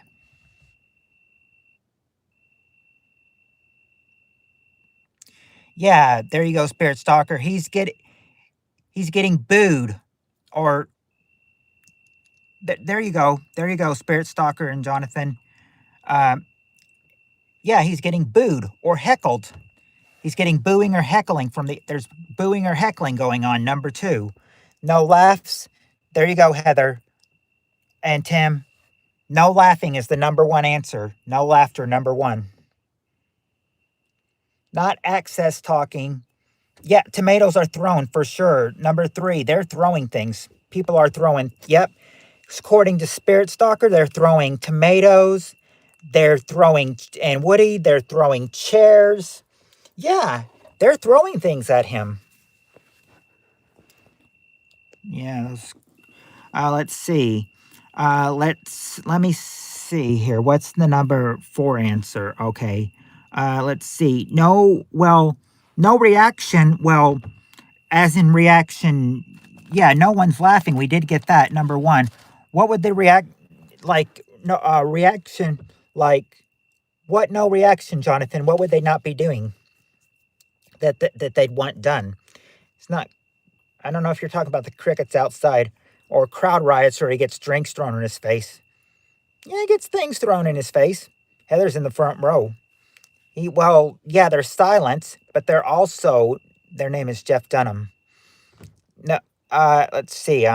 Yeah, there you go, Spirit Stalker. He's getting booed, or there you go, Spirit Stalker and Jonathan. Yeah, he's getting booed or heckled. He's getting booing or heckling there's booing or heckling going on. Number 2, no laughs. There you go, Heather and Tim. No laughing is the number 1 answer. No laughter, number 1. Not access talking. Yeah, tomatoes are thrown for sure. Number 3, they're throwing things. People are throwing. Yep. According to Spirit Stalker, they're throwing tomatoes. They're throwing, and Woody, they're throwing chairs. Yeah, they're throwing things at him. Yeah, let's see. Let me see here. What's the number 4 answer? Okay. Let's see. No reaction. Well, as in reaction, yeah, no one's laughing. We did get that, number 1. What would the reaction, like, what no reaction, Jonathan? What would they not be doing that they'd want done? It's not, I don't know if you're talking about the crickets outside or crowd riots where he gets drinks thrown in his face. Yeah, he gets things thrown in his face. Heather's in the front row. They're silent, but they're also, their name is Jeff Dunham. No, let's see.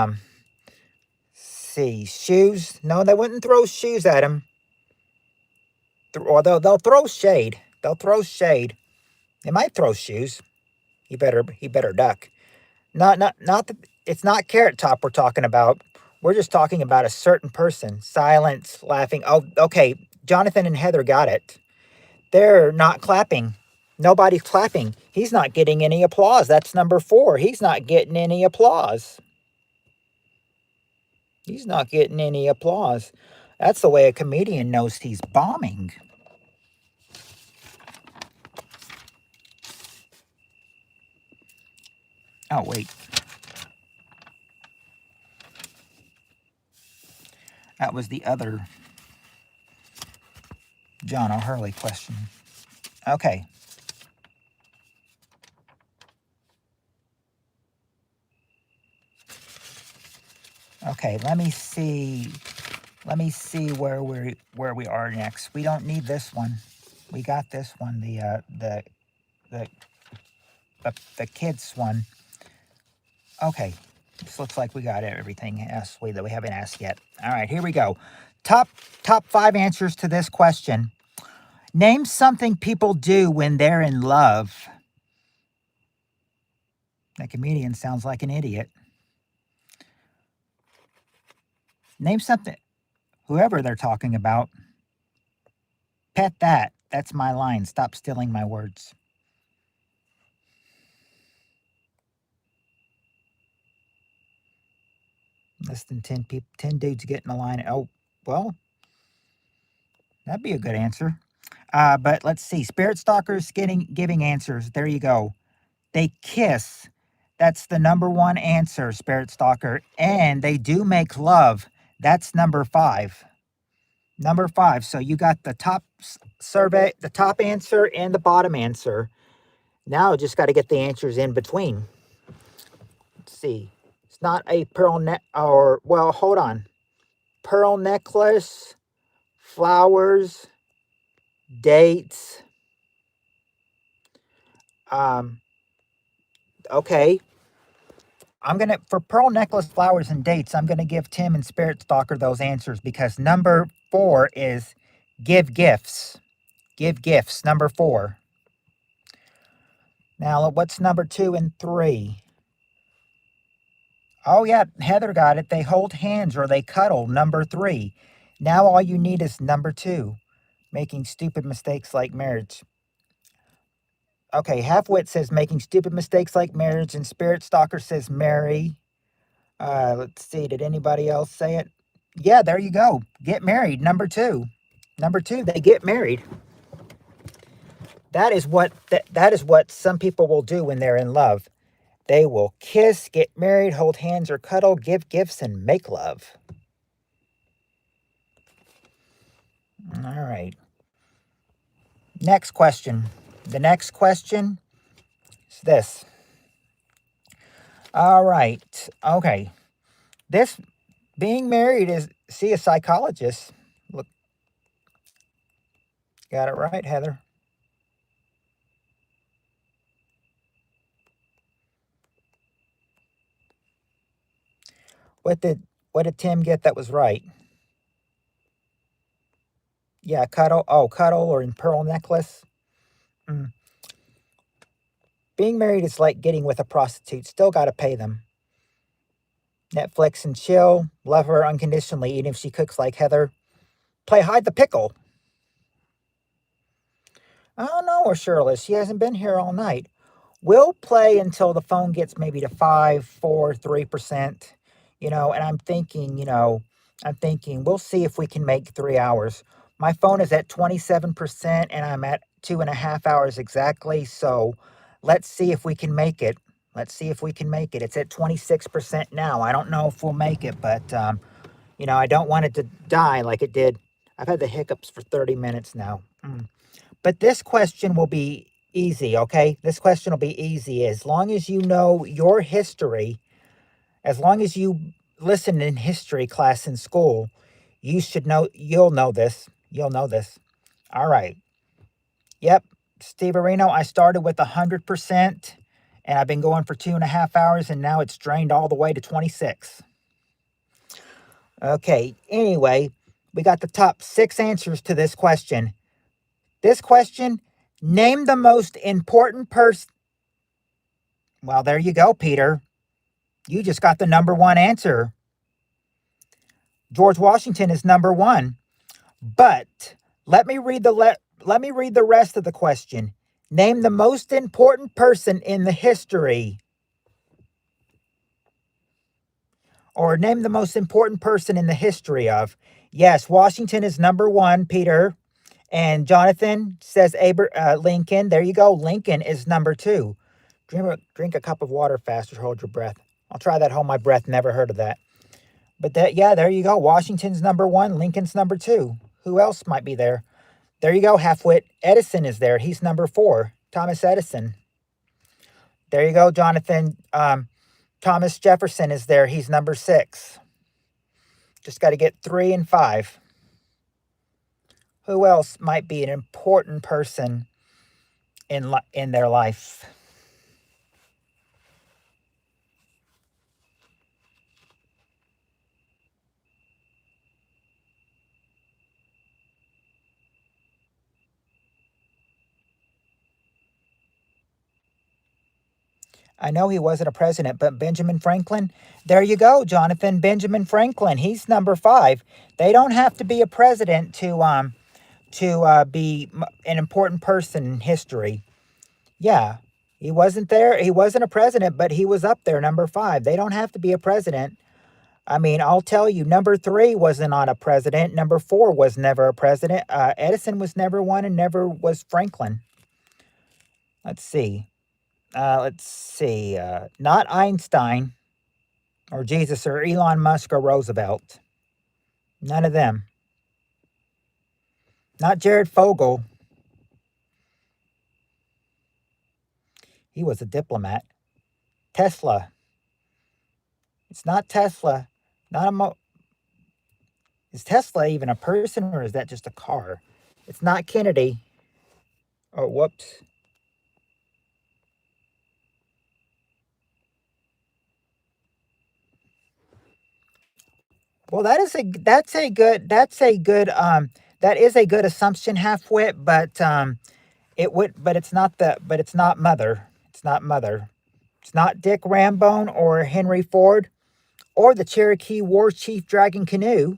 Shoes. No, they wouldn't throw shoes at him. Or they'll throw shade. They'll throw shade. They might throw shoes. He better duck. Not the, it's not Carrot Top we're talking about. We're just talking about a certain person. Silence, laughing. Oh, okay. Jonathan and Heather got it. They're not clapping. Nobody's clapping. He's not getting any applause. That's number 4. He's not getting any applause. He's not getting any applause. That's the way a comedian knows he's bombing. Oh, wait. That was the other John O'Hurley question. Okay. Okay, let me see where we are next. We don't need this one. We got this one, the kids one. Okay. This looks like we got everything asked that we haven't asked yet. All right, here we go. Top 5 answers to this question. Name something people do when they're in love. That comedian sounds like an idiot. Name something, whoever they're talking about. Pet that. That's my line. Stop stealing my words. Less than 10 people, 10 dudes get in the line. Oh, well, that'd be a good answer. But let's see. Spirit Stalkers giving answers. There you go. They kiss. That's the number 1 answer, Spirit Stalker. And they do make love. That's number 5. Number 5. So you got the top survey, the top answer, and the bottom answer. Now just got to get the answers in between. Let's see. It's not a pearl hold on. Pearl necklace, flowers, dates. Okay. For pearl necklace, flowers, and dates, I'm gonna give Tim and Spirit Stalker those answers because number 4 is give gifts. Give gifts, number 4. Now, what's number 2 and 3? Oh, yeah, Heather got it. They hold hands or they cuddle, number 3. Now all you need is number 2, making stupid mistakes like marriage. Okay, Halfwit says making stupid mistakes like marriage, and Spirit Stalker says marry. Let's see, did anybody else say it? Yeah, there you go. Get married, number 2. Number 2, they get married. That is what some people will do when they're in love. They will kiss, get married, hold hands or cuddle, give gifts, and make love. All right. Next question. The next question is this. All right. Okay. This being married is see a psychologist. Look. Got it right, Heather. What did Tim get that was right? Yeah, cuddle. Oh, cuddle or in pearl necklace. Being married is like getting with a prostitute. Still got to pay them. Netflix and chill. Love her unconditionally, even if she cooks like Heather. Play hide the pickle. I don't know where Cheryl is. She hasn't been here all night. We'll play until the phone gets maybe to 5, 4, 3%. And I'm thinking, we'll see if we can make 3 hours. My phone is at 27% and I'm at 2.5 hours exactly. So let's see if we can make it. It's at 26% now. I don't know if we'll make it, but, I don't want it to die like it did. I've had the hiccups for 30 minutes now. But this question will be easy, okay? This question will be easy. As long as you know your history, as long as you listen in history class in school, you'll know this. You'll know this. All right. Yep. Steve Areno, I started with 100% and I've been going for 2.5 hours and now it's drained all the way to 26. Okay. Anyway, we got the top 6 answers to this question. This question, name the most important person. Well, there you go, Peter. You just got the number 1 answer. George Washington is number 1. But let me read the rest of the question. Name the most important person in the history. Or name the most important person in the history of. Yes, Washington is number 1, Peter. And Jonathan says Lincoln. There you go. Lincoln is number 2. Drink a cup of water faster. Hold your breath. I'll try that. Hold my breath. Never heard of that. But there you go. Washington's number 1. Lincoln's number 2. Who else might be there? There you go, halfwit. Edison is there. He's number 4. Thomas Edison. There you go, Jonathan. Thomas Jefferson is there. He's number 6. Just got to get 3 and 5. Who else might be an important person in their life? I know he wasn't a president, but Benjamin Franklin. There you go, Jonathan. Benjamin Franklin. He's number 5. They don't have to be a president to be an important person in history. Yeah, he wasn't there. He wasn't a president, but he was up there, number 5. They don't have to be a president. I mean, I'll tell you, number 3 wasn't on a president. Number 4 was never a president. Edison was never one and never was Franklin. Let's see. Not Einstein or Jesus or Elon Musk or Roosevelt. None of them. Not Jared Fogle. He was a diplomat. Tesla. It's not Tesla. Is Tesla even a person or is that just a car? It's not Kennedy. Oh, whoops. Well, that is a good assumption, halfwit, but it's not Mother. It's not Mother. It's not Dick Rambone or Henry Ford or the Cherokee War Chief Dragon Canoe.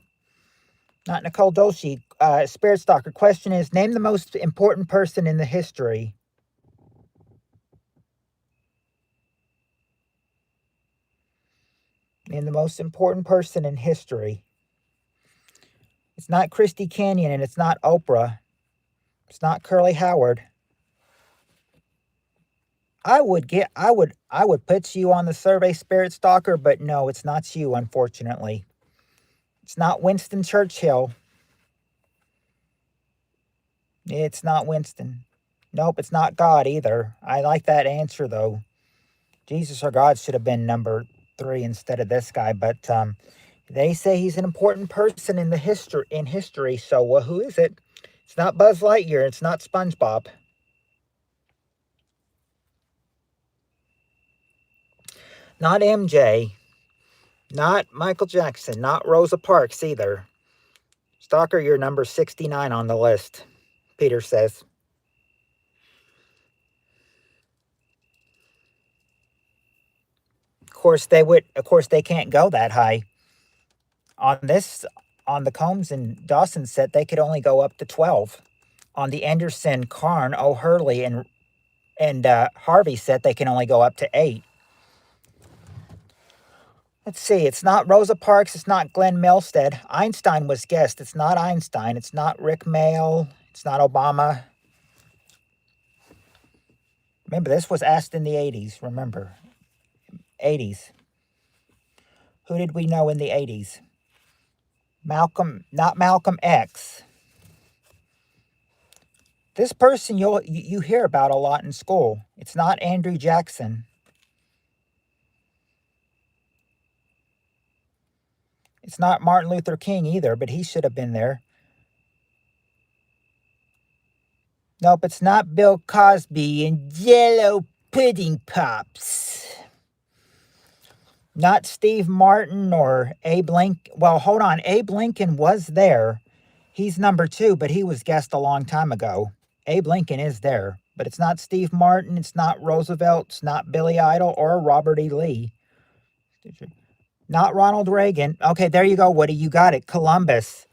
Not Nicole Dolce. Spirit Stalker. Question is, name the most important person in the history. Name the most important person in history. It's not Christy Canyon and it's not Oprah. It's not Curly Howard. I would put you on the survey, Spirit Stalker, but no, it's not you, unfortunately. It's not Winston Churchill. It's not Winston. Nope, it's not God either. I like that answer, though. Jesus or God should have been number 3 instead of this guy, but they say he's an important person in history, so who is it? It's not Buzz Lightyear. It's not SpongeBob. Not MJ. Not Michael Jackson. Not Rosa Parks either. Stalker, you're number 69 on the list, Peter says. course, they can't go that high. On this, on the Combs and Dawson set, they could only go up to 12. On the Anderson, Karn, O'Hurley, and Harvey set, they can only go up to 8. Let's see. It's not Rosa Parks. It's not Glenn Milstead. Einstein was guessed. It's not Einstein. It's not Rick Mail. It's not Obama. Remember, this was asked in the 80s. Remember, 80s. Who did we know in the 80s? Malcolm, not Malcolm X. This person you hear about a lot in school. It's not Andrew Jackson. It's not Martin Luther King either, but he should have been there. Nope, it's not Bill Cosby and Jello Pudding Pops. Not Steve Martin or Abe Lincoln. Well, hold on. Abe Lincoln was there. He's number 2, but he was guessed a long time ago. Abe Lincoln is there, but it's not Steve Martin. It's not Roosevelt. It's not Billy Idol or Robert E. Lee. Not Ronald Reagan. Okay, there you go, Woody. You got it. Columbus.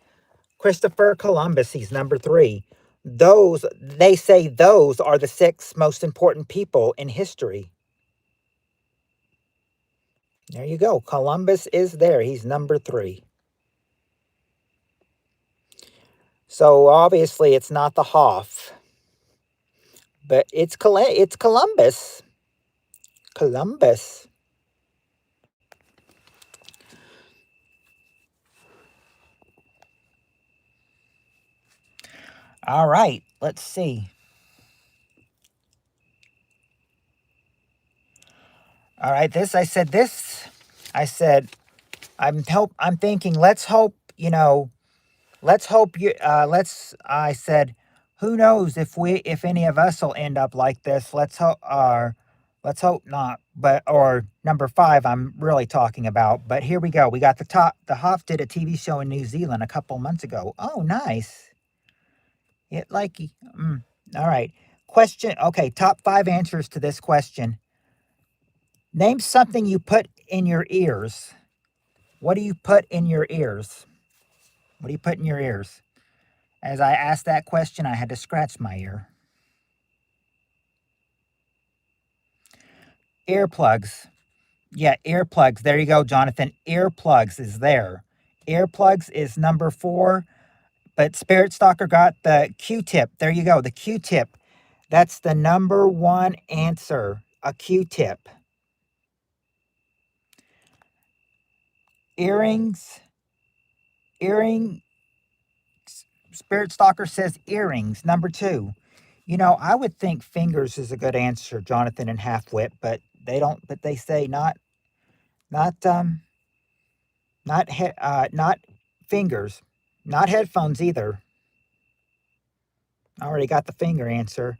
Christopher Columbus. He's number 3. They say those are the 6 most important people in history. There you go. Columbus is there. He's number 3. So obviously it's not the Hoff. But it's Columbus. Columbus. All right, let's see. All right, I said, I'm thinking, let's hope, I said, who knows if any of us will end up like this. Let's hope not. Or number 5, I'm really talking about. But here we go. We got the Hoff did a TV show in New Zealand a couple months ago. Oh, nice. All right. Question. Okay, top 5 answers to this question. Name something you put in your ears. What do you put in your ears? What do you put in your ears? As I asked that question, I had to scratch my ear. Earplugs. Yeah, earplugs. There you go, Jonathan. Earplugs is there. Earplugs is number 4. But Spirit Stalker got the Q-tip. There you go, the Q-tip. That's the number 1 answer, a Q-tip. Earrings. Spirit Stalker says earrings, number 2. I would think fingers is a good answer, Jonathan and Halfwit, but they don't. But they say not fingers, not headphones either. I already got the finger answer,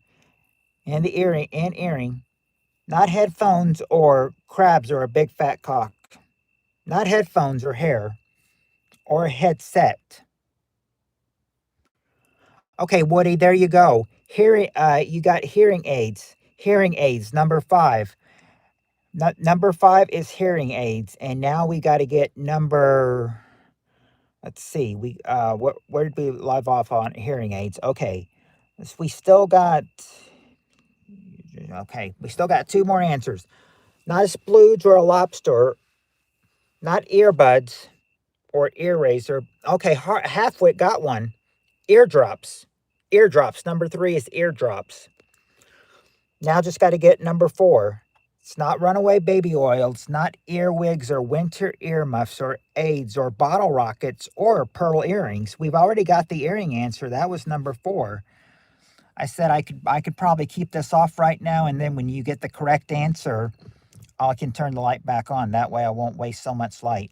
and the earring, not headphones or crabs or a big fat cock, not headphones or hair, or a headset. Okay, Woody, there you go. You got hearing aids. Hearing aids, number 5. Number 5 is hearing aids, and now we got to get number. Let's see. Where did we live off on hearing aids? Okay, we still got. Okay, we still got 2 more answers. Not a splooge or a lobster. Not earbuds or ear razor. Okay, Halfwit got one. Eardrops. Eardrops. Number 3 is eardrops. Now just got to get number 4. It's not runaway baby oil. It's not earwigs or winter earmuffs or aids or bottle rockets or pearl earrings. We've already got the earring answer. That was number 4. I said I could probably keep this off right now, and then when you get the correct answer, I can turn the light back on. That way I won't waste so much light.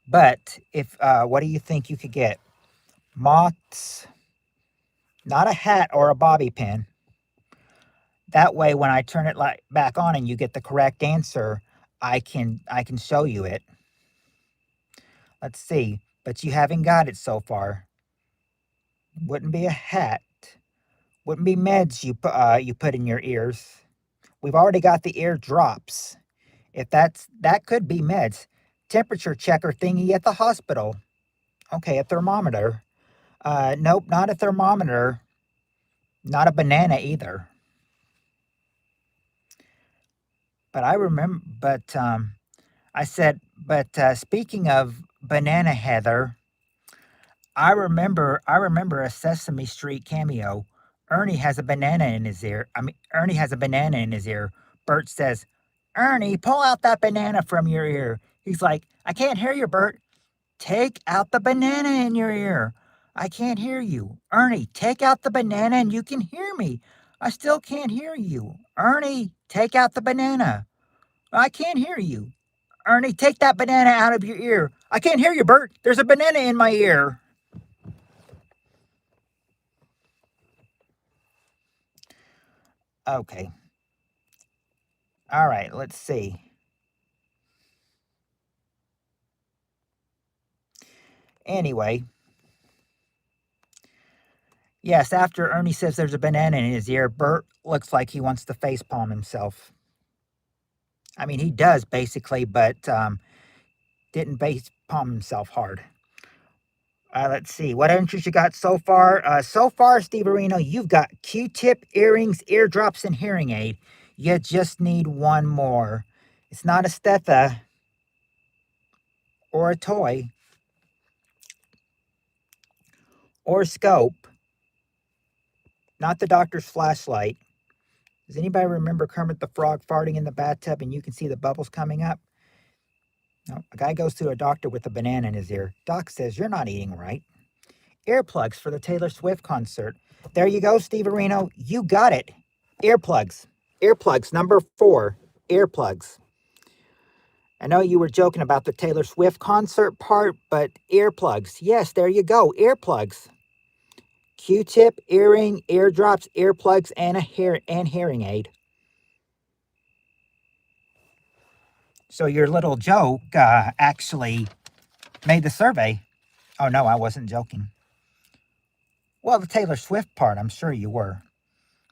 But what do you think you could get? Moths, not a hat or a bobby pin. That way, when I turn it back on and you get the correct answer, I can show you it. Let's see. But you haven't got it so far. Wouldn't be a hat. Wouldn't be meds you put in your ears. We've already got the ear drops. If that could be meds. Temperature checker thingy at the hospital. Okay, a thermometer. Nope, not a thermometer. Not a banana either. But I remember, I said, speaking of banana Heather, I remember a Sesame Street cameo. Ernie has a banana in his ear. Ernie has a banana in his ear. Bert says, Ernie, pull out that banana from your ear. He's like, I can't hear you, Bert. Take out the banana in your ear. I can't hear you. Ernie, take out the banana and you can hear me. I still can't hear you. Ernie, take out the banana. I can't hear you. Ernie, take that banana out of your ear. I can't hear you, Bert. There's a banana in my ear. Okay. All right, let's see. Anyway, yes, after Ernie says there's a banana in his ear, Bert looks like he wants to facepalm himself. I mean, he does basically, but didn't facepalm himself hard. Let's see. What entries you got so far? So far, Steve Areno, you've got Q-tip, earrings, eardrops, and hearing aid. You just need one more. It's not a stetha or a toy or a scope. Not the doctor's flashlight. Does anybody remember Kermit the Frog farting in the bathtub and you can see the bubbles coming up? No. A guy goes to a doctor with a banana in his ear. Doc says, you're not eating right. Earplugs for the Taylor Swift concert. There you go, Steve Areno. You got it. Earplugs. Earplugs, number 4. Earplugs. I know you were joking about the Taylor Swift concert part, but earplugs. Yes, there you go. Earplugs. Q-tip, earring, eardrops, earplugs, and hearing aid. So your little joke actually made the survey. Oh no, I wasn't joking. Well, the Taylor Swift part, I'm sure you were.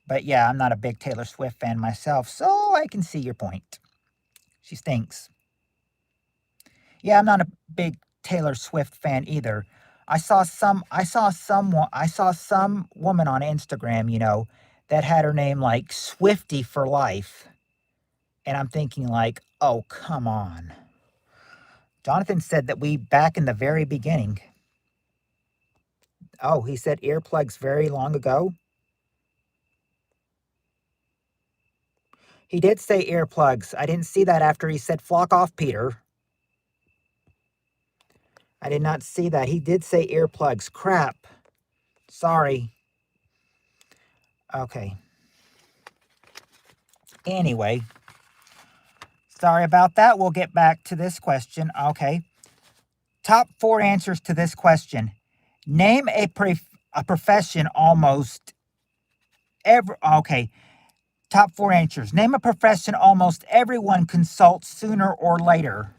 But yeah, I'm not a big Taylor Swift fan myself, so I can see your point. She stinks. Yeah, I'm not a big Taylor Swift fan either. I saw some woman on Instagram, that had her name like Swifty for life. And I'm thinking like, "Oh, come on." Jonathan said that we back in the very beginning. Oh, he said earplugs very long ago. He did say earplugs. I didn't see that after he said flock off, Peter. I did not see that. He did say earplugs. Crap. Sorry. Okay. Anyway, sorry about that. We'll get back to this question. Okay. Top 4 answers to this question. Name a profession almost every. Okay. Top 4 answers. Name a profession almost everyone consults sooner or later.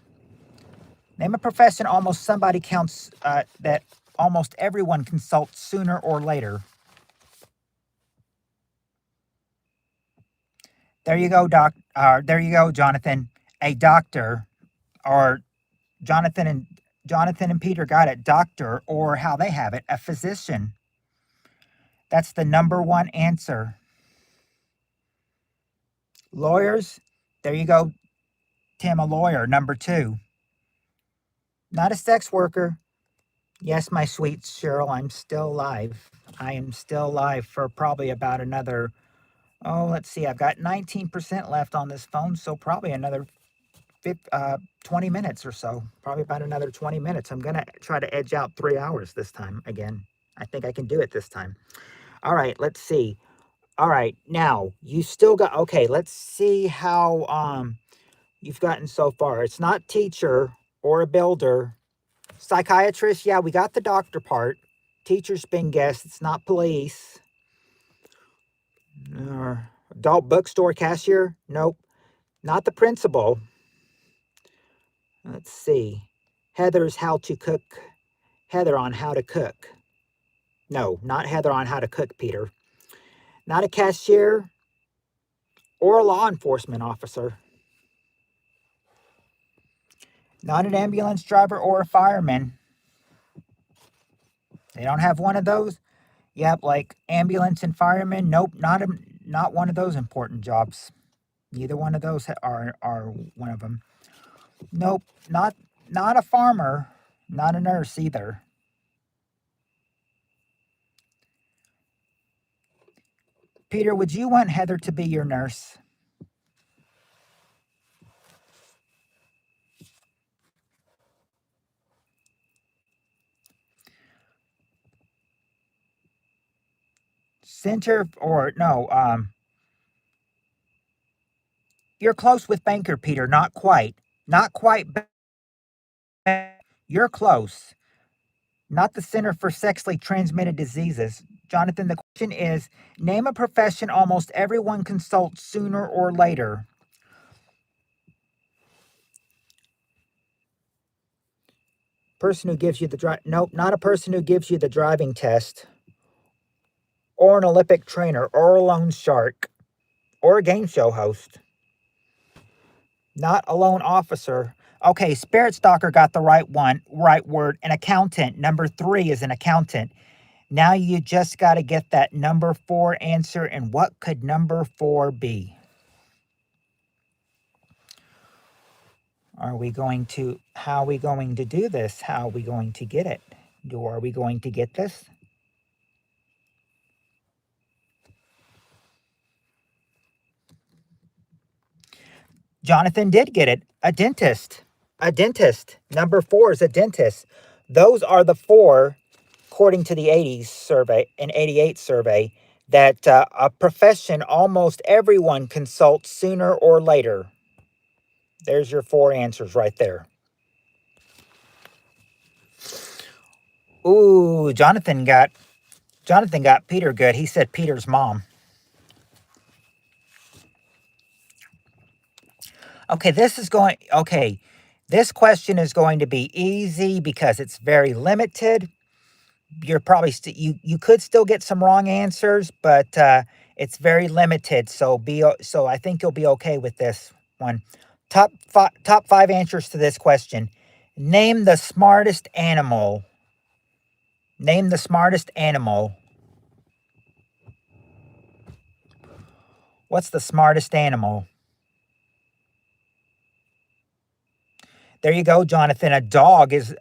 Name a profession almost somebody counts that almost everyone consults sooner or later. There you go, there you go, Jonathan. A doctor, or Jonathan and Peter got it. Doctor, or how they have it, a physician. That's the number 1 answer. Lawyers. There you go, Tim. A lawyer. Number 2. Not a sex worker. Yes, my sweet Cheryl, I'm still alive. I am still alive for probably about another, let's see, I've got 19% left on this phone, so probably another 20 minutes or so. Probably about another 20 minutes. I'm going to try to edge out 3 hours this time again. I think I can do it this time. All right, let's see. All right, now, you still got, okay, let's see how you've gotten so far. It's not teacher or a builder. Psychiatrist, yeah, we got the doctor part. Teacher's been guessed. It's not police. Adult bookstore cashier, nope. Not the principal. Let's see. Heather's how to cook. Heather on how to cook. No, not Heather on how to cook, Peter. Not a cashier. or a law enforcement officer. Not an ambulance driver or a fireman. They don't have one of those. Yep, like ambulance and fireman. Nope, not one of those important jobs. Neither one of those are one of them. Nope, not a farmer, not a nurse either. Peter, would you want Heather to be your nurse? Center or no? You're close with banker, Peter. Not quite. Not quite. You're close. Not the Center for Sexually Transmitted Diseases. Jonathan, the question is, name a profession almost everyone consults sooner or later. Person who gives you the nope, not a person who gives you the driving test, or an Olympic trainer, or a loan shark, or a game show host. Not a loan officer. Okay, Spirit Stalker got the right word. An accountant. Number 3 is an accountant. Now you just got to get that number 4 answer, and what could number 4 be? How are we going to do this? How are we going to get it? Are we going to get this? Jonathan did get it. A dentist. A dentist. Number 4 is a dentist. Those are the 4, according to the 80s survey, an 88 survey, that a profession almost everyone consults sooner or later. There's your 4 answers right there. Ooh, Jonathan got Peter good. He said Peter's mom. Okay, this question is going to be easy because it's very limited. You're probably you could still get some wrong answers, but it's very limited. So I think you'll be okay with this one. Top 5 answers to this question. Name the smartest animal. Name the smartest animal. What's the smartest animal? There you go, Jonathan. A dog is,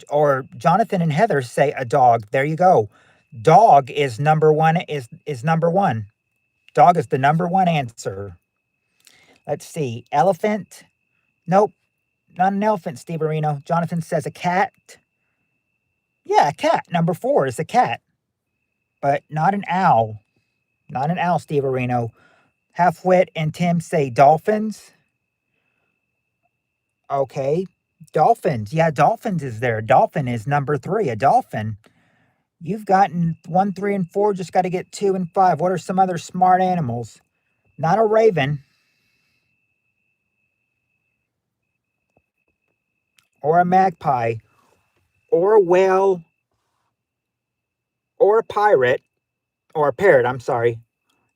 or Jonathan and Heather say a dog. There you go. Dog is number 1. Is number 1. Dog is the number 1 answer. Let's see. Elephant. Nope. Not an elephant, Steve Areno. Jonathan says a cat. Yeah, a cat. Number 4 is a cat. But not an owl. Not an owl, Steve Areno. Halfwit and Tim say dolphins. Okay. Dolphins. Yeah, dolphins is there. Dolphin is number 3. A dolphin. You've gotten 1, 3, and 4. Just got to get 2 and 5. What are some other smart animals? Not a raven. Or a magpie. Or a whale. Or a pirate. Or a parrot, I'm sorry.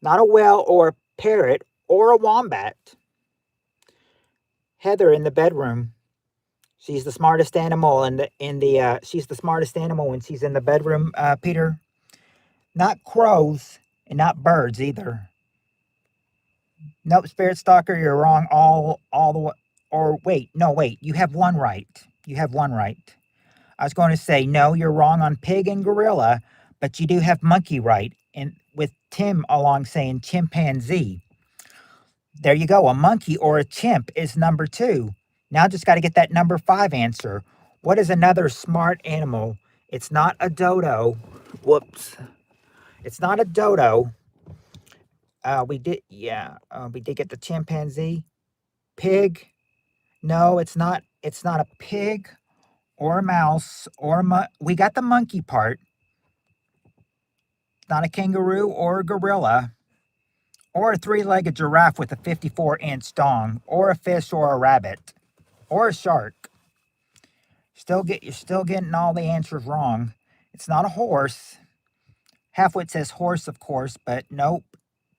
Not a whale or a parrot or a wombat. Heather in the bedroom. She's the smartest animal she's the smartest animal when she's in the bedroom, Peter. Not crows and not birds either. Nope, Spirit Stalker, you're wrong all the way. Or wait, you have one right. You have one right. I was going to say, no, you're wrong on pig and gorilla, but you do have monkey right. And with Tim along saying chimpanzee. There you go. A monkey or a chimp is number 2. Now just got to get that number 5 answer. What is another smart animal? It's not a dodo. Whoops. It's not a dodo. We did get the chimpanzee. Pig. No, it's not. It's not a pig or a mouse or we got the monkey part. It's not a kangaroo or a gorilla. Or a 3-legged giraffe with a 54-inch dong. Or a fish or a rabbit. Or a shark. You're still getting all the answers wrong. It's not a horse. Halfwit says horse, of course, but nope.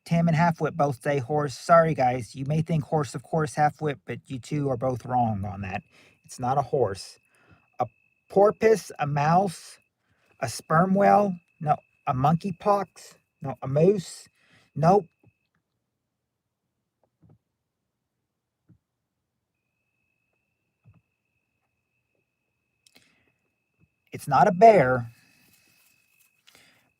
Tim and Halfwit both say horse. Sorry, guys. You may think horse, of course, Halfwit, but you two are both wrong on that. It's not a horse. A porpoise, a mouse, a sperm whale. No, a monkeypox. No, a moose. Nope. It's not a bear.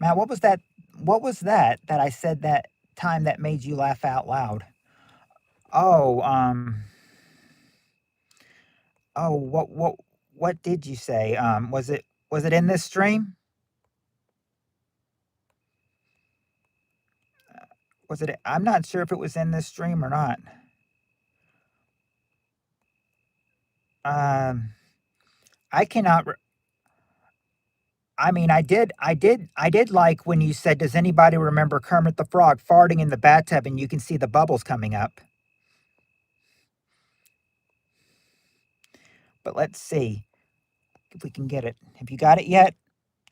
Matt, what was that? What was that I said that time that made you laugh out loud? Oh, oh, what did you say? Was it in this stream? Was it? I'm not sure if it was in this stream or not. Um, I cannot. I mean, I did like when you said, "Does anybody remember Kermit the Frog farting in the bathtub and you can see the bubbles coming up?" But let's see if we can get it. Have you got it yet?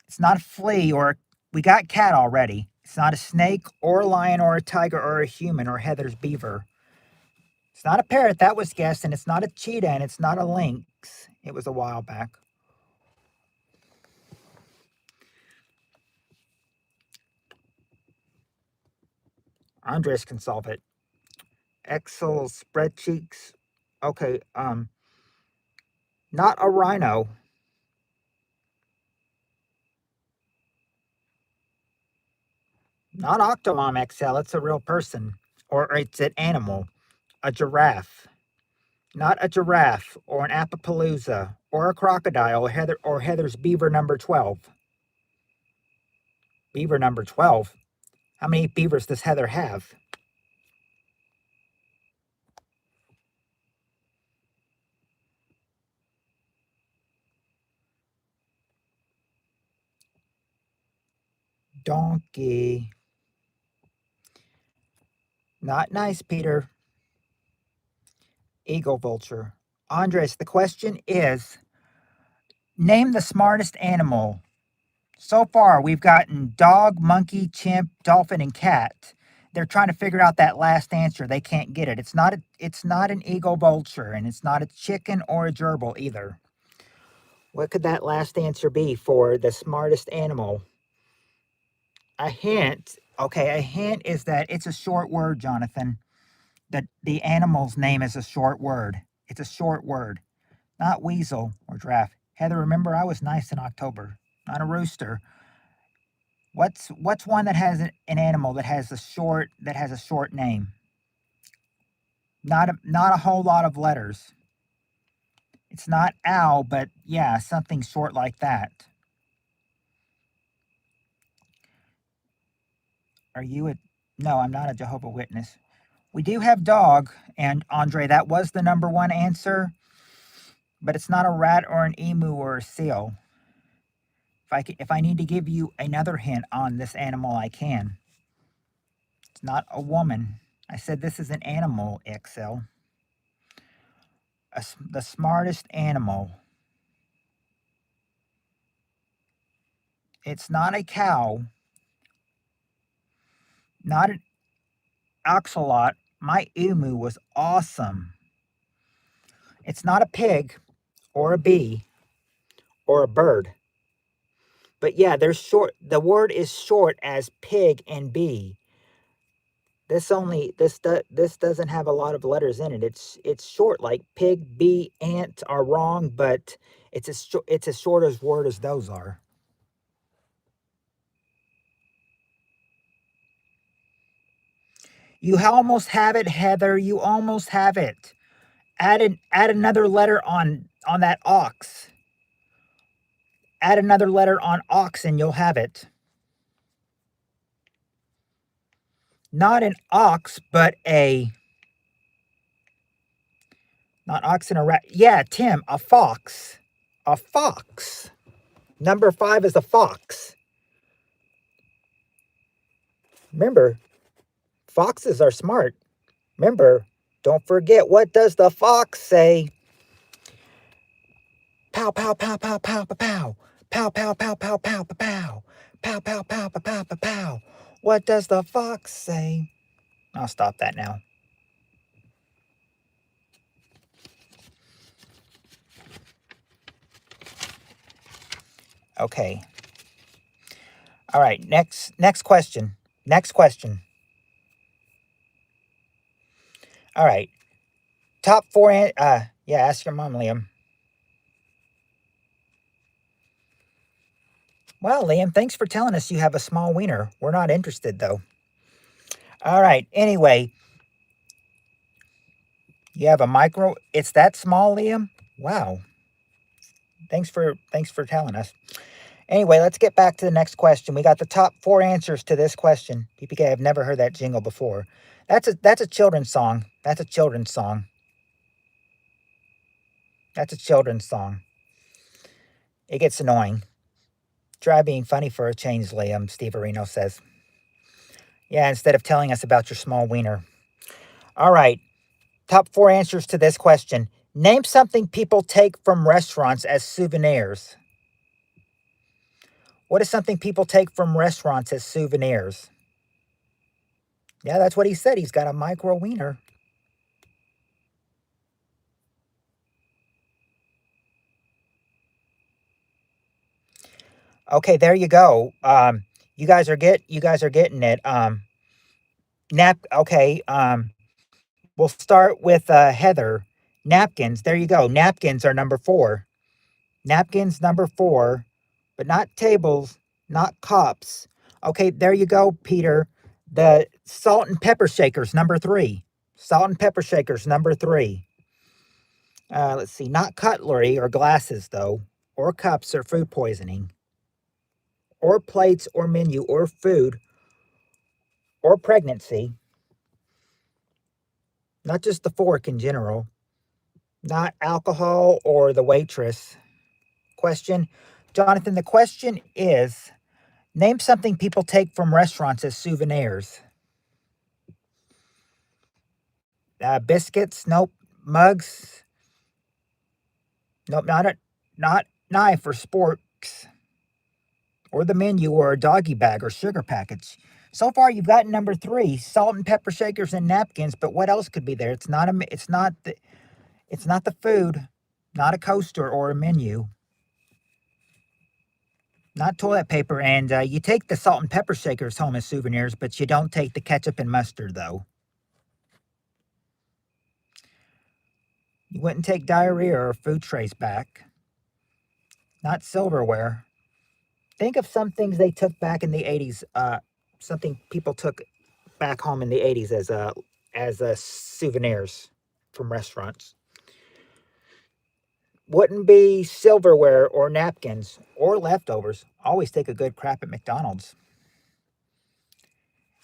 It's not a flea or we got cat already. It's not a snake or a lion or a tiger or a human or Heather's beaver. It's not a parrot, that was guessed, and it's not a cheetah and it's not a lynx. It was a while back. Andres can solve it. Excel spreadsheets. Okay, not a rhino. Not Octomom XL, it's a real person. Or it's an animal. A giraffe. Not a giraffe, or an Appapalooza, or a crocodile, or Heather's beaver number 12. Beaver number 12? How many beavers does Heather have? Donkey. Not nice, Peter. Eagle vulture. Andres, the question is, name the smartest animal. So far, we've gotten dog, monkey, chimp, dolphin, and cat. They're trying to figure out that last answer. They can't get it. It's not an eagle vulture, and it's not a chicken or a gerbil either. What could that last answer be for the smartest animal? A hint. Okay, a hint is that it's a short word, Jonathan. That the animal's name is a short word. It's a short word. Not weasel or giraffe. Heather, remember I was nice in October. Not a rooster. What's one that has an animal that has a short name? Not a whole lot of letters. It's not owl, but yeah, something short like that. Are you a No, I'm not a Jehovah's Witness. We do have dog, and Andre, that was the number one answer, but it's not a rat or an emu or a seal. If I need to give you another hint on this animal, I can. It's not a woman. I said this is an animal, XL. The smartest animal. It's not a cow. Not an oxalot. My emu was awesome. It's not a pig or a bee or a bird. But yeah, there's short. The word is short as pig and bee. This doesn't have a lot of letters in it. It's short, like pig, bee, ant are wrong, but it's as short as word as those are. You almost have it, Heather. You almost have it. Add another letter on that ox. Add another letter on ox and you'll have it. Not an ox, but not ox and a rat. Yeah, Tim, a fox. A fox. Number 5 is a fox. Remember, foxes are smart. Remember, don't forget, what does the fox say? Pow, pow, pow, pow, pow, pow, pow. Pow, pow, pow, pow, pow, pow, pow. Pow, pow, pow, pow, pow, pow, pow. What does the fox say? I'll stop that now. Okay. All right. Next question. Next question. All right. Top four. Yeah. Ask your mom, Liam. Well, Liam, thanks for telling us you have a small wiener. We're not interested though. All right. Anyway, you have a micro. It's that small, Liam. Wow. Thanks for telling us. Anyway, let's get back to the next question. We got the top four answers to this question. PPK, I've never heard that jingle before. That's a children's song. That's a children's song. That's a children's song. It gets annoying. Try being funny for a change, Liam, Steve Areno says. Yeah, instead of telling us about your small wiener. All right. Top four answers to this question. Name something people take from restaurants as souvenirs. What is something people take from restaurants as souvenirs? Yeah, that's what he said. He's got a micro wiener. Okay, there you go. You guys are getting it. Okay. We'll start with Heather. Napkins. There you go. Napkins are number 4. Napkins number 4, but not tables, not cups. Okay, there you go, Peter. The salt and pepper shakers number 3. Salt and pepper shakers number 3. Let's see, not cutlery or glasses though, or cups or food poisoning, or plates or menu or food or pregnancy. Not just the fork in general. Not alcohol or the waitress. Question. Jonathan, the question is, name something people take from restaurants as souvenirs. Biscuits? Nope. Mugs? Nope. Not knife or sporks. Or the menu or a doggy bag or sugar package. So far, you've got number 3, salt and pepper shakers and napkins. But what else could be there? It's not the food, not a coaster or a menu, not toilet paper. And you take the salt and pepper shakers home as souvenirs, but you don't take the ketchup and mustard though. You wouldn't take diarrhea or food trays back. Not silverware. Think of some things they took back in the 80s. Something people took back home in the 80s as souvenirs from restaurants. Wouldn't be silverware or napkins or leftovers. Always take a good crap at McDonald's.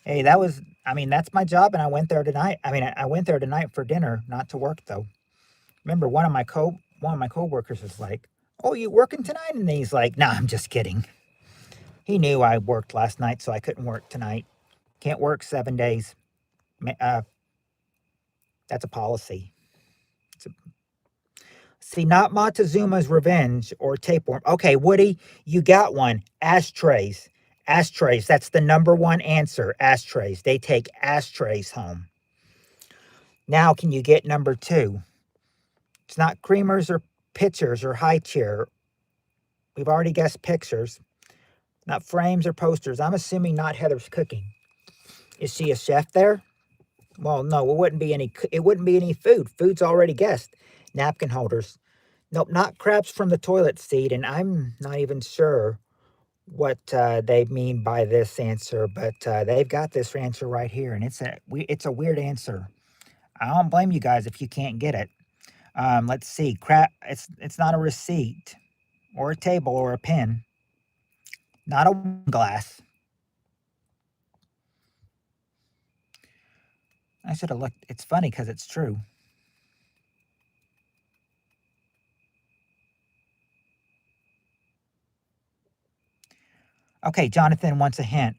Hey, that's my job, and I went there tonight. I went there tonight for dinner, not to work though. Remember, one of my coworkers was like, "Oh, you working tonight?" And he's like, "Nah, I'm just kidding." He knew I worked last night, so I couldn't work tonight. Can't work 7 days. That's a policy. See, not Montezuma's Revenge or Tapeworm. Okay, Woody, you got one. Ashtrays. Ashtrays. That's the number 1 answer. Ashtrays. They take ashtrays home. Now, can you get number 2? It's not creamers or pitchers or high chair. We've already guessed pictures. Not frames or posters. I'm assuming not Heather's cooking. Is she a chef there? Well, no, it wouldn't be any food. Food's already guessed. Napkin holders. Nope, not crabs from the toilet seat, and I'm not even sure what they mean by this answer, but they've got this answer right here, and it's a weird answer. I don't blame you guys if you can't get it. Let's see. It's not a receipt or a table or a pen. Not a glass. I should have looked. It's funny because it's true. Okay, Jonathan wants a hint.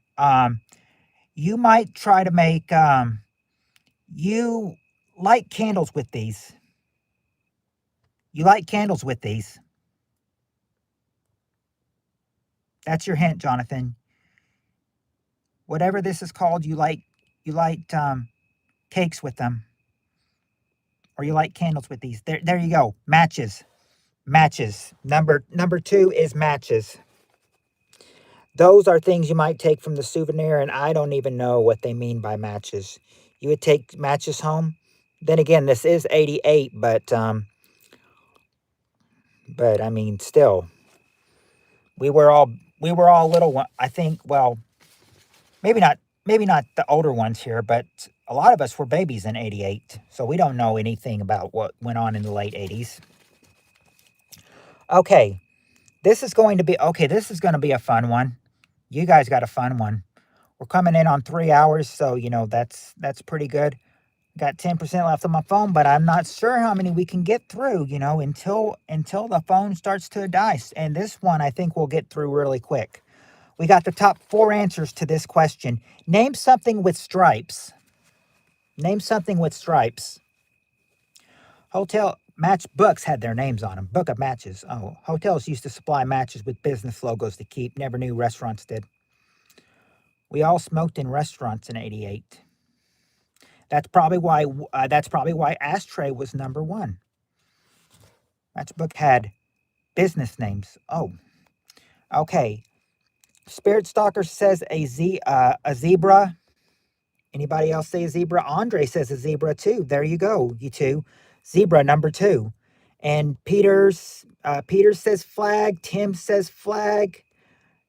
You might try to make. You light candles with these. You light candles with these. That's your hint, Jonathan. Whatever this is called, you light cakes with them, or you light candles with these. There you go. Matches. Matches. Number 2 is matches. Those are things you might take from the souvenir, and I don't even know what they mean by matches. You would take matches home. Then again, this is 88, but I mean, still, we were all little. I think. Well, maybe not the older ones here, but a lot of us were babies in 88, so we don't know anything about what went on in the late 80s. Okay, this is going to be a fun one. You guys got a fun one. We're coming in on 3 hours, so you know that's pretty good. Got 10% left on my phone, but I'm not sure how many we can get through, you know, until the phone starts to die. And this one I think we'll get through really quick. We got the top 4 answers to this question. Name something with stripes. Name something with stripes. Hotel match books had their names on them. Book of matches. Oh, hotels used to supply matches with business logos to keep. Never knew restaurants did. We all smoked in restaurants in 88. That's probably why ashtray was number 1. Matchbook had business names. Oh, okay. Spirit Stalker says a zebra. Anybody else say a zebra? Andre says a zebra too. There you go, you two. Zebra number 2. And Peter says flag. Tim says flag.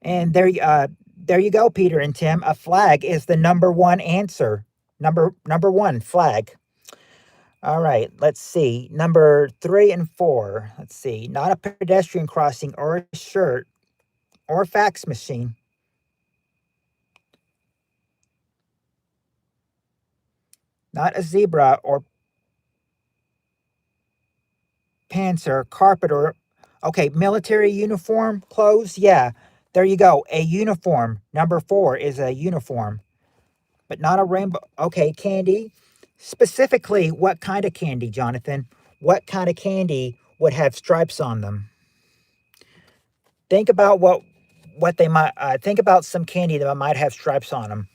And there you go, Peter and Tim. A flag is the number 1 answer. Number 1, flag. All right, let's see. Number 3 and 4. Let's see. Not a pedestrian crossing or a shirt or a fax machine. Not a zebra or panzer, carpet or... Okay, military uniform, clothes, yeah. There you go, a uniform. Number 4 is a uniform. But not a rainbow. Okay, candy. Specifically, what kind of candy, Jonathan? What kind of candy would have stripes on them? Think about what they might... think about some candy that might have stripes on them.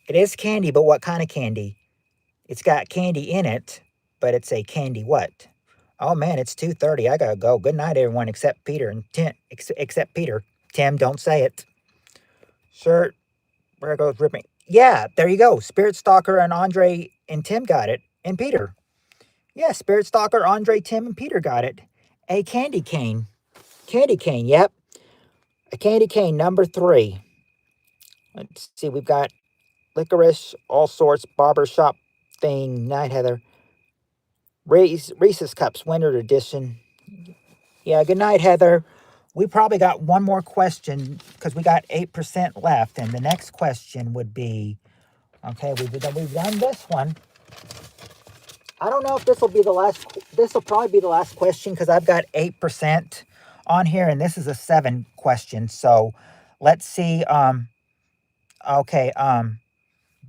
It is candy, but what kind of candy? It's got candy in it, but it's a candy what? Oh man, it's 2:30. I gotta go. Good night, everyone, except Peter and Tim. Except Peter. Tim, don't say it. Shirt. Where goes ripping? Yeah, there you go. Spirit Stalker and Andre and Tim got it, and Peter. Yeah, Spirit Stalker, Andre, Tim, and Peter got it. A candy cane. Candy cane. Yep. A candy cane. Number 3. Let's see. We've got licorice, all sorts, barbershop thing, Night Heather. Reese's Cups, winter edition. Yeah, good night, Heather. We probably got one more question because we got 8% left. And the next question would be, okay, we've done this one. I don't know if this will be the last. This will probably be the last question because I've got 8% on here. And this is a 7 question. So let's see. Okay.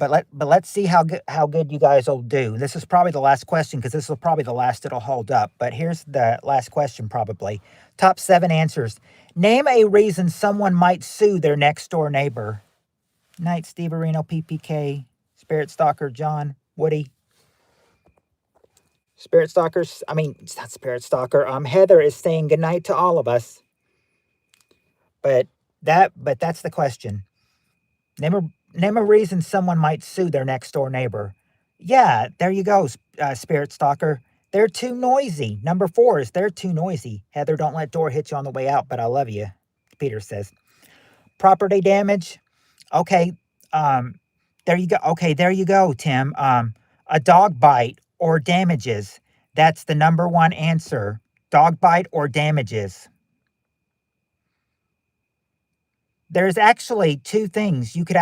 But let's see how good you guys will do. This is probably the last question because this will probably the last it'll hold up. But here's the last question probably. Top 7 answers. Name a reason someone might sue their next door neighbor. Night, Steve Areno, PPK, Spirit Stalker, John, Woody. Spirit Stalkers, I mean, it's not Spirit Stalker. Heather is saying goodnight to all of us. But that's the question. Name a reason someone might sue their next door neighbor. Yeah, there you go, Spirit Stalker. They're too noisy. Number 4 is they're too noisy. Heather, don't let door hit you on the way out, but I love you, Peter says. Property damage. Okay, there you go. Okay, there you go, Tim. A dog bite or damages. That's the number 1 answer. Dog bite or damages. There's actually 2 things. You could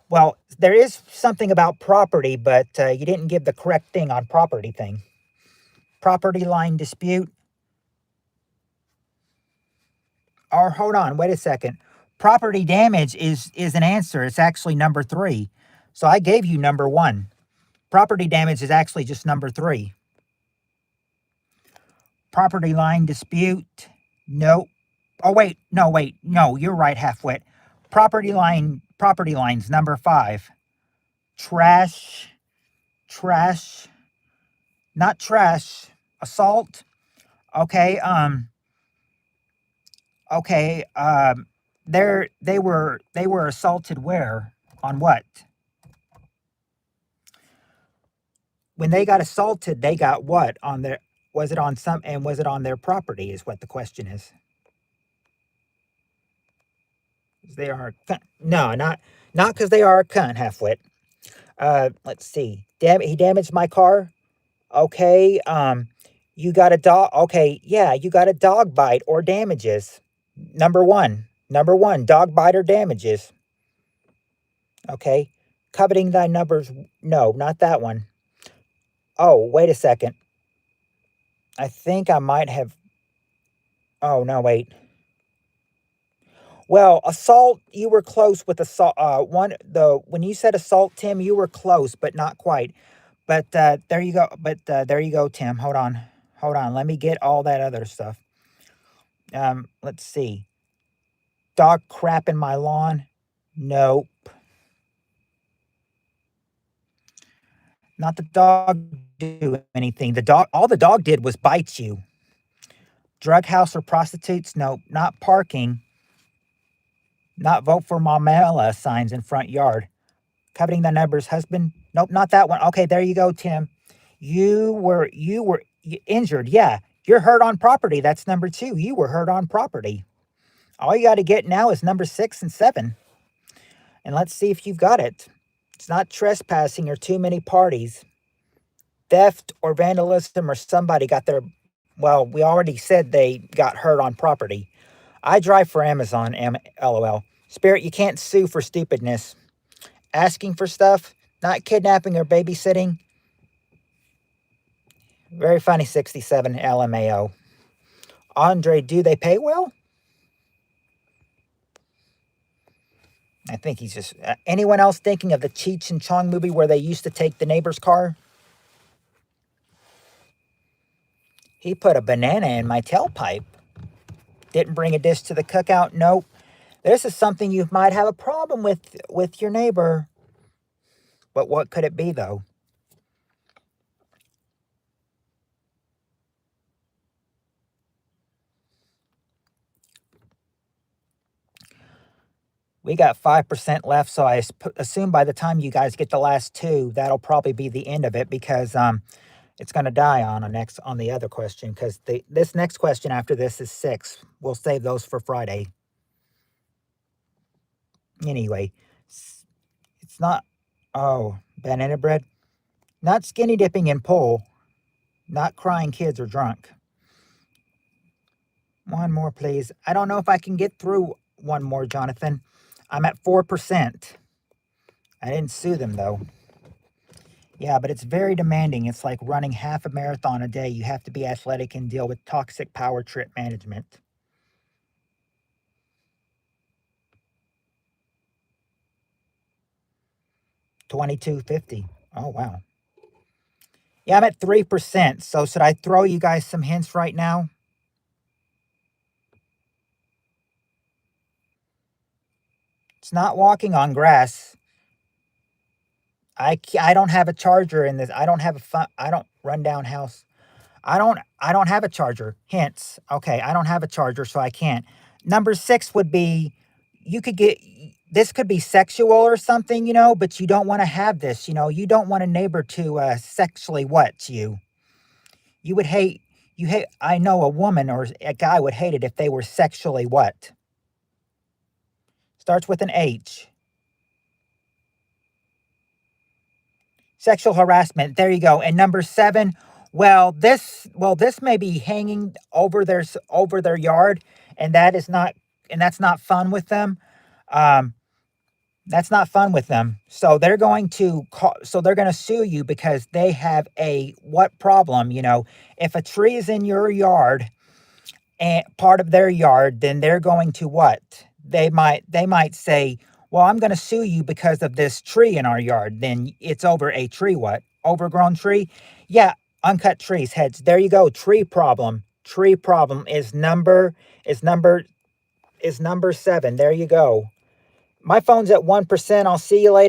well, there is something about property, but you didn't give the correct thing on property thing. Property line dispute. Or hold on, wait a second. Property damage is an answer. It's actually number 3. So I gave you number 1. Property damage is actually just number 3. Property line dispute. Nope. Oh, wait. No, you're right, halfwit. Property line's number 5. trash, not trash, assault. Okay, okay, they were assaulted where? On what? When they got assaulted, they got what on their? Was it on some? And was it on their property? Is what the question is. They are no, not because they are a cunt, halfwit. Let's see. He damaged my car. Okay. You got a dog. Okay, yeah, you got a dog bite or damages. Number one. Number one, dog bite or damages. Okay. Coveting thy numbers. No, not that one. Oh, wait a second. I think I might have. Oh, no, wait. Well, assault, you were close with assault. When you said assault, Tim, you were close, but not quite. But there you go. But there you go, Tim. Hold on. Hold on. Let me get all that other stuff. Let's see. Dog crap in my lawn. Nope. Not the dog do anything. All the dog did was bite you. Drug house or prostitutes? Nope. Not parking. Not vote for Mamela signs in front yard. Coveting the neighbor's husband? Nope, not that one. Okay, there you go, Tim. You were injured. Yeah, you're hurt on property. That's number 2. You were hurt on property. All you got to get now is number 6 and 7. And let's see if you've got it. It's not trespassing or too many parties. Theft or vandalism or somebody got their... Well, we already said they got hurt on property. I drive for Amazon, LOL. Spirit, you can't sue for stupidness. Asking for stuff, not kidnapping or babysitting. Very funny, 67 LMAO. Andre, do they pay well? I think he's just... anyone else thinking of the Cheech and Chong movie where they used to take the neighbor's car? He put a banana in my tailpipe. Didn't bring a dish to the cookout. Nope. This is something you might have a problem with your neighbor. But what could it be, though? We got 5% left, so I assume by the time you guys get the last 2, that'll probably be the end of it, because it's going to die on the other question, because this next question after this is 6. We'll save those for Friday. Anyway, it's not... Oh, banana bread. Not skinny dipping in pole. Not crying kids or drunk. One more, please. I don't know if I can get through one more, Jonathan. I'm at 4%. I didn't sue them, though. Yeah, but it's very demanding. It's like running half a marathon a day. You have to be athletic and deal with toxic power trip management. $22.50. Oh, wow. Yeah, I'm at 3%. So should I throw you guys some hints right now? It's not walking on grass. I don't have a charger in this. I don't run down house. I don't have a charger. Hints. Okay, I don't have a charger, so I can't. Number 6 would be, you could get, this could be sexual or something, but you don't want to have this, you don't want a neighbor to sexually what you. You would hate, I know a woman or a guy would hate it if they were sexually what? Starts with an H. Sexual harassment. There you go. And number 7, this may be hanging over their yard, and that's not fun with them. That's not fun with them. So they're going to sue you because they have a what problem, If a tree is in your yard and part of their yard, then they're going to what? They might say, well, I'm going to sue you because of this tree in our yard. Then it's over a tree, what? Overgrown tree? Yeah, uncut trees, heads. There you go. Tree problem. Tree problem is number 7. There you go. My phone's at 1%. I'll see you later.